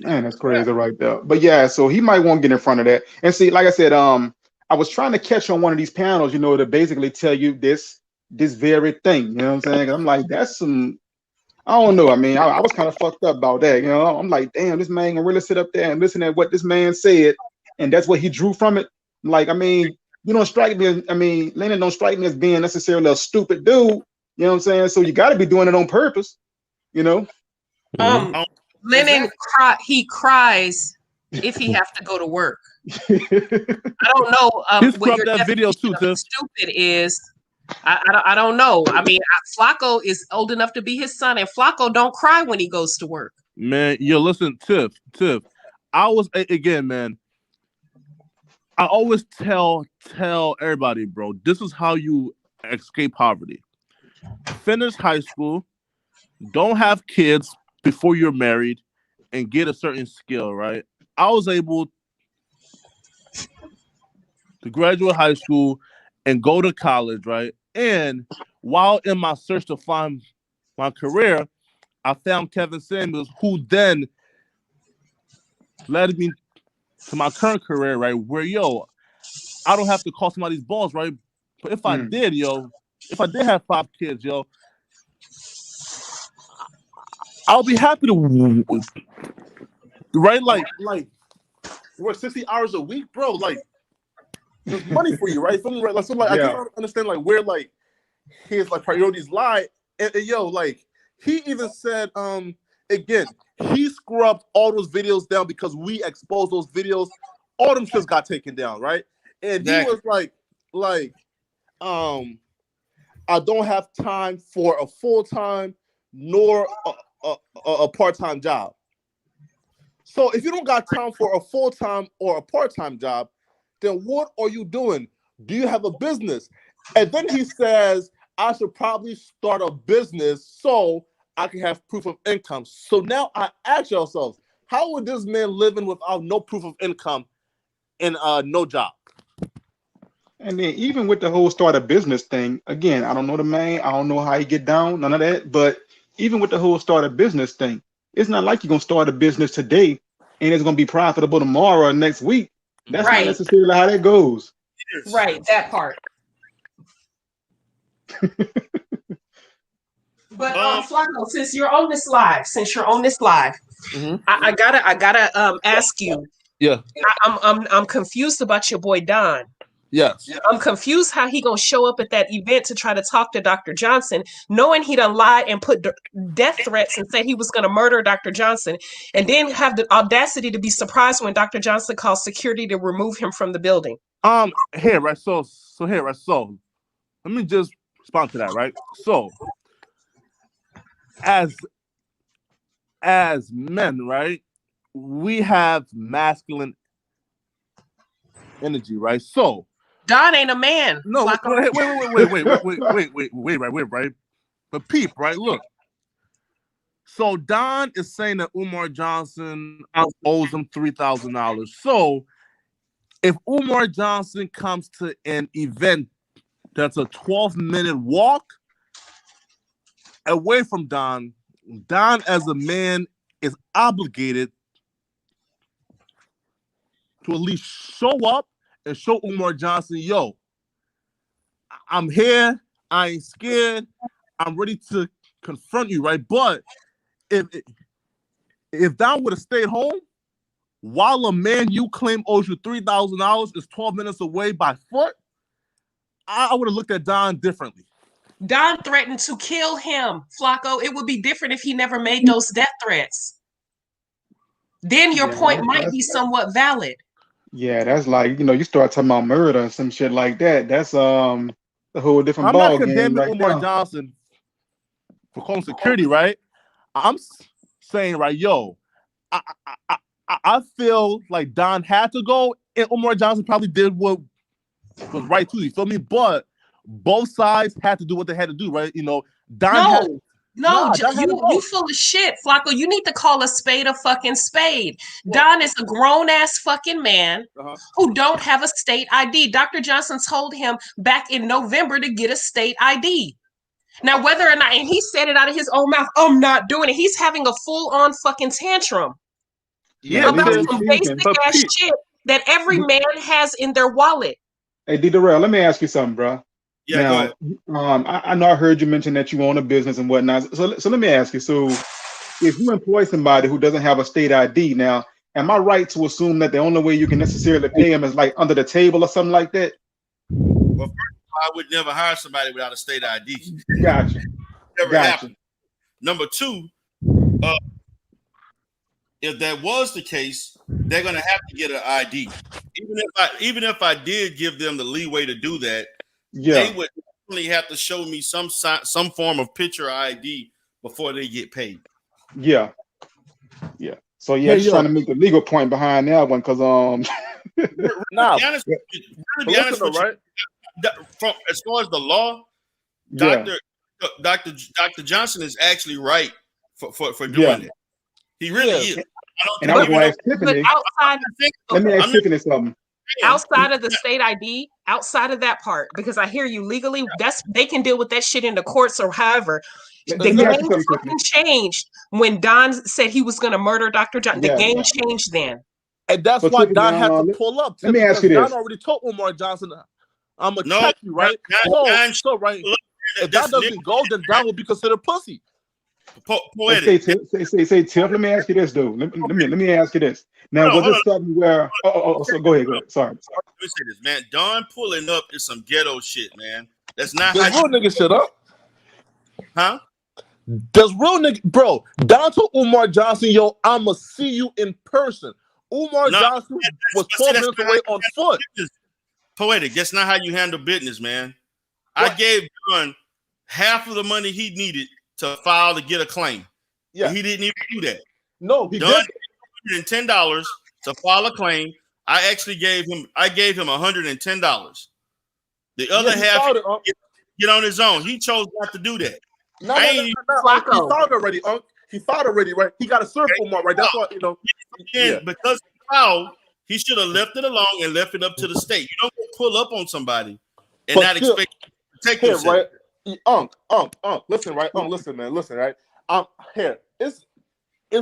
S17: Man, that's crazy right there. But yeah, so he might want to get in front of that. And see, like I said, I was trying to catch on one of these panels, you know, to basically tell you this very thing. You know what I'm saying? I'm like, that's some, I don't know. I mean, I was kind of fucked up about that. You know, I'm like, damn, this man can really sit up there and listen to what this man said, and that's what he drew from it. Like, I mean, you don't strike me as, I mean, Lennon don't strike me as being necessarily a stupid dude. You know what I'm saying? So you got to be doing it on purpose, you know?
S16: Lennon he cries if he have to go to work. I don't know what your
S18: that video too,
S16: stupid is. I don't know. I mean, Flacco is old enough to be his son, and Flacco don't cry when he goes to work.
S18: Man, yo, listen, Tiff. I was again, man. I always tell everybody, bro, this is how you escape poverty. Finish high school, don't have kids before you're married, and get a certain skill, right? I was able to graduate high school and go to college, right? And while in my search to find my career, I found Kevin Samuels, who then led me to my current career, right? Where, yo, I don't have to call somebody's boss, right? But if I did, if I did have 5 kids, yo, I'll be happy to, right? Like work 60 hours a week, bro. Like, there's money for you, right? Something, right? Like, I don't understand, like, where, like, his, like, priorities lie. And yo, like, he even said, again, he scrubbed all those videos down because we exposed those videos. All them shits got taken down, right? And he was like, I don't have time for a full-time nor a part-time job. So if you don't got time for a full-time or a part-time job, then what are you doing? Do you have a business? And then he says, I should probably start a business so I can have proof of income. So now I ask yourselves, how would this man living without no proof of income and no job?
S17: And then even with the whole start a business thing, again, I don't know the man, I don't know how he get down, none of that. But even with the whole start a business thing, it's not like you're gonna start a business today and it's gonna be profitable tomorrow or next week. That's not necessarily how that goes.
S16: Right, that part. But Flacco, since you're on this live, I gotta ask you.
S18: Yeah.
S16: I'm confused about your boy Don.
S18: Yes.
S16: I'm confused how he gonna show up at that event to try to talk to Dr. Johnson, knowing he done lied and put death threats and said he was gonna murder Dr. Johnson, and then have the audacity to be surprised when Dr. Johnson calls security to remove him from the building.
S18: So let me just respond to that, right? So as men, right, we have masculine energy, right? So
S16: Don ain't a man.
S18: No, wait, right? But peep, right? Look. So Don is saying that Umar Johnson owes him $3,000. So if Umar Johnson comes to an event that's a 12-minute walk away from Don, Don, as a man, is obligated to at least show up and show Umar Johnson, yo, I'm here. I ain't scared. I'm ready to confront you, right? But if Don would have stayed home, while a man you claim owes you $3,000 is 12 minutes away by foot, I would have looked at Don differently.
S16: Don threatened to kill him, Flacco. It would be different if he never made those death threats. Then your point might be somewhat valid.
S17: Yeah, that's like, you start talking about murder and some shit like that. That's a whole different
S18: I'm
S17: ball
S18: not
S17: game
S18: condemning
S17: right
S18: Umar
S17: now.
S18: Johnson for calling security, right? I'm saying, right, yo, I feel like Don had to go, and Umar Johnson probably did what was right too. You feel me? But both sides had to do what they had to do, right? Don
S16: you full of shit, Flacco. You need to call a spade a fucking spade. Don is a grown ass fucking man who don't have a state ID. Dr. Johnson told him back in November to get a state ID. Now, whether or not, and he said it out of his own mouth, I'm not doing it. He's having a full on fucking tantrum.
S17: Yeah,
S16: about some basic ass shit that every man has in their wallet.
S17: Hey, D. Darrell, let me ask you something, bro.
S18: Yeah,
S17: now, I know I heard you mention that you own a business and whatnot. So let me ask you. So, if you employ somebody who doesn't have a state ID, now, am I right to assume that the only way you can necessarily pay him is like under the table or something like that?
S8: Well, first of all, I would never hire somebody without a state ID.
S17: Gotcha.
S8: Never happened. Number two, if that was the case, they're gonna have to get an ID. Even if I did give them the leeway to do that, they would definitely have to show me some form of picture ID before they get paid.
S17: Yeah. So just trying to make the legal point behind that one, because
S8: to be honest with you, right? As far as the law, Dr. Johnson is actually right for doing it. He really is.
S17: And I was going to ask Tiffany. Let me ask Tiffany something.
S16: Outside of the state ID, outside of that part, because I hear you legally, they can deal with that shit in the courts or however. The game fucking changed when Don said he was going to murder Dr. Johnson. The game changed then.
S18: And that's why Don had to pull up.
S17: Let me ask you this.
S18: Don already told Umar Johnson, I'm going to check you, right? So, right. If that doesn't go, then Don will be considered pussy.
S17: Say, Tiff, let me ask you this, dude. Let me ask you this. Now, was this something where? So go ahead. Sorry.
S8: Let me say this, man. Don pulling up is some ghetto shit, man. That's not
S18: how real nigga shit up.
S8: Huh?
S18: Does real nigga, bro? Don told Umar Johnson, yo, I'ma see you in person. Umar Johnson was 12 minutes away on foot.
S8: Poetic. That's not how you handle business, man. What? I gave Don half of the money he needed to file to get a claim. Yeah, he didn't even do that.
S18: No, he
S8: did $110 to file a claim. I actually gave him $110. The other half get on his own. He chose not to do that.
S18: No. He filed already. He filed already, right? He got a surf mark, right? That's what
S8: because he filed, he should have left it alone and left it up to the state. You don't pull up on somebody and not expect to take it,
S18: right? Listen, right? Listen, man. Listen, right? Here, it's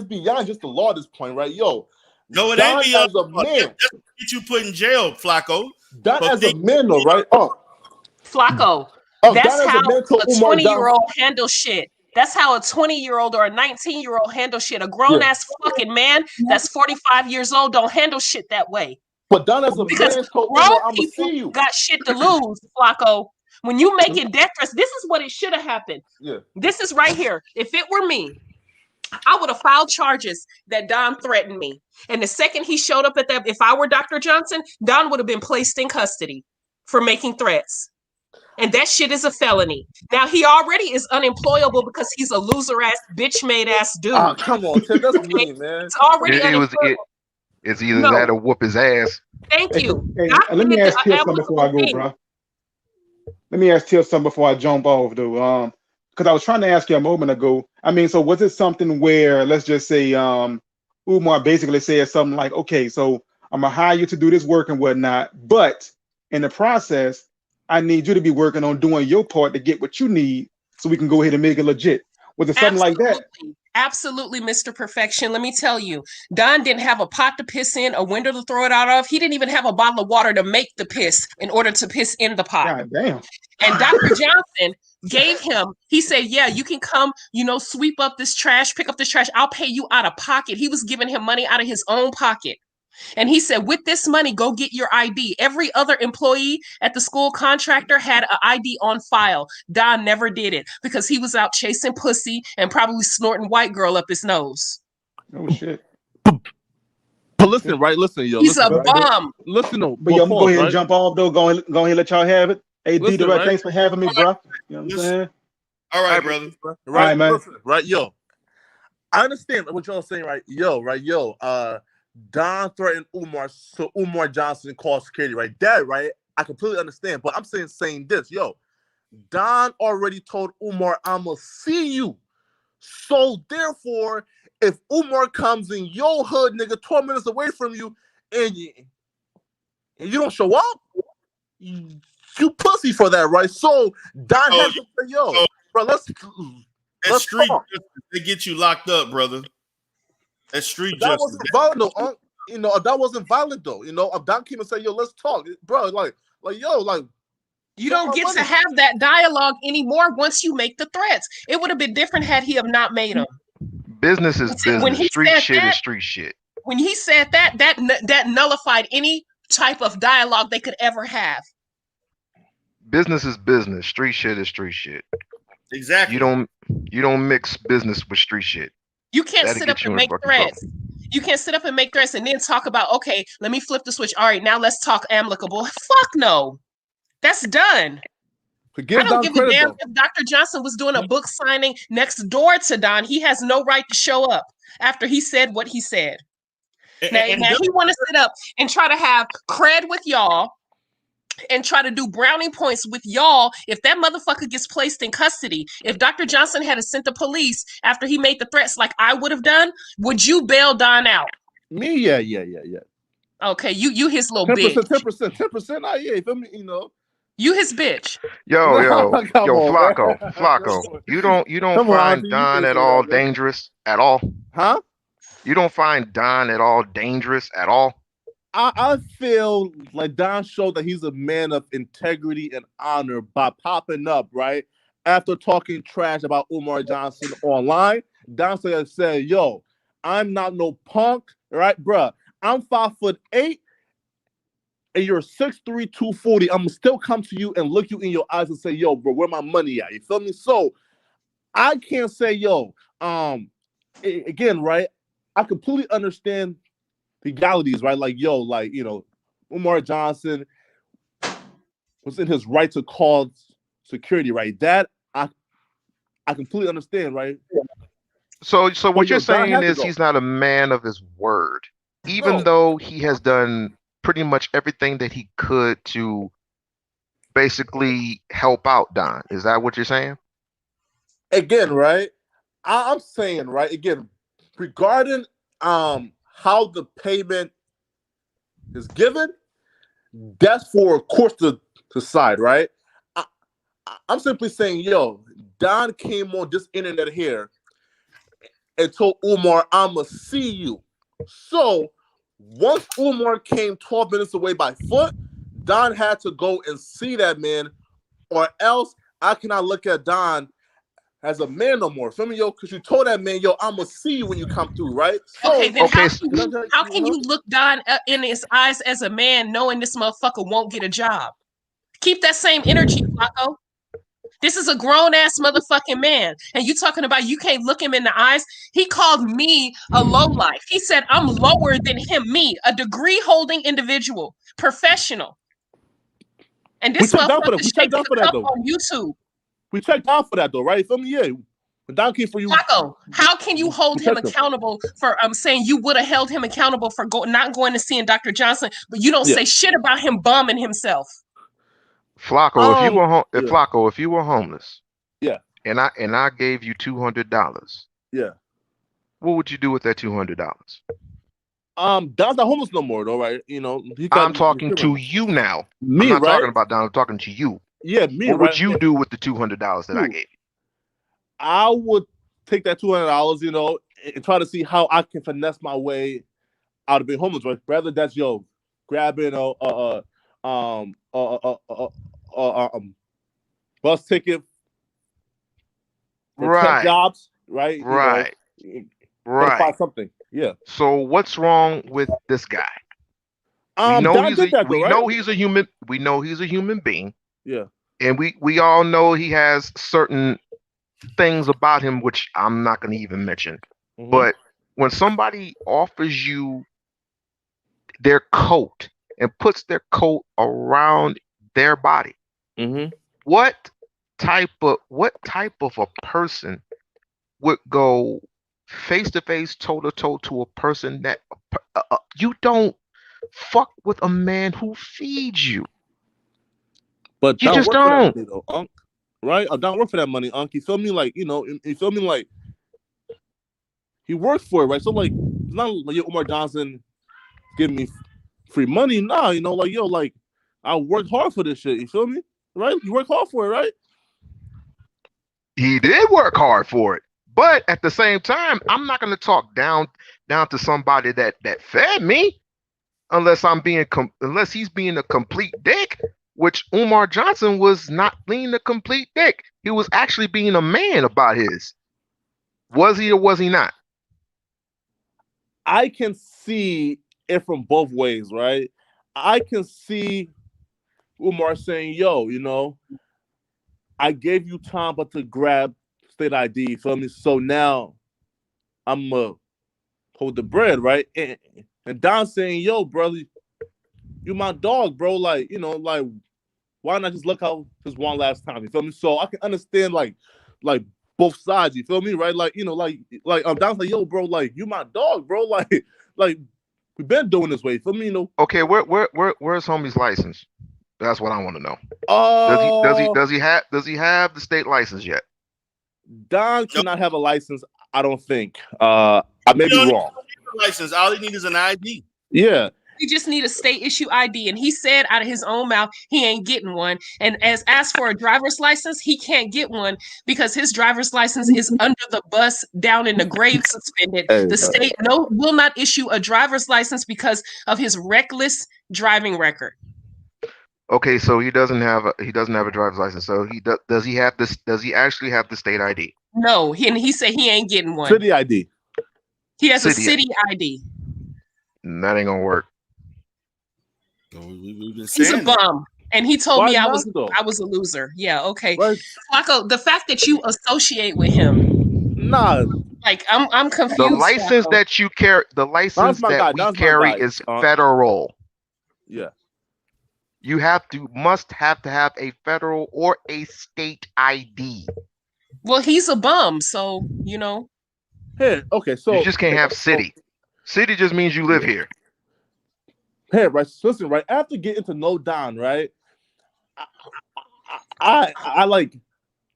S18: beyond just the law at this point, right? Yo,
S8: no, it ain't beyond the law. That's what you put in jail, Flacco.
S18: That as a man, though, right?
S16: Flacco. That's how a 20-year-old handles shit. That's how a 20-year-old or a 19-year-old handle shit. A grown-ass fucking man that's 45 years old don't handle shit that way.
S18: But Don as a
S16: because
S18: man,
S16: grown people got shit to lose, Flacco. When you make it death threats, this is what it should have happened.
S18: Yeah.
S16: This is right here. If it were me, I would have filed charges that Don threatened me. And the second he showed up at that, if I were Dr. Johnson, Don would have been placed in custody for making threats. And that shit is a felony. Now he already is unemployable because he's a loser ass, bitch made ass dude.
S18: Oh, come on, Tim, that's me, man.
S16: It's already unemployable.
S19: It's either that or whoop his ass.
S16: Thank you.
S17: Hey, let me ask Tiff something before I go, bro. Let me ask Tiff something before I jump off, dude. Because I was trying to ask you a moment ago. I mean, so was it something where, let's just say, Umar basically said something like, okay, so I'm gonna hire you to do this work and whatnot, but in the process, I need you to be working on doing your part to get what you need so we can go ahead and make it legit. Was it something like that?
S16: Absolutely, Mr. Perfection. Let me tell you, Don didn't have a pot to piss in, a window to throw it out of. He didn't even have a bottle of water to make the piss in order to piss in the pot.
S17: God damn.
S16: And Dr. Johnson gave him, he said, yeah, you can come, sweep up this trash, pick up this trash. I'll pay you out of pocket. He was giving him money out of his own pocket. And he said, with this money, go get your ID. Every other employee at the school contractor had an ID on file. Don never did it because he was out chasing pussy and probably snorting white girl up his nose.
S17: Oh, shit.
S18: But listen, right? Listen, yo.
S16: He's
S18: listen,
S16: a
S18: right?
S16: bum.
S18: Listen, though.
S17: But yo, I'm gonna go ahead
S18: right?
S17: and jump off, though. Go ahead and let y'all have it. Hey,
S18: Listen,
S17: D,
S18: right?
S17: thanks for having me, bro. You know what I'm saying?
S2: All right, brother.
S18: Right,
S17: right, man.
S18: Listen, right, yo. I understand what y'all saying, right? Yo. Don threatened Umar, so Umar Johnson called security, right? That, right? I completely understand, but I'm saying this, yo. Don already told Umar, I'ma see you. So therefore, if Umar comes in your hood, nigga, 12 minutes away from you, and you don't show up, you pussy for that, right? So Don has to say, yo, bro, let's
S2: street
S18: talk.
S2: justice, they get you locked up, brother. That's street
S18: That
S2: justice.
S18: wasn't violent, though. That wasn't violent, though. Don came and said, yo, let's talk, bro.
S16: You don't get to have that dialogue anymore once you make the threats. It would have been different had he have not made them.
S19: Business is business.
S16: When he
S19: Street
S16: said
S19: shit
S16: that,
S19: is street shit.
S16: When he said that nullified any type of dialogue they could ever have.
S19: Business is business. Street shit is street shit.
S2: Exactly.
S19: You don't mix business with street shit.
S16: You can't
S19: That'll
S16: sit up
S19: get you
S16: and
S19: in
S16: make
S19: fucking
S16: threats.
S19: trouble.
S16: You can't sit up and make threats and then talk about, okay, let me flip the switch. All right, now let's talk amicable. Fuck no. That's done. I don't give a damn if Dr. Johnson was doing a book signing next door to Don. He has no right to show up after he said what he said. Now he want to sit up and try to have cred with y'all and try to do brownie points with y'all. If that motherfucker gets placed in custody, if Dr. Johnson had sent the police after he made the threats like I would have done, would you bail Don out?
S18: Me, yeah.
S16: Okay, you his little
S18: 10%,
S16: bitch.
S18: 10%. Yeah, you feel me?
S16: You his bitch.
S19: Yo,
S18: Come on,
S19: Flacco. You don't
S18: Come on,
S19: find
S18: Auntie, you
S19: Don
S18: can
S19: at
S18: say
S19: all
S18: that, man.
S19: dangerous at all?
S18: Huh?
S19: You don't find Don at all dangerous at all?
S18: I feel like Don showed that he's a man of integrity and honor by popping up, right? After talking trash about Umar Johnson online, Don said, yo, I'm not no punk, right, bruh? I'm 5'8", and you're 6'3", 240. I'm gonna still come to you and look you in your eyes and say, yo, bro, where my money at? You feel me? So I can't say, yo, again, right? I completely understand legalities, right? Like, yo, like, Umar Johnson was in his right to call security, right? That I completely understand, right?
S19: So what you're
S18: Don
S19: saying
S18: has to
S19: is
S18: go.
S19: he's not a man of his word, even though he has done pretty much everything that he could to basically help out Don. Is that what you're saying?
S18: Again, right? I'm saying, right? Again, regarding how the payment is given, that's for courts to decide, right? I'm simply saying, yo, Don came on this internet here and told Umar, I'ma see you. So once Umar came 12 minutes away by foot, Don had to go and see that man, or else I cannot look at Don as a man no more. Feel me, yo? Because you told that man, yo, I'ma see you when you come through, right? So,
S16: Okay, then how can you look Don in his eyes as a man knowing this motherfucker won't get a job? Keep that same energy, Flacco. This is a grown-ass motherfucking man. And you talking about you can't look him in the eyes? He called me a lowlife. He said I'm lower than him, me, a degree-holding individual, professional. And this motherfucker shaped the cup on YouTube.
S18: We checked out for that, though, right? Feel me? Yeah. When Don came for you.
S16: Flacco, how can you hold him accountable for saying you would have held him accountable for not going to seeing Dr. Johnson, but you don't say shit about him bombing himself?
S19: Flacco, if you were homeless,
S18: yeah,
S19: and I gave you $200,
S18: yeah,
S19: what would you do with that $200?
S18: Don's not homeless no more, though, right?
S19: I'm talking to you now.
S18: Me,
S19: I'm not
S18: right?
S19: talking about Don. I'm talking to you.
S18: Yeah, me.
S19: What would you do with the $200 that I gave you?
S18: I would take that $200, you know, and try to see how I can finesse my way out of being homeless, right? Rather that's grabbing bus ticket for 10 jobs, right?
S19: Right.
S18: You know, gotta find something. Yeah.
S19: So what's wrong with this guy? We know
S18: Don
S19: he's
S18: did that, though,
S19: we
S18: right?
S19: know he's a human. We know he's a human being.
S18: Yeah.
S19: And we all know he has certain things about him which I'm not going to even mention.
S18: Mhm.
S19: But when somebody offers you their coat and puts their coat around their body, what type of a person would go face to face, toe to toe to a person that you don't fuck with a man who feeds you?
S18: But
S19: you
S18: Don
S19: just
S18: work for that
S19: don't.
S18: money, though, Unc. Right? Don work for that money, Unc. You feel me? Like, you know, you feel me? Like, he works for it, right? So, like, it's not like Umar Johnson giving me free money. Nah, you know, like, yo, like, I worked hard for this shit. You feel me? Right? You work hard for it, right?
S19: He did work hard for it, but at the same time, I'm not going to talk down to somebody that fed me, unless he's being a complete dick. Which Umar Johnson was not being a complete dick. He was actually being a man about his. Was he or was he not?
S18: I can see it from both ways, right? I can see Umar saying, yo, you know, I gave you time but to grab state ID, you feel me? So now I'm hold the bread, right? And Don saying, yo, brother, you my dog, bro. Like, you know, like, why not just look out just one last time? You feel me? So I can understand like both sides, you feel me? Right? Like, you know, like Don's like, yo, bro, like, you my dog, bro. Like we've been doing this way, you feel me? You know.
S19: Okay, where's homie's license? That's what I want to know. Does he have the state license yet?
S18: Don cannot have a license, I don't think. I may be wrong.
S8: License. All he needs is an ID.
S18: Yeah.
S16: He just need a state issue ID, and he said out of his own mouth he ain't getting one. And as for a driver's license, he can't get one because his driver's license is under the bus, down in the grave, suspended. The state will not issue a driver's license because of his reckless driving record.
S19: Okay, so he doesn't have a driver's license. So does he have this? Does he actually have the state ID?
S16: No, he said he ain't getting one.
S18: City ID.
S16: He has a city ID.
S19: That ain't gonna work.
S16: He's a bum, and he told me I was a loser. Yeah, okay. Flacco, the fact that you associate with him, like I'm confused.
S19: The license
S16: Flacco.
S19: that you carry, the license that we carry is federal.
S18: Yeah.
S19: You must have to have a federal or a state ID.
S16: Well, he's a bum, so you know.
S18: Hey, okay, so
S19: you just can't have city. City just means you live here.
S18: Hey, right. So listen, right after getting to know Don, right, I like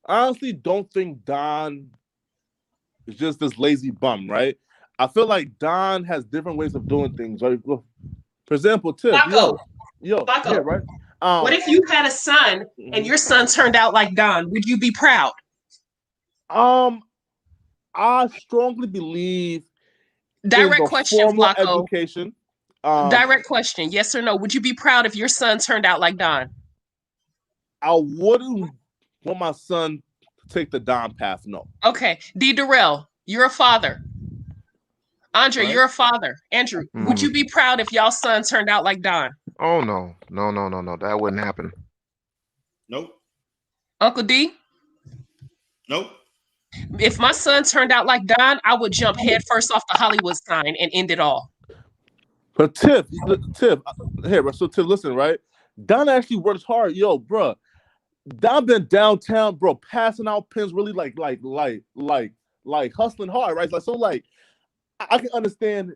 S18: honestly don't think Don is just this lazy bum, right? I feel like Don has different ways of doing things, right? For example, Tiff,
S16: Flacco.
S18: Yeah, right.
S16: What if you had a son and your son turned out like Don? Would you be proud?
S18: I strongly believe
S16: direct question, Flacco.
S18: Education.
S16: Direct question, yes or no? Would you be proud if your son turned out like Don?
S18: I wouldn't want my son to take the Don path, no.
S16: Okay, D. Durrell, you're a father. Andre, you're a father. Andrew, would you be proud if y'all's son turned out like Don?
S19: Oh no, that wouldn't happen.
S8: Nope.
S16: Uncle D?
S8: Nope.
S16: If my son turned out like Don, I would jump head first off the Hollywood sign and end it all.
S18: But Tiff, hey, so Tiff, listen, right? Don actually works hard, yo, bro. Don been downtown, bro, passing out pins, really like hustling hard, right? Like, so, like, I can understand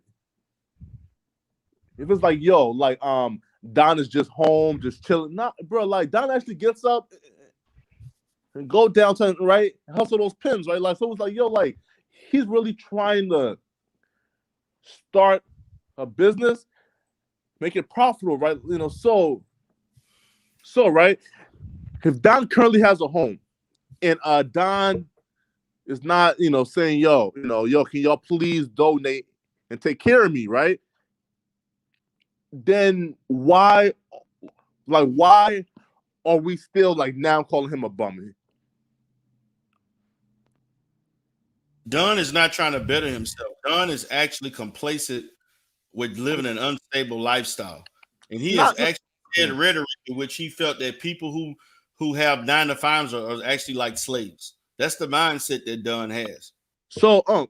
S18: if it's like, yo, like, Don is just home, just chilling. Not, bro, like, Don actually gets up and go downtown, right? Hustle those pins, right? Like, so it's like, yo, like, he's really trying to start a business, make it profitable, right? You know, so right. If Don currently has a home, and Don is not, saying, yo, can y'all please donate and take care of me, right? Then why are we still like now calling him a bum?
S8: Don is not trying to better himself. Don is actually complacent with living an unstable lifestyle, and he has actually said rhetoric in which he felt that people who have 9-to-5s are actually like slaves. That's the mindset that Don has.
S18: So,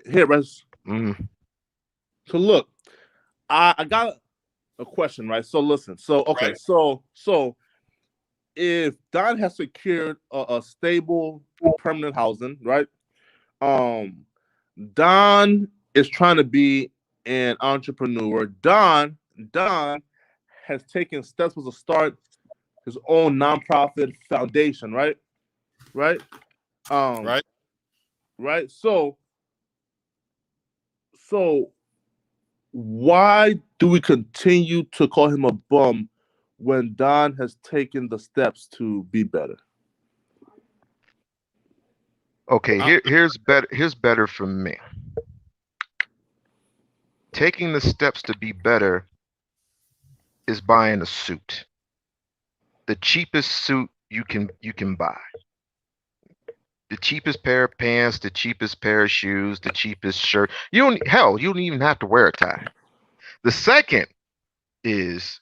S18: here, Russ. So look, I got a question, right? So listen. So okay. Right. So if Don has secured a stable, permanent housing, right? Don is trying to be an entrepreneur. Don has taken steps to start his own nonprofit foundation, right? Right. Right. So why do we continue to call him a bum when Don has taken the steps to be better?
S19: Okay, here's better for me. Taking the steps to be better is buying a suit. The cheapest suit you can buy. The cheapest pair of pants, the cheapest pair of shoes, the cheapest shirt. You don't even have to wear a tie. The second is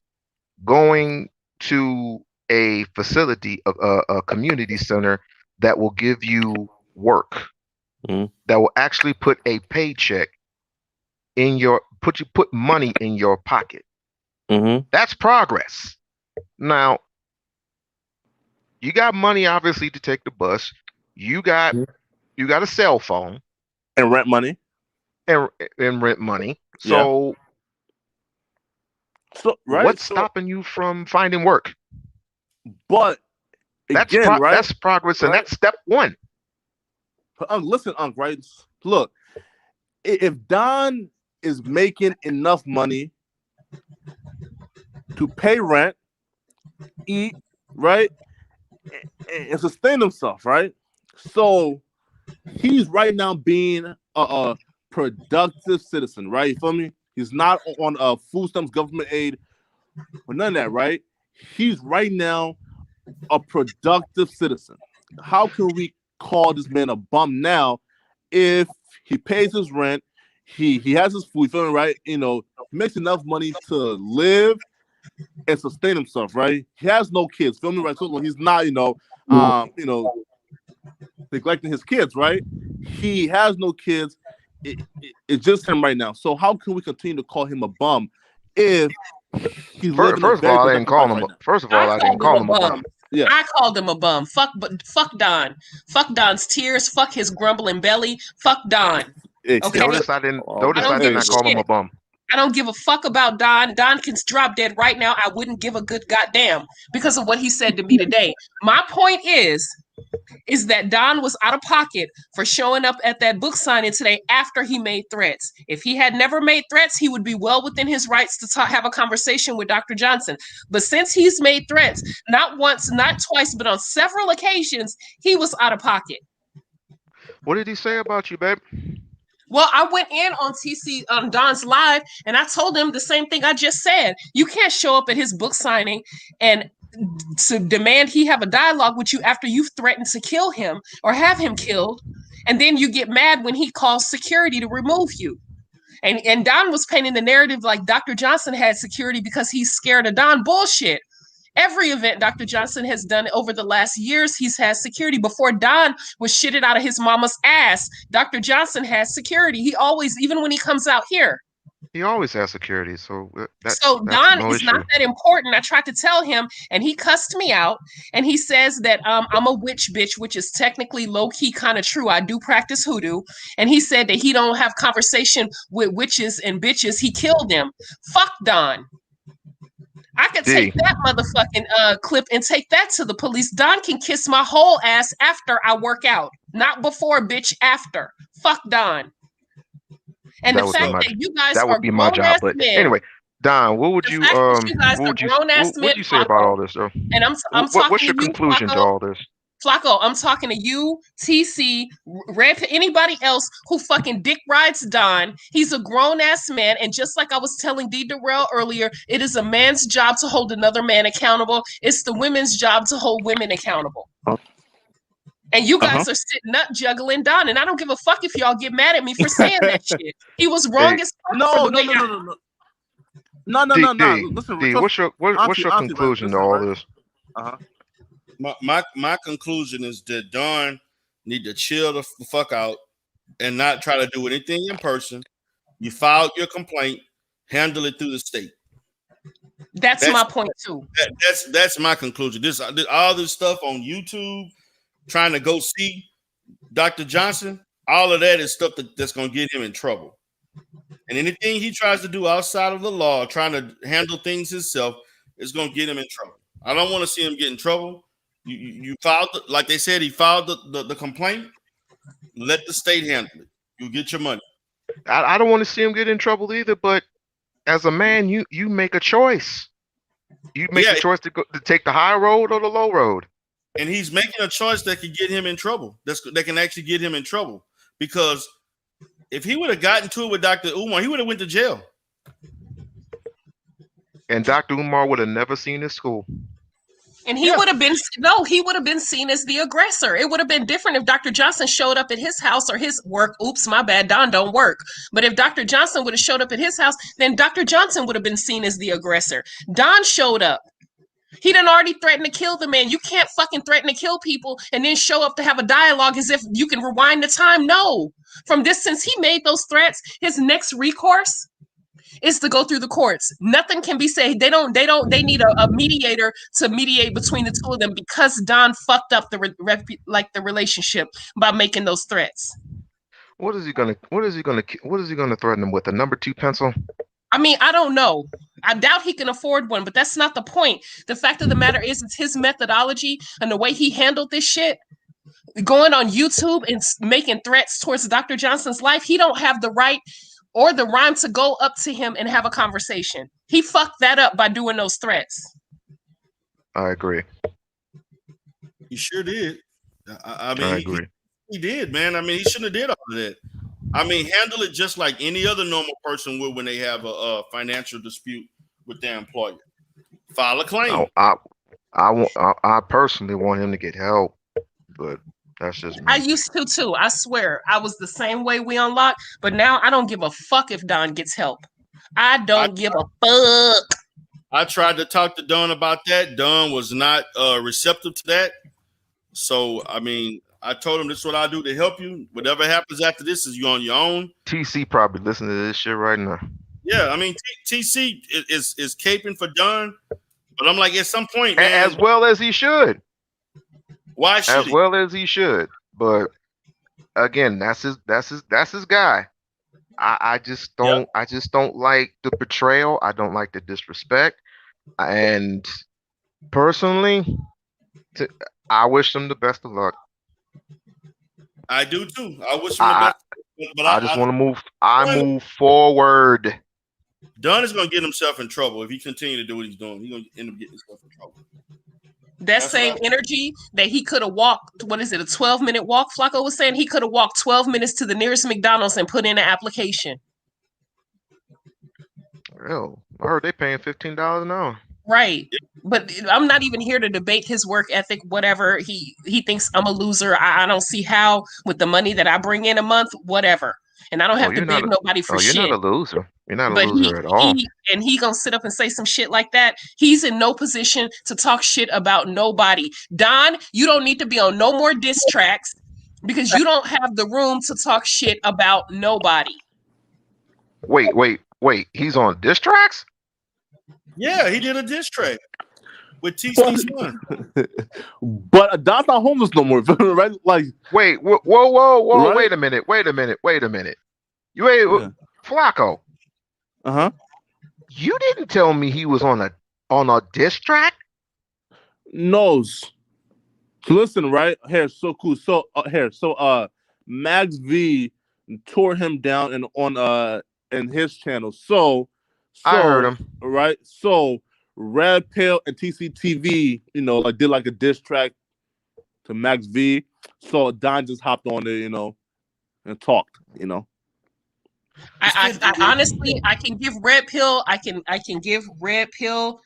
S19: going to a facility, a community center that will give you work, that will actually put a paycheck in put money in your pocket. That's progress. Now, you got money obviously to take the bus. You got a cell phone
S18: and rent money.
S19: And rent money. So
S18: right,
S19: what's stopping you from finding work?
S18: But
S19: that's
S18: again, right?
S19: That's progress, and that's step one.
S18: Listen, Unc, right? Look, if Don is making enough money to pay rent, eat, right, and sustain himself, right? So he's right now being a productive citizen, right? You feel me? He's not on food stamps, government aid, or none of that, right? He's right now a productive citizen. How can we call this man a bum now if he pays his rent, he has his food, you feel me, right? He makes enough money to live and sustain himself, right? He has no kids, feel me, right? So he's not, neglecting his kids, right? He has no kids. It's just him right now. So how can we continue to call him a bum if he's living
S19: First of all, I didn't call him. First of all, I didn't call him a bum.
S16: Yeah. I called him a bum. Fuck Don. Fuck Don's tears. Fuck his grumbling belly. Fuck Don. Okay.
S19: Notice I did not call him a bum.
S16: I don't give a fuck about Don. Don can drop dead right now. I wouldn't give a good goddamn because of what he said to me today. My point is that Don was out of pocket for showing up at that book signing today after he made threats. If he had never made threats, he would be well within his rights to have a conversation with Dr. Johnson. But since he's made threats, not once, not twice, but on several occasions, he was out of pocket.
S19: What did he say about you, babe?
S16: Well, I went in on Don's live and I told him the same thing I just said. You can't show up at his book signing and to demand he have a dialogue with you after you've threatened to kill him or have him killed, and then you get mad when he calls security to remove you. And Don was painting the narrative like Dr. Johnson had security because he's scared of Don. Bullshit. Every event Dr. Johnson has done over the last years, he's had security. Before Don was shitted out of his mama's ass, Dr. Johnson has security. He always, even when he comes out here.
S19: He always has security, so
S16: Don is not that important. I tried to tell him, and he cussed me out. And he says that I'm a witch bitch, which is technically low key kind of true. I do practice hoodoo, and he said that he don't have conversation with witches and bitches. He killed them. Fuck Don. I could take that motherfucking clip and take that to the police. Don can kiss my whole ass after I work out, not before, bitch. After. Fuck Don. And the fact that you guys
S19: that would be my job, but anyway, Don, what would you say about all this, though?
S16: And I'm talking
S19: what's your conclusion to all this?
S16: Flacco, I'm talking to you, TC, Red, anybody else who fucking dick rides Don. He's a grown ass man, and just like I was telling D. Darrell earlier, it is a man's job to hold another man accountable. It's the women's job to hold women accountable. And you guys are sitting up juggling Don, and I don't give a fuck if y'all get mad at me for saying that shit. He was wrong as fuck.
S18: No.
S19: Listen, D, what's your conclusion to all this?
S8: My conclusion is that Don need to chill the fuck out and not try to do anything in person. You filed your complaint, handle it through the state.
S16: That's my point too.
S8: That's my conclusion. This all this stuff on YouTube, trying to go see Dr. Johnson, all of that is stuff that's going to get him in trouble. And anything he tries to do outside of the law, trying to handle things himself, is going to get him in trouble. I don't want to see him get in trouble. You filed, like they said, he filed the complaint. Let the state handle it. You get your money.
S19: I don't want to see him get in trouble either, but as a man, you make a choice. You make a choice to take the high road or the low road.
S8: And he's making a choice that could get him in trouble. That can actually get him in trouble. Because if he would have gotten to it with Dr. Umar, he would have went to jail.
S19: And Dr. Umar would have never seen his school.
S16: And he would have been he would have been seen as the aggressor. It would have been different if Dr. Johnson showed up at his house or his work. Oops, my bad, Don don't work. But if Dr. Johnson would have showed up at his house, then Dr. Johnson would have been seen as the aggressor. Don showed up. He done already threatened to kill the man. You can't fucking threaten to kill people and then show up to have a dialogue as if you can rewind the time. No. Since he made those threats, his next recourse is to go through the courts. Nothing can be said. They need a mediator to mediate between the two of them because Don fucked up the relationship by making those threats.
S19: What is he gonna threaten him with? A number 2 pencil?
S16: I mean, I don't know. I doubt he can afford one, but that's not the point. The fact of the matter is, it's his methodology and the way he handled this shit. Going on YouTube and making threats towards Dr. Johnson's life, he don't have the right or the rhyme to go up to him and have a conversation. He fucked that up by doing those threats.
S19: I agree.
S8: He sure did. I mean,
S19: I agree.
S8: He did, man. I mean, he shouldn't have did all of that. I mean, handle it just like any other normal person would when they have a financial dispute with their employer. File a claim.
S19: I personally want him to get help, but that's just me.
S16: I used to too. I swear, I was the same way we unlocked, but now I don't give a fuck if Don gets help. I don't give a fuck.
S8: I tried to talk to Don about that. Don was not receptive to that. So, I mean, I told him this is what I do to help you. Whatever happens after this is you on your own.
S19: TC probably listening to this shit right now.
S8: Yeah, I mean, TC is caping for Don, but I'm like, at some point, man,
S19: as well as he should.
S8: Why should
S19: as well as he should? But again, that's his guy. I just don't like the betrayal. I don't like the disrespect. And personally, I wish him the best of luck.
S8: I do too. I wish him the best. But
S19: I just want to move. Move forward.
S8: Dunn is going to get himself in trouble if he continue to do what he's doing. He's going to end up getting himself in trouble.
S16: That's same energy that he could have walked, what is it, a 12-minute walk, Flacco was saying? He could have walked 12 minutes to the nearest McDonald's and put in an application.
S19: Real. I heard they paying $15 an hour.
S16: Right. But I'm not even here to debate his work ethic, whatever. He thinks I'm a loser. I don't see how with the money that I bring in a month, whatever. And I don't have to beg nobody for shit.
S19: You're not a loser. You're not a loser at all.
S16: He gonna sit up and say some shit like that. He's in no position to talk shit about nobody. Don, you don't need to be on no more diss tracks because you don't have the room to talk shit about nobody.
S19: Wait. He's on diss tracks?
S8: Yeah, he did a diss track with TC's son.
S18: But Don's not homeless no more, right? Like,
S19: whoa! Right? Wait a minute. You Flacco. You didn't tell me he was on a diss track.
S18: No. So listen, right here. So cool. So Max V tore him down and on in his channel. So
S19: I heard him.
S18: Right. So Red Pill and TCTV, like did like a diss track to Max V. So Don just hopped on there, you know, and talked, you know.
S16: I honestly, I can give Red Pill. I can give Red Pill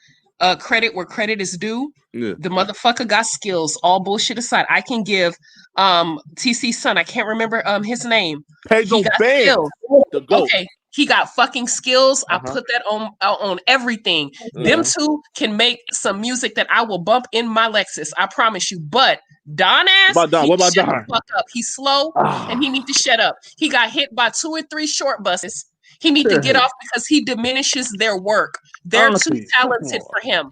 S16: credit where credit is due.
S18: Yeah.
S16: The motherfucker got skills. All bullshit aside, I can give TC's son. I can't remember his name.
S18: Pedro
S16: He got
S18: Vance,
S16: skills.
S18: the GOAT.
S16: Okay, he got fucking skills. I
S18: Uh-huh.
S16: put that on everything. Them two can make some music that I will bump in my Lexus. I promise you. But Don ass,
S18: What about Don?
S16: he
S18: What about
S16: shut
S18: Don?
S16: the fuck up. He's slow and he need to shut up. He got hit by 2 or 3 short buses. He need to get off because he diminishes their work. They're too
S18: Auntie,
S16: talented
S18: come
S16: for him.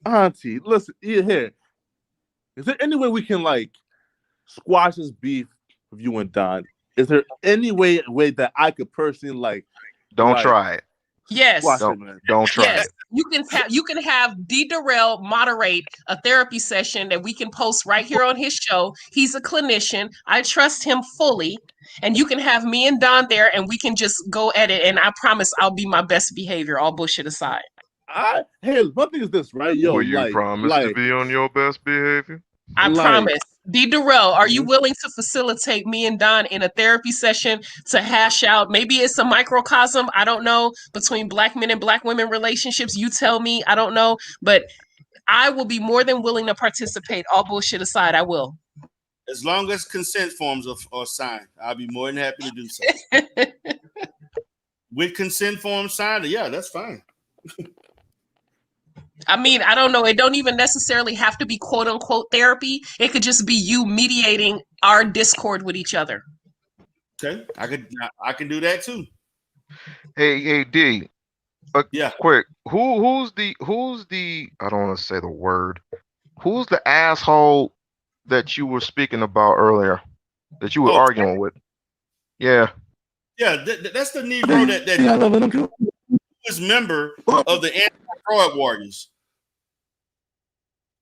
S18: Auntie, listen, here. Is there any way we can like squash this beef with you and Don? Is there any way that I could personally like?
S19: Don't try it.
S16: Yes.
S19: Don't try
S16: Yes.
S19: it.
S16: You can have D. Durrell moderate a therapy session that we can post right here on his show. He's a clinician. I trust him fully. And you can have me and Don there and we can just go at it. And I promise I'll be my best behavior, all bullshit aside.
S18: Hey, one thing is this, right? Yo,
S19: Will you promise to be on your best behavior?
S16: I promise. D. Durrell, are you willing to facilitate me and Don in a therapy session to hash out? Maybe it's a microcosm, I don't know, between black men and black women relationships. You tell me, I don't know. But I will be more than willing to participate. All bullshit aside, I will.
S8: As long as consent forms are signed, I'll be more than happy to do so. With consent forms signed, yeah, that's fine.
S16: I mean, I don't know. It don't even necessarily have to be quote unquote therapy. It could just be you mediating our discord with each other.
S8: Okay, I can do that too.
S19: Hey, D.
S8: Yeah.
S19: Quick. Who's the? I don't want to say the word. Who's the asshole that you were speaking about earlier? That you were arguing with? Yeah.
S8: Yeah, that's the Negro that is member of the Anti-Fraud Warriors.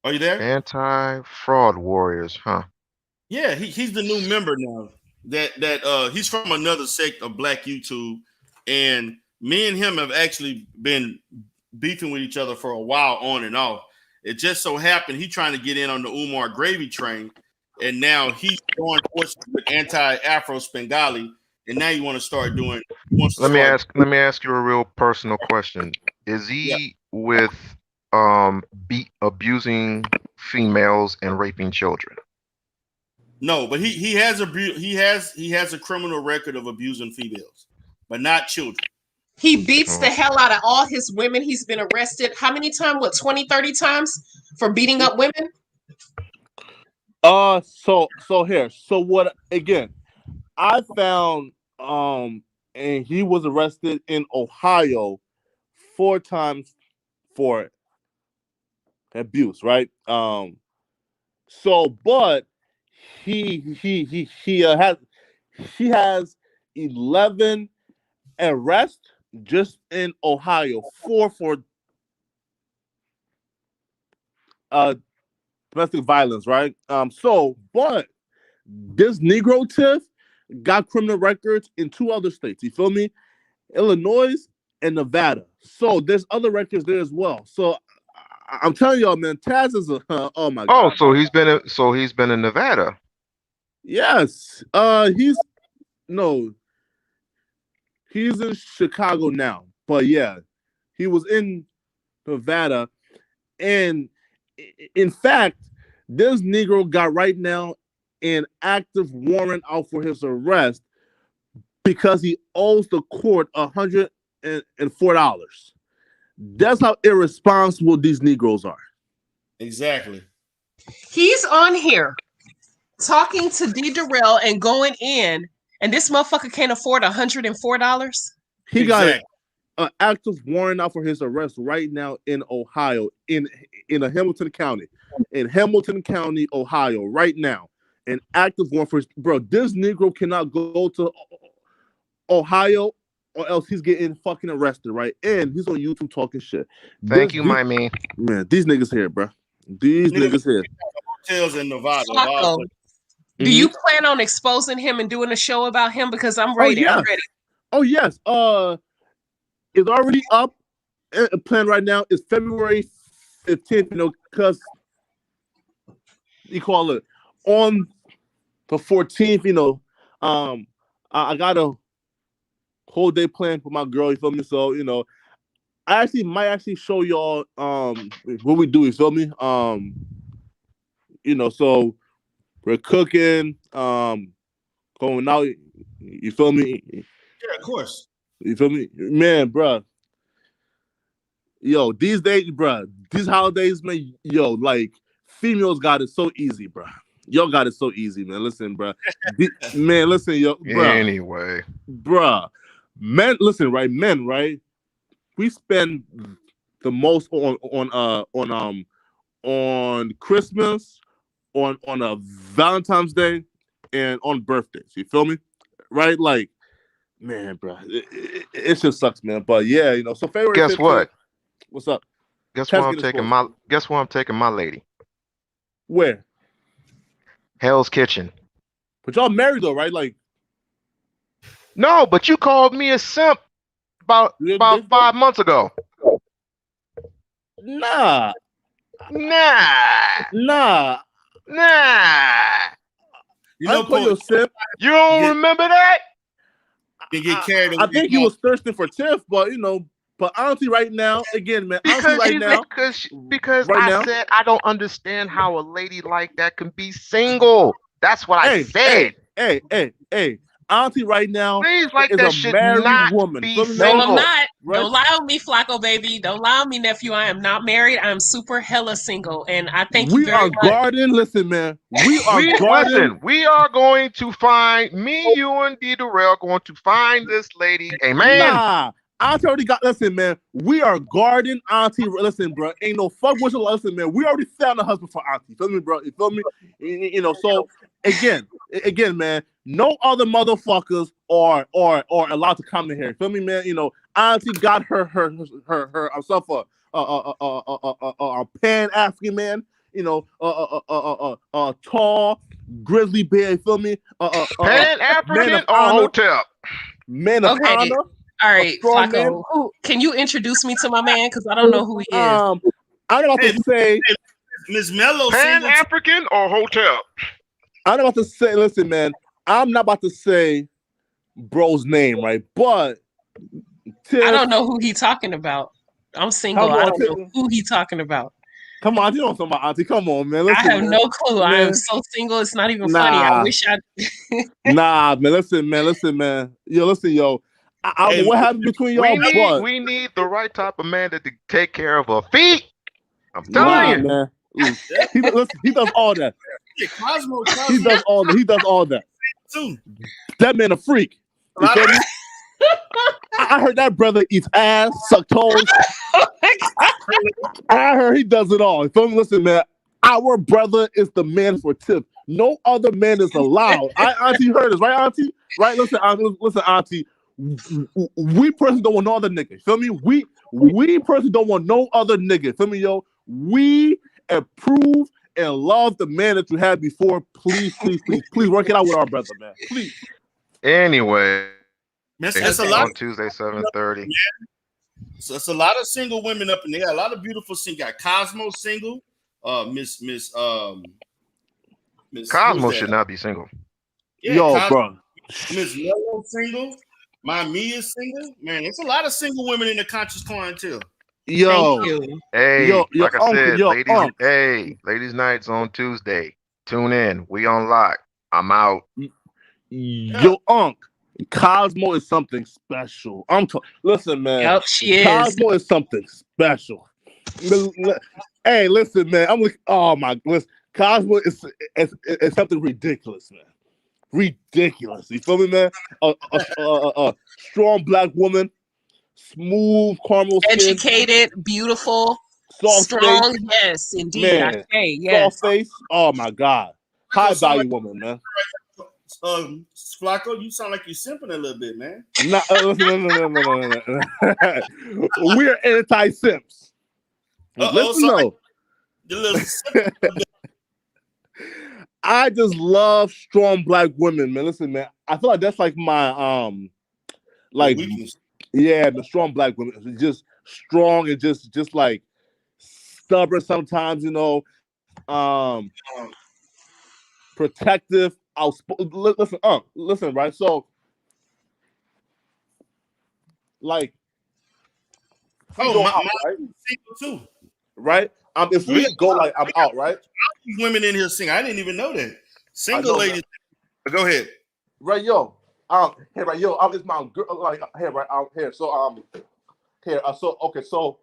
S8: Are you there?
S19: Anti-Fraud Warriors, huh?
S8: Yeah, he's the new member now. That he's from another sect of Black YouTube, and me and him have actually been beefing with each other for a while, on and off. It just so happened he's trying to get in on the Umar gravy train, and now he's going with anti-Afro Spengali, and now you want to start doing.
S19: Let me ask you a real personal question. Is he with abusing females and raping children?
S8: No, but he has a criminal record of abusing females, but not children.
S16: He beats the hell out of all his women. He's been arrested how many times? What, 20, 30 times for beating up women?
S18: So what again? I found and he was arrested in Ohio 4 times for abuse, right? But he has 11 arrests just in Ohio, 4 for domestic violence, right? But this Negro Tiff got criminal records in 2 other states. You feel me? Illinois and Nevada. So there's other records there as well. So I'm telling y'all, man, Taz is oh my god.
S19: Oh, so he's been in Nevada.
S18: Yes. He's in Chicago now. But yeah, he was in Nevada. And in fact, this Negro got right now an active warrant out for his arrest because he owes the court $104. That's how irresponsible these Negroes are.
S8: Exactly.
S16: He's on here talking to D. Durrell and going in, and this motherfucker can't afford $104.
S18: He got an active warrant out for his arrest right now in Ohio, in Hamilton County. In Hamilton County, Ohio, right now. An active warrant for his this Negro cannot go to Ohio or else he's getting fucking arrested, right? And he's on YouTube talking shit.
S19: Thank you, my man.
S18: Man, these niggas here, bro. These niggas here.
S8: Hotels in Nevada.
S16: Do you plan on exposing him and doing a show about him? Because I'm ready. I'm ready.
S18: Oh yes. It's already up. Plan right now is February 15th. You know, because you call it on the 14th, you know, I got a whole day planned for my girl. You feel me? So you know, I might show y'all what we do. You feel me? You know, so we're cooking, going out. You feel me?
S8: Yeah, of course.
S18: You feel me, man, bro? Yo, these days, bro, these holidays, man, yo, like females got it so easy, bro. Y'all got it so easy, man. Listen, bro. Man, listen, yo, bro.
S19: Anyway,
S18: bro, men, listen, right? Men, right? We spend the most on Christmas, on a Valentine's Day, and on birthdays. You feel me? Right? Like, man, bro, it just sucks, man. But yeah, you know. So February
S19: guess
S18: 15th,
S19: what?
S18: what's up?
S19: Guess where I'm taking my lady?
S18: Where?
S19: Hell's Kitchen.
S18: But y'all married though, right? Like,
S19: no, but you called me a simp about 5 months ago.
S18: Nah.
S19: You
S8: know,
S18: Coach,
S19: you don't remember that?
S8: You get carried away.
S18: I think he was thirsting for Tiff, but you know, but honestly, right now, again, man, honestly, right now,
S19: because
S18: right
S19: I
S18: now,
S19: said I don't understand how a lady like that can be single. That's what I said.
S18: Hey. Auntie right now
S19: Ladies like
S18: is
S19: that
S18: a
S19: should
S18: married
S19: not
S18: woman.
S19: be
S18: Feel me,
S16: No,
S18: man?
S16: I'm not.
S18: Right?
S16: Don't lie on me, Flacco, baby. Don't lie on me, nephew. I am not married. I'm super hella single, and I thank you
S18: We
S16: very
S18: are
S16: much.
S18: guarding. Listen, man. We are guarding.
S19: Listen, we are going to find you and D Durrell going to find this lady a man.
S18: Nah. Auntie already got. Listen, man. We are guarding Auntie. Listen, bro. Ain't no fuck with you. Listen, man. We already found a husband for Auntie. You feel me, bro? You feel me? You know. So again, man. No other motherfuckers are allowed to come in here. You feel me, man? You know, Auntie got herself a Pan African man. You know, tall grizzly bear. You feel me?
S19: Pan African or hotel?
S18: Man of honor.
S16: All right, Flacco. Can you introduce me to my man? Because I don't know who he is.
S18: I'm about to say
S8: Miss Mello.
S19: Pan African or hotel?
S18: I'm about to say, listen, man. I'm not about to say bro's name, right? But
S16: I don't know who he talking about. I'm single. I don't know who he talking about.
S18: Come on, you don't talk about Auntie. Come on, man. Listen,
S16: I have
S18: man.
S16: no clue.
S18: Man.
S16: I am so single. It's not even funny. I wish I.
S18: Nah, man. Listen, man. Yo, listen, yo. What happened between y'all?
S19: We need the right type of man to take care of her feet. I'm telling you,
S18: man. He does all that.
S8: Yeah, Cosmo.
S18: He does all that. He does all that. That man a freak. You feel me? I heard that brother eats ass, suck toes. I heard he does it all. You feel me? Listen, man. Our brother is the man for Tiff. No other man is allowed. Auntie heard us, right, Auntie? Right? Listen, Auntie. We personally don't want no other nigga. Feel me? We personally don't want no other nigga. Feel me, yo? We approve and love the man that you had before. Please work it out with our brother, man. Please.
S19: Anyway,
S8: that's a lot
S19: on Tuesday, 7:30.
S8: So it's a lot of single women up in there. A lot of beautiful single. Got Cosmo single. Miss
S19: Cosmo should not be single.
S8: Yeah,
S18: yo, bro.
S8: Miss Mello single. My Mia single. Man, it's a lot of single women in the conscious clientele.
S18: Yo,
S19: hey, like I said, ladies' nights on Tuesday. Tune in. We on lock. I'm out.
S18: Yo, Cosmo is something special. Listen, man.
S16: Yep, she is.
S18: Cosmo is something special. Hey, listen, man. I'm like, oh my goodness. Cosmo is something ridiculous, man. Ridiculous. You feel me, man? A strong black woman, smooth caramel skin,
S16: educated, beautiful,
S18: soft
S16: strong.
S18: face.
S16: Yes, indeed.
S18: Man,
S16: I say yes.
S18: soft face. Oh my God. High value woman, man.
S8: Flacco, you sound like you're simping a little bit, man.
S18: No. We're anti-simps. Listen, no. I just love strong black women, man. Listen, man. I feel like that's like my the strong black women. Just strong and just like stubborn sometimes, you know. protective, outspoken. Listen, right? So, like, we go out, right?
S8: Single too.
S18: Right? If we go like I'm out, right?
S8: Women in here sing. I didn't even know that. Single
S18: know,
S8: ladies. But go ahead.
S18: Right, yo. Hey, right, yo. It's my girl. Like, here, right, here. So, here. So, okay. So,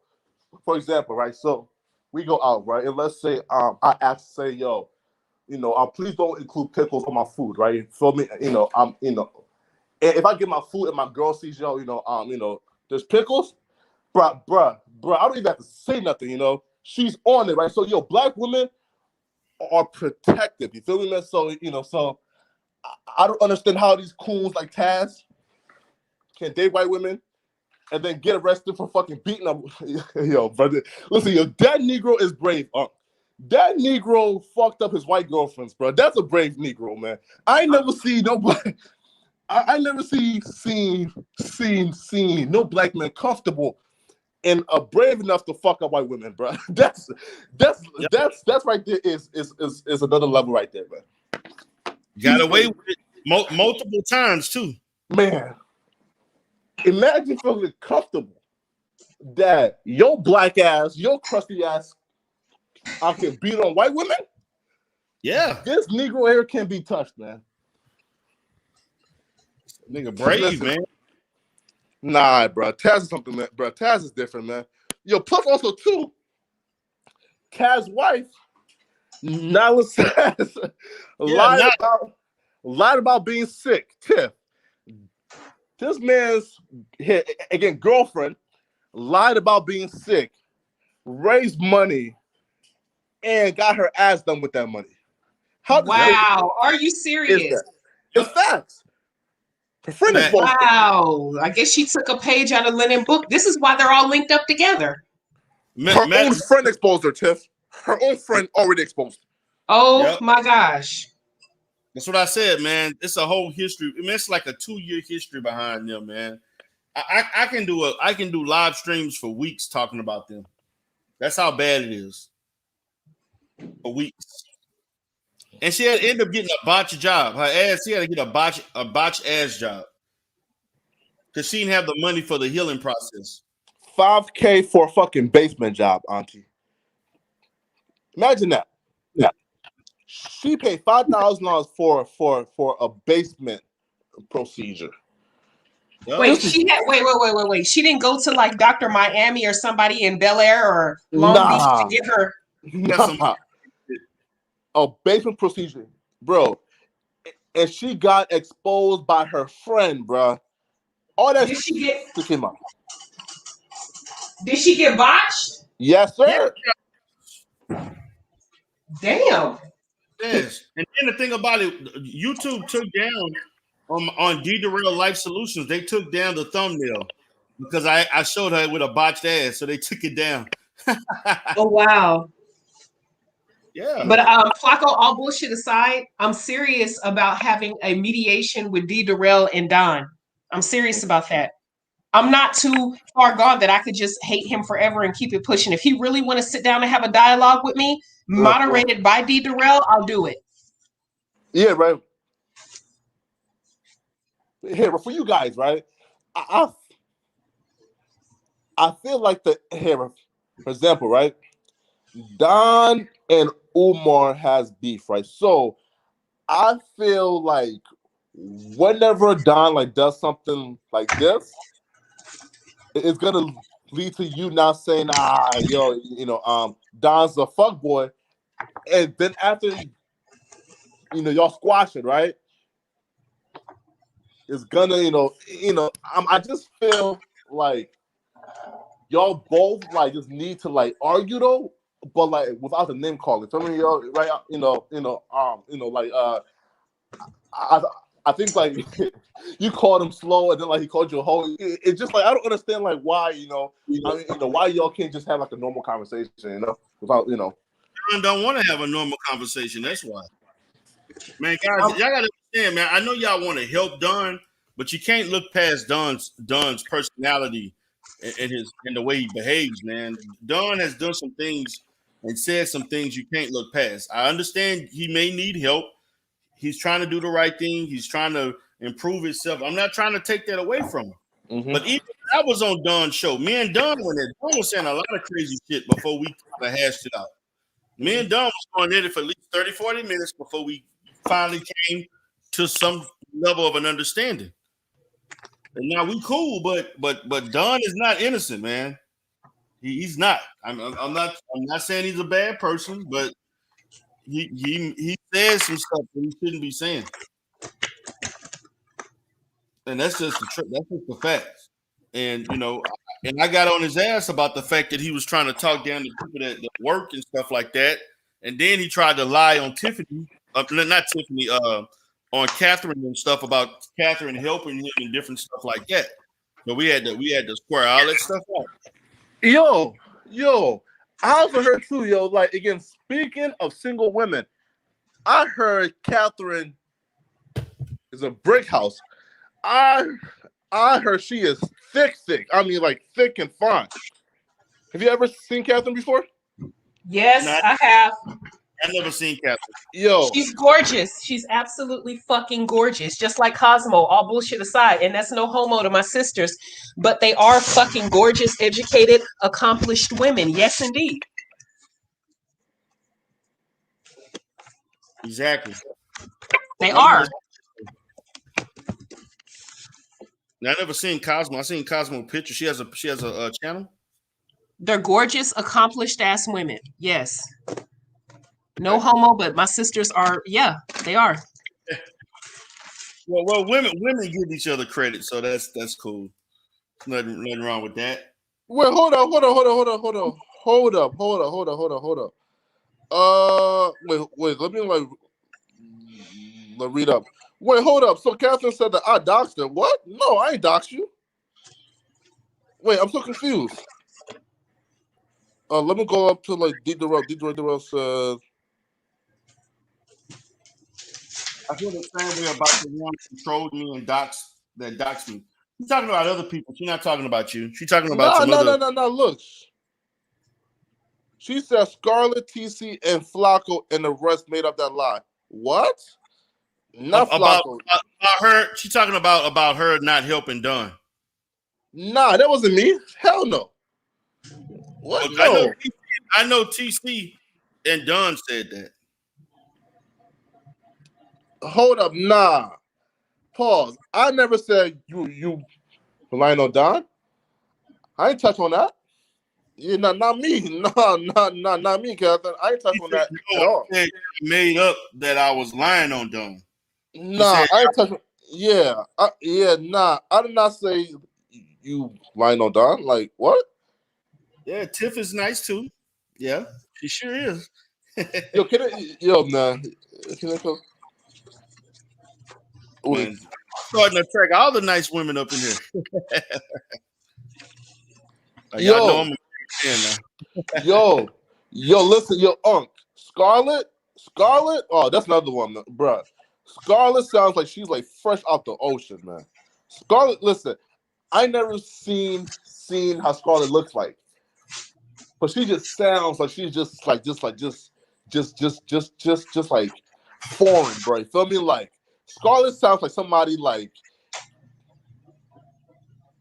S18: for example, right. So, we go out, right, and let's say, I ask, say, yo, please don't include pickles on my food, right? For me, and if I get my food and my girl sees, there's pickles, bruh, I don't even have to say nothing, she's on it, right? So, yo, black women are protective, you feel me, man? So, so I don't understand how these coons like Taz can date white women and then get arrested for fucking beating them. Yo, brother, listen, yo, that Negro is brave. That Negro fucked up his white girlfriends, bro. That's a brave Negro, man. I never see no black. I never seen no black man comfortable and brave enough to fuck up white women, bro. That's right there is another level right there, man.
S8: Got away with it multiple times too,
S18: man. Imagine feeling comfortable that your black ass, your crusty ass, I can beat on white women.
S8: Yeah,
S18: this Negro here can be touched, man.
S8: Nigga brave, man.
S18: Nah, bro. Taz is something, man. Bro, Taz is different, man. Yo, plus also too, Taz's wife, Nyla says, lied about being sick. Tiff. This man's again girlfriend lied about being sick, raised money, and got her ass done with that money.
S16: Wow, are you serious?
S18: It's facts.
S16: Wow, I guess she took a page out of Lennon book. This is why they're all linked up together.
S18: Her own friend exposed her, Tiff. Her own friend already exposed her.
S16: Oh my gosh.
S8: That's what I said, man. It's a whole history. I mean, it's like a 2-year history behind them, man. I can do live streams for weeks talking about them. That's how bad it is. For weeks. And she had to end up getting a botched job. Her ass, she had to get a botched ass job. Because she didn't have the money for the healing process.
S18: $5,000 for a fucking basement job, auntie. Imagine that. Yeah. She paid $5,000 for a basement procedure.
S16: Wait, wait. She didn't go to like Dr. Miami or somebody in Bel Air or Long Beach to get her.
S18: A basement procedure, bro. And she got exposed by her friend, bro. All that shit came out.
S16: Did she get botched?
S18: Yes, sir.
S16: Damn.
S8: Yes. And then the thing about it, YouTube took down on D Durrell Life Solutions, they took down the thumbnail because I showed her with a botched ass, so they took it down.
S16: Oh wow.
S8: Yeah.
S16: But Flacco, all bullshit aside, I'm serious about having a mediation with D Durrell and Don. I'm serious about that. I'm not too far gone that I could just hate him forever and keep it pushing. If he really want to sit down and have a dialogue with me, moderated by D Durrell, I'll do it.
S18: Yeah, right. Here, for you guys, right? I feel like for example, right? Don and Umar has beef, right? So I feel like whenever Don does something like this, it's gonna lead to you now saying, Don's a fuckboy, and then after y'all squash it, right? It's gonna, I just feel like y'all both just need to argue though, but without the name calling. So I mean, right? I think you called him slow, and then he called you a hoe. It's just I don't understand why why y'all can't just have a normal conversation, without
S8: Don don't want to have a normal conversation. That's why. Man, guys, y'all gotta understand, man. I know y'all want to help Don, but you can't look past Don's personality and the way he behaves, man. Don has done some things and said some things you can't look past. I understand he may need help, He's trying to do the right thing. He's trying to improve himself. I'm not trying to take that away from him.
S18: Mm-hmm.
S8: But even I was on Don's show. Me and Don went there. Don was saying a lot of crazy shit before we kind of hashed it out. Me and Don was going at it for at least 30, 40 minutes before we finally came to some level of an understanding. And now we cool, but Don is not innocent, man. He's not. I'm not saying he's a bad person, but he says some stuff that he shouldn't be saying. And that's just the facts. And and I got on his ass about the fact that he was trying to talk down to people that work and stuff like that. And then he tried to lie on Tiffany, not Tiffany, on Catherine and stuff about Catherine helping him and different stuff like that. So we had to square all that stuff out.
S18: Yo, I also heard too, like again, speaking of single women, I heard Catherine is a brick house. I heard she is thick. I mean, like thick and fine. Have you ever seen Catherine before?
S16: Yes, I have.
S8: I've never seen Catherine.
S18: Yo,
S16: she's gorgeous. She's absolutely fucking gorgeous. Just like Cosmo, all bullshit aside. And that's no homo to my sisters, but they are fucking gorgeous, educated, accomplished women. Yes, indeed.
S8: Exactly.
S16: They are.
S8: Now, I never seen Cosmo. I seen Cosmo picture. She has a channel.
S16: They're gorgeous, accomplished ass women. Yes. No homo, but my sisters are. Yeah, they are.
S8: Well, women give each other credit, so that's cool. Nothing wrong with that.
S18: Wait, hold up. Wait. Let me read up. Wait, hold up. So Catherine said that I doxed her. What? No, I ain't doxed you. Wait, I'm so confused. Let me go up to like D. Durrell says.
S8: I feel the same way about the one who controlled me and doxed me. She's talking about other people. She's not talking about you. She's talking about some other.
S18: No. Look. She said Scarlett, TC, and Flacco, and the rest made up that lie. What? Not
S8: about
S18: Flacco.
S8: About her. She's talking about her not helping Don.
S18: Nah, that wasn't me. Hell no. What? No.
S8: I know TC and Don said that.
S18: Hold up, nah. Pause. I never said you relying on Don. I ain't touch on that. Yeah, not me. Not me, Catherine. I ain't touch on that at all.
S8: Made up that I was lying on Don.
S18: Nah, I ain't touch. Yeah, nah. I did not say you lying on Don. Like what?
S8: Yeah, Tiff is nice too. Yeah, she sure is.
S18: Nah. Can I come?
S8: Man, starting to track all the nice women up in here.
S18: Listen, Scarlett. Oh, that's another one, bruh. Scarlett sounds like she's like fresh out the ocean, man. Scarlett, listen, I never seen how Scarlett looks like, but she just sounds like she's just like foreign, bro. You feel me? Like Scarlett sounds like somebody like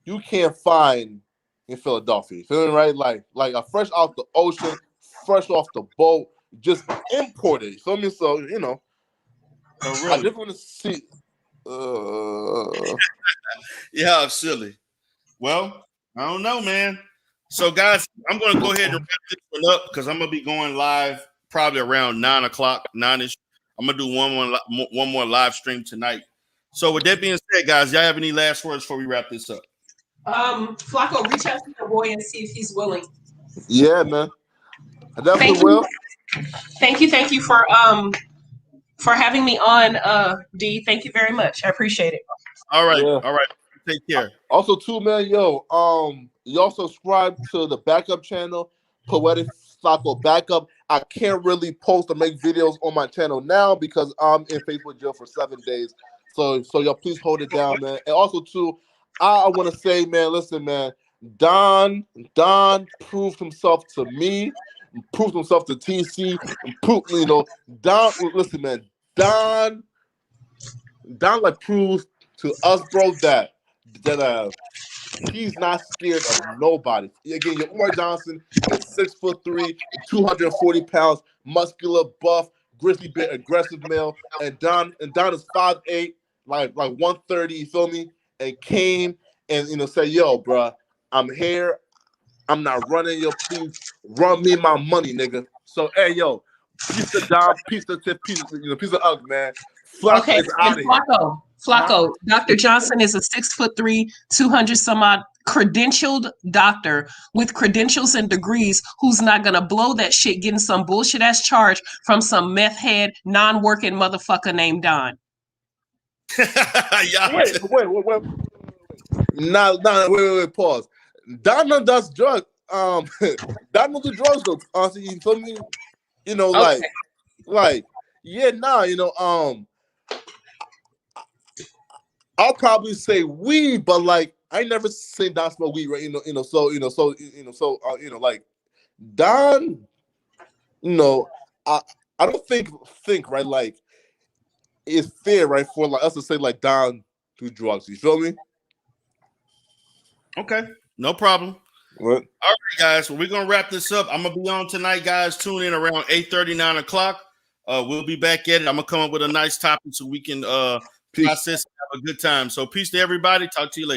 S18: you can't find in Philadelphia. Feel me, right? Like a fresh out the ocean, fresh off the boat, just imported. You feel me? So really? I just want to see.
S8: Yeah, I'm silly. Well, I don't know, man. So, guys, I'm going to go ahead and wrap this one up because I'm going to be going live probably around 9:00, 9ish. I'm going to do one more live stream tonight. So, with that being said, guys, y'all have any last words before we wrap this up?
S16: Flacco, reach out to your boy and see if he's willing.
S18: Yeah, man. I definitely will.
S16: Thank you for having me on, D. Thank you very much. I appreciate it.
S8: All right. Yeah. All right. Take care.
S18: Also, too, man, y'all subscribe to the backup channel, Poetic Flacco Backup. I can't really post or make videos on my channel now because I'm in Facebook jail for 7 days. So y'all please hold it down, man. And also, too, I want to say, man, listen, man, Don proved himself to me, proved himself to TC, Don, listen, man, Don Don like proves to us, bro, that he's not scared of nobody. Again, your Umar Johnson is 6'3", 240 pounds, muscular, buff, grizzly bear, aggressive male, and Don is 5'8", like 130. You feel me? And came and said, "Yo, bro, I'm here. I'm not running. Yo, please run me my money, nigga." So, hey, yo, piece of Don, piece of Tip, piece of Ugg, man. Flacco
S16: Okay,
S18: is out
S16: and
S18: of here.
S16: Flacco, Dr. Johnson is a 6'3", 200 some odd credentialed doctor with credentials and degrees who's not gonna blow that shit getting some bullshit ass charge from some meth head non-working motherfucker named Don.
S18: Wait. Wait, pause. Don does drugs. Don don't do drugs though. Honestly, you feel me?
S16: Okay.
S18: I'll probably say weed, but like I never seen Don smoke weed, right? Like Don, I don't think right, like it's fair, right, for like us to say like Don do drugs. You feel me?
S8: Okay, no problem.
S18: What?
S8: All right, guys. Well, we're gonna wrap this up. I'm gonna be on tonight, guys. Tune in around 8:30, 9 o'clock. We'll be back at it. I'm gonna come up with a nice topic so we can process and have a good time. So peace to everybody. Talk to you later.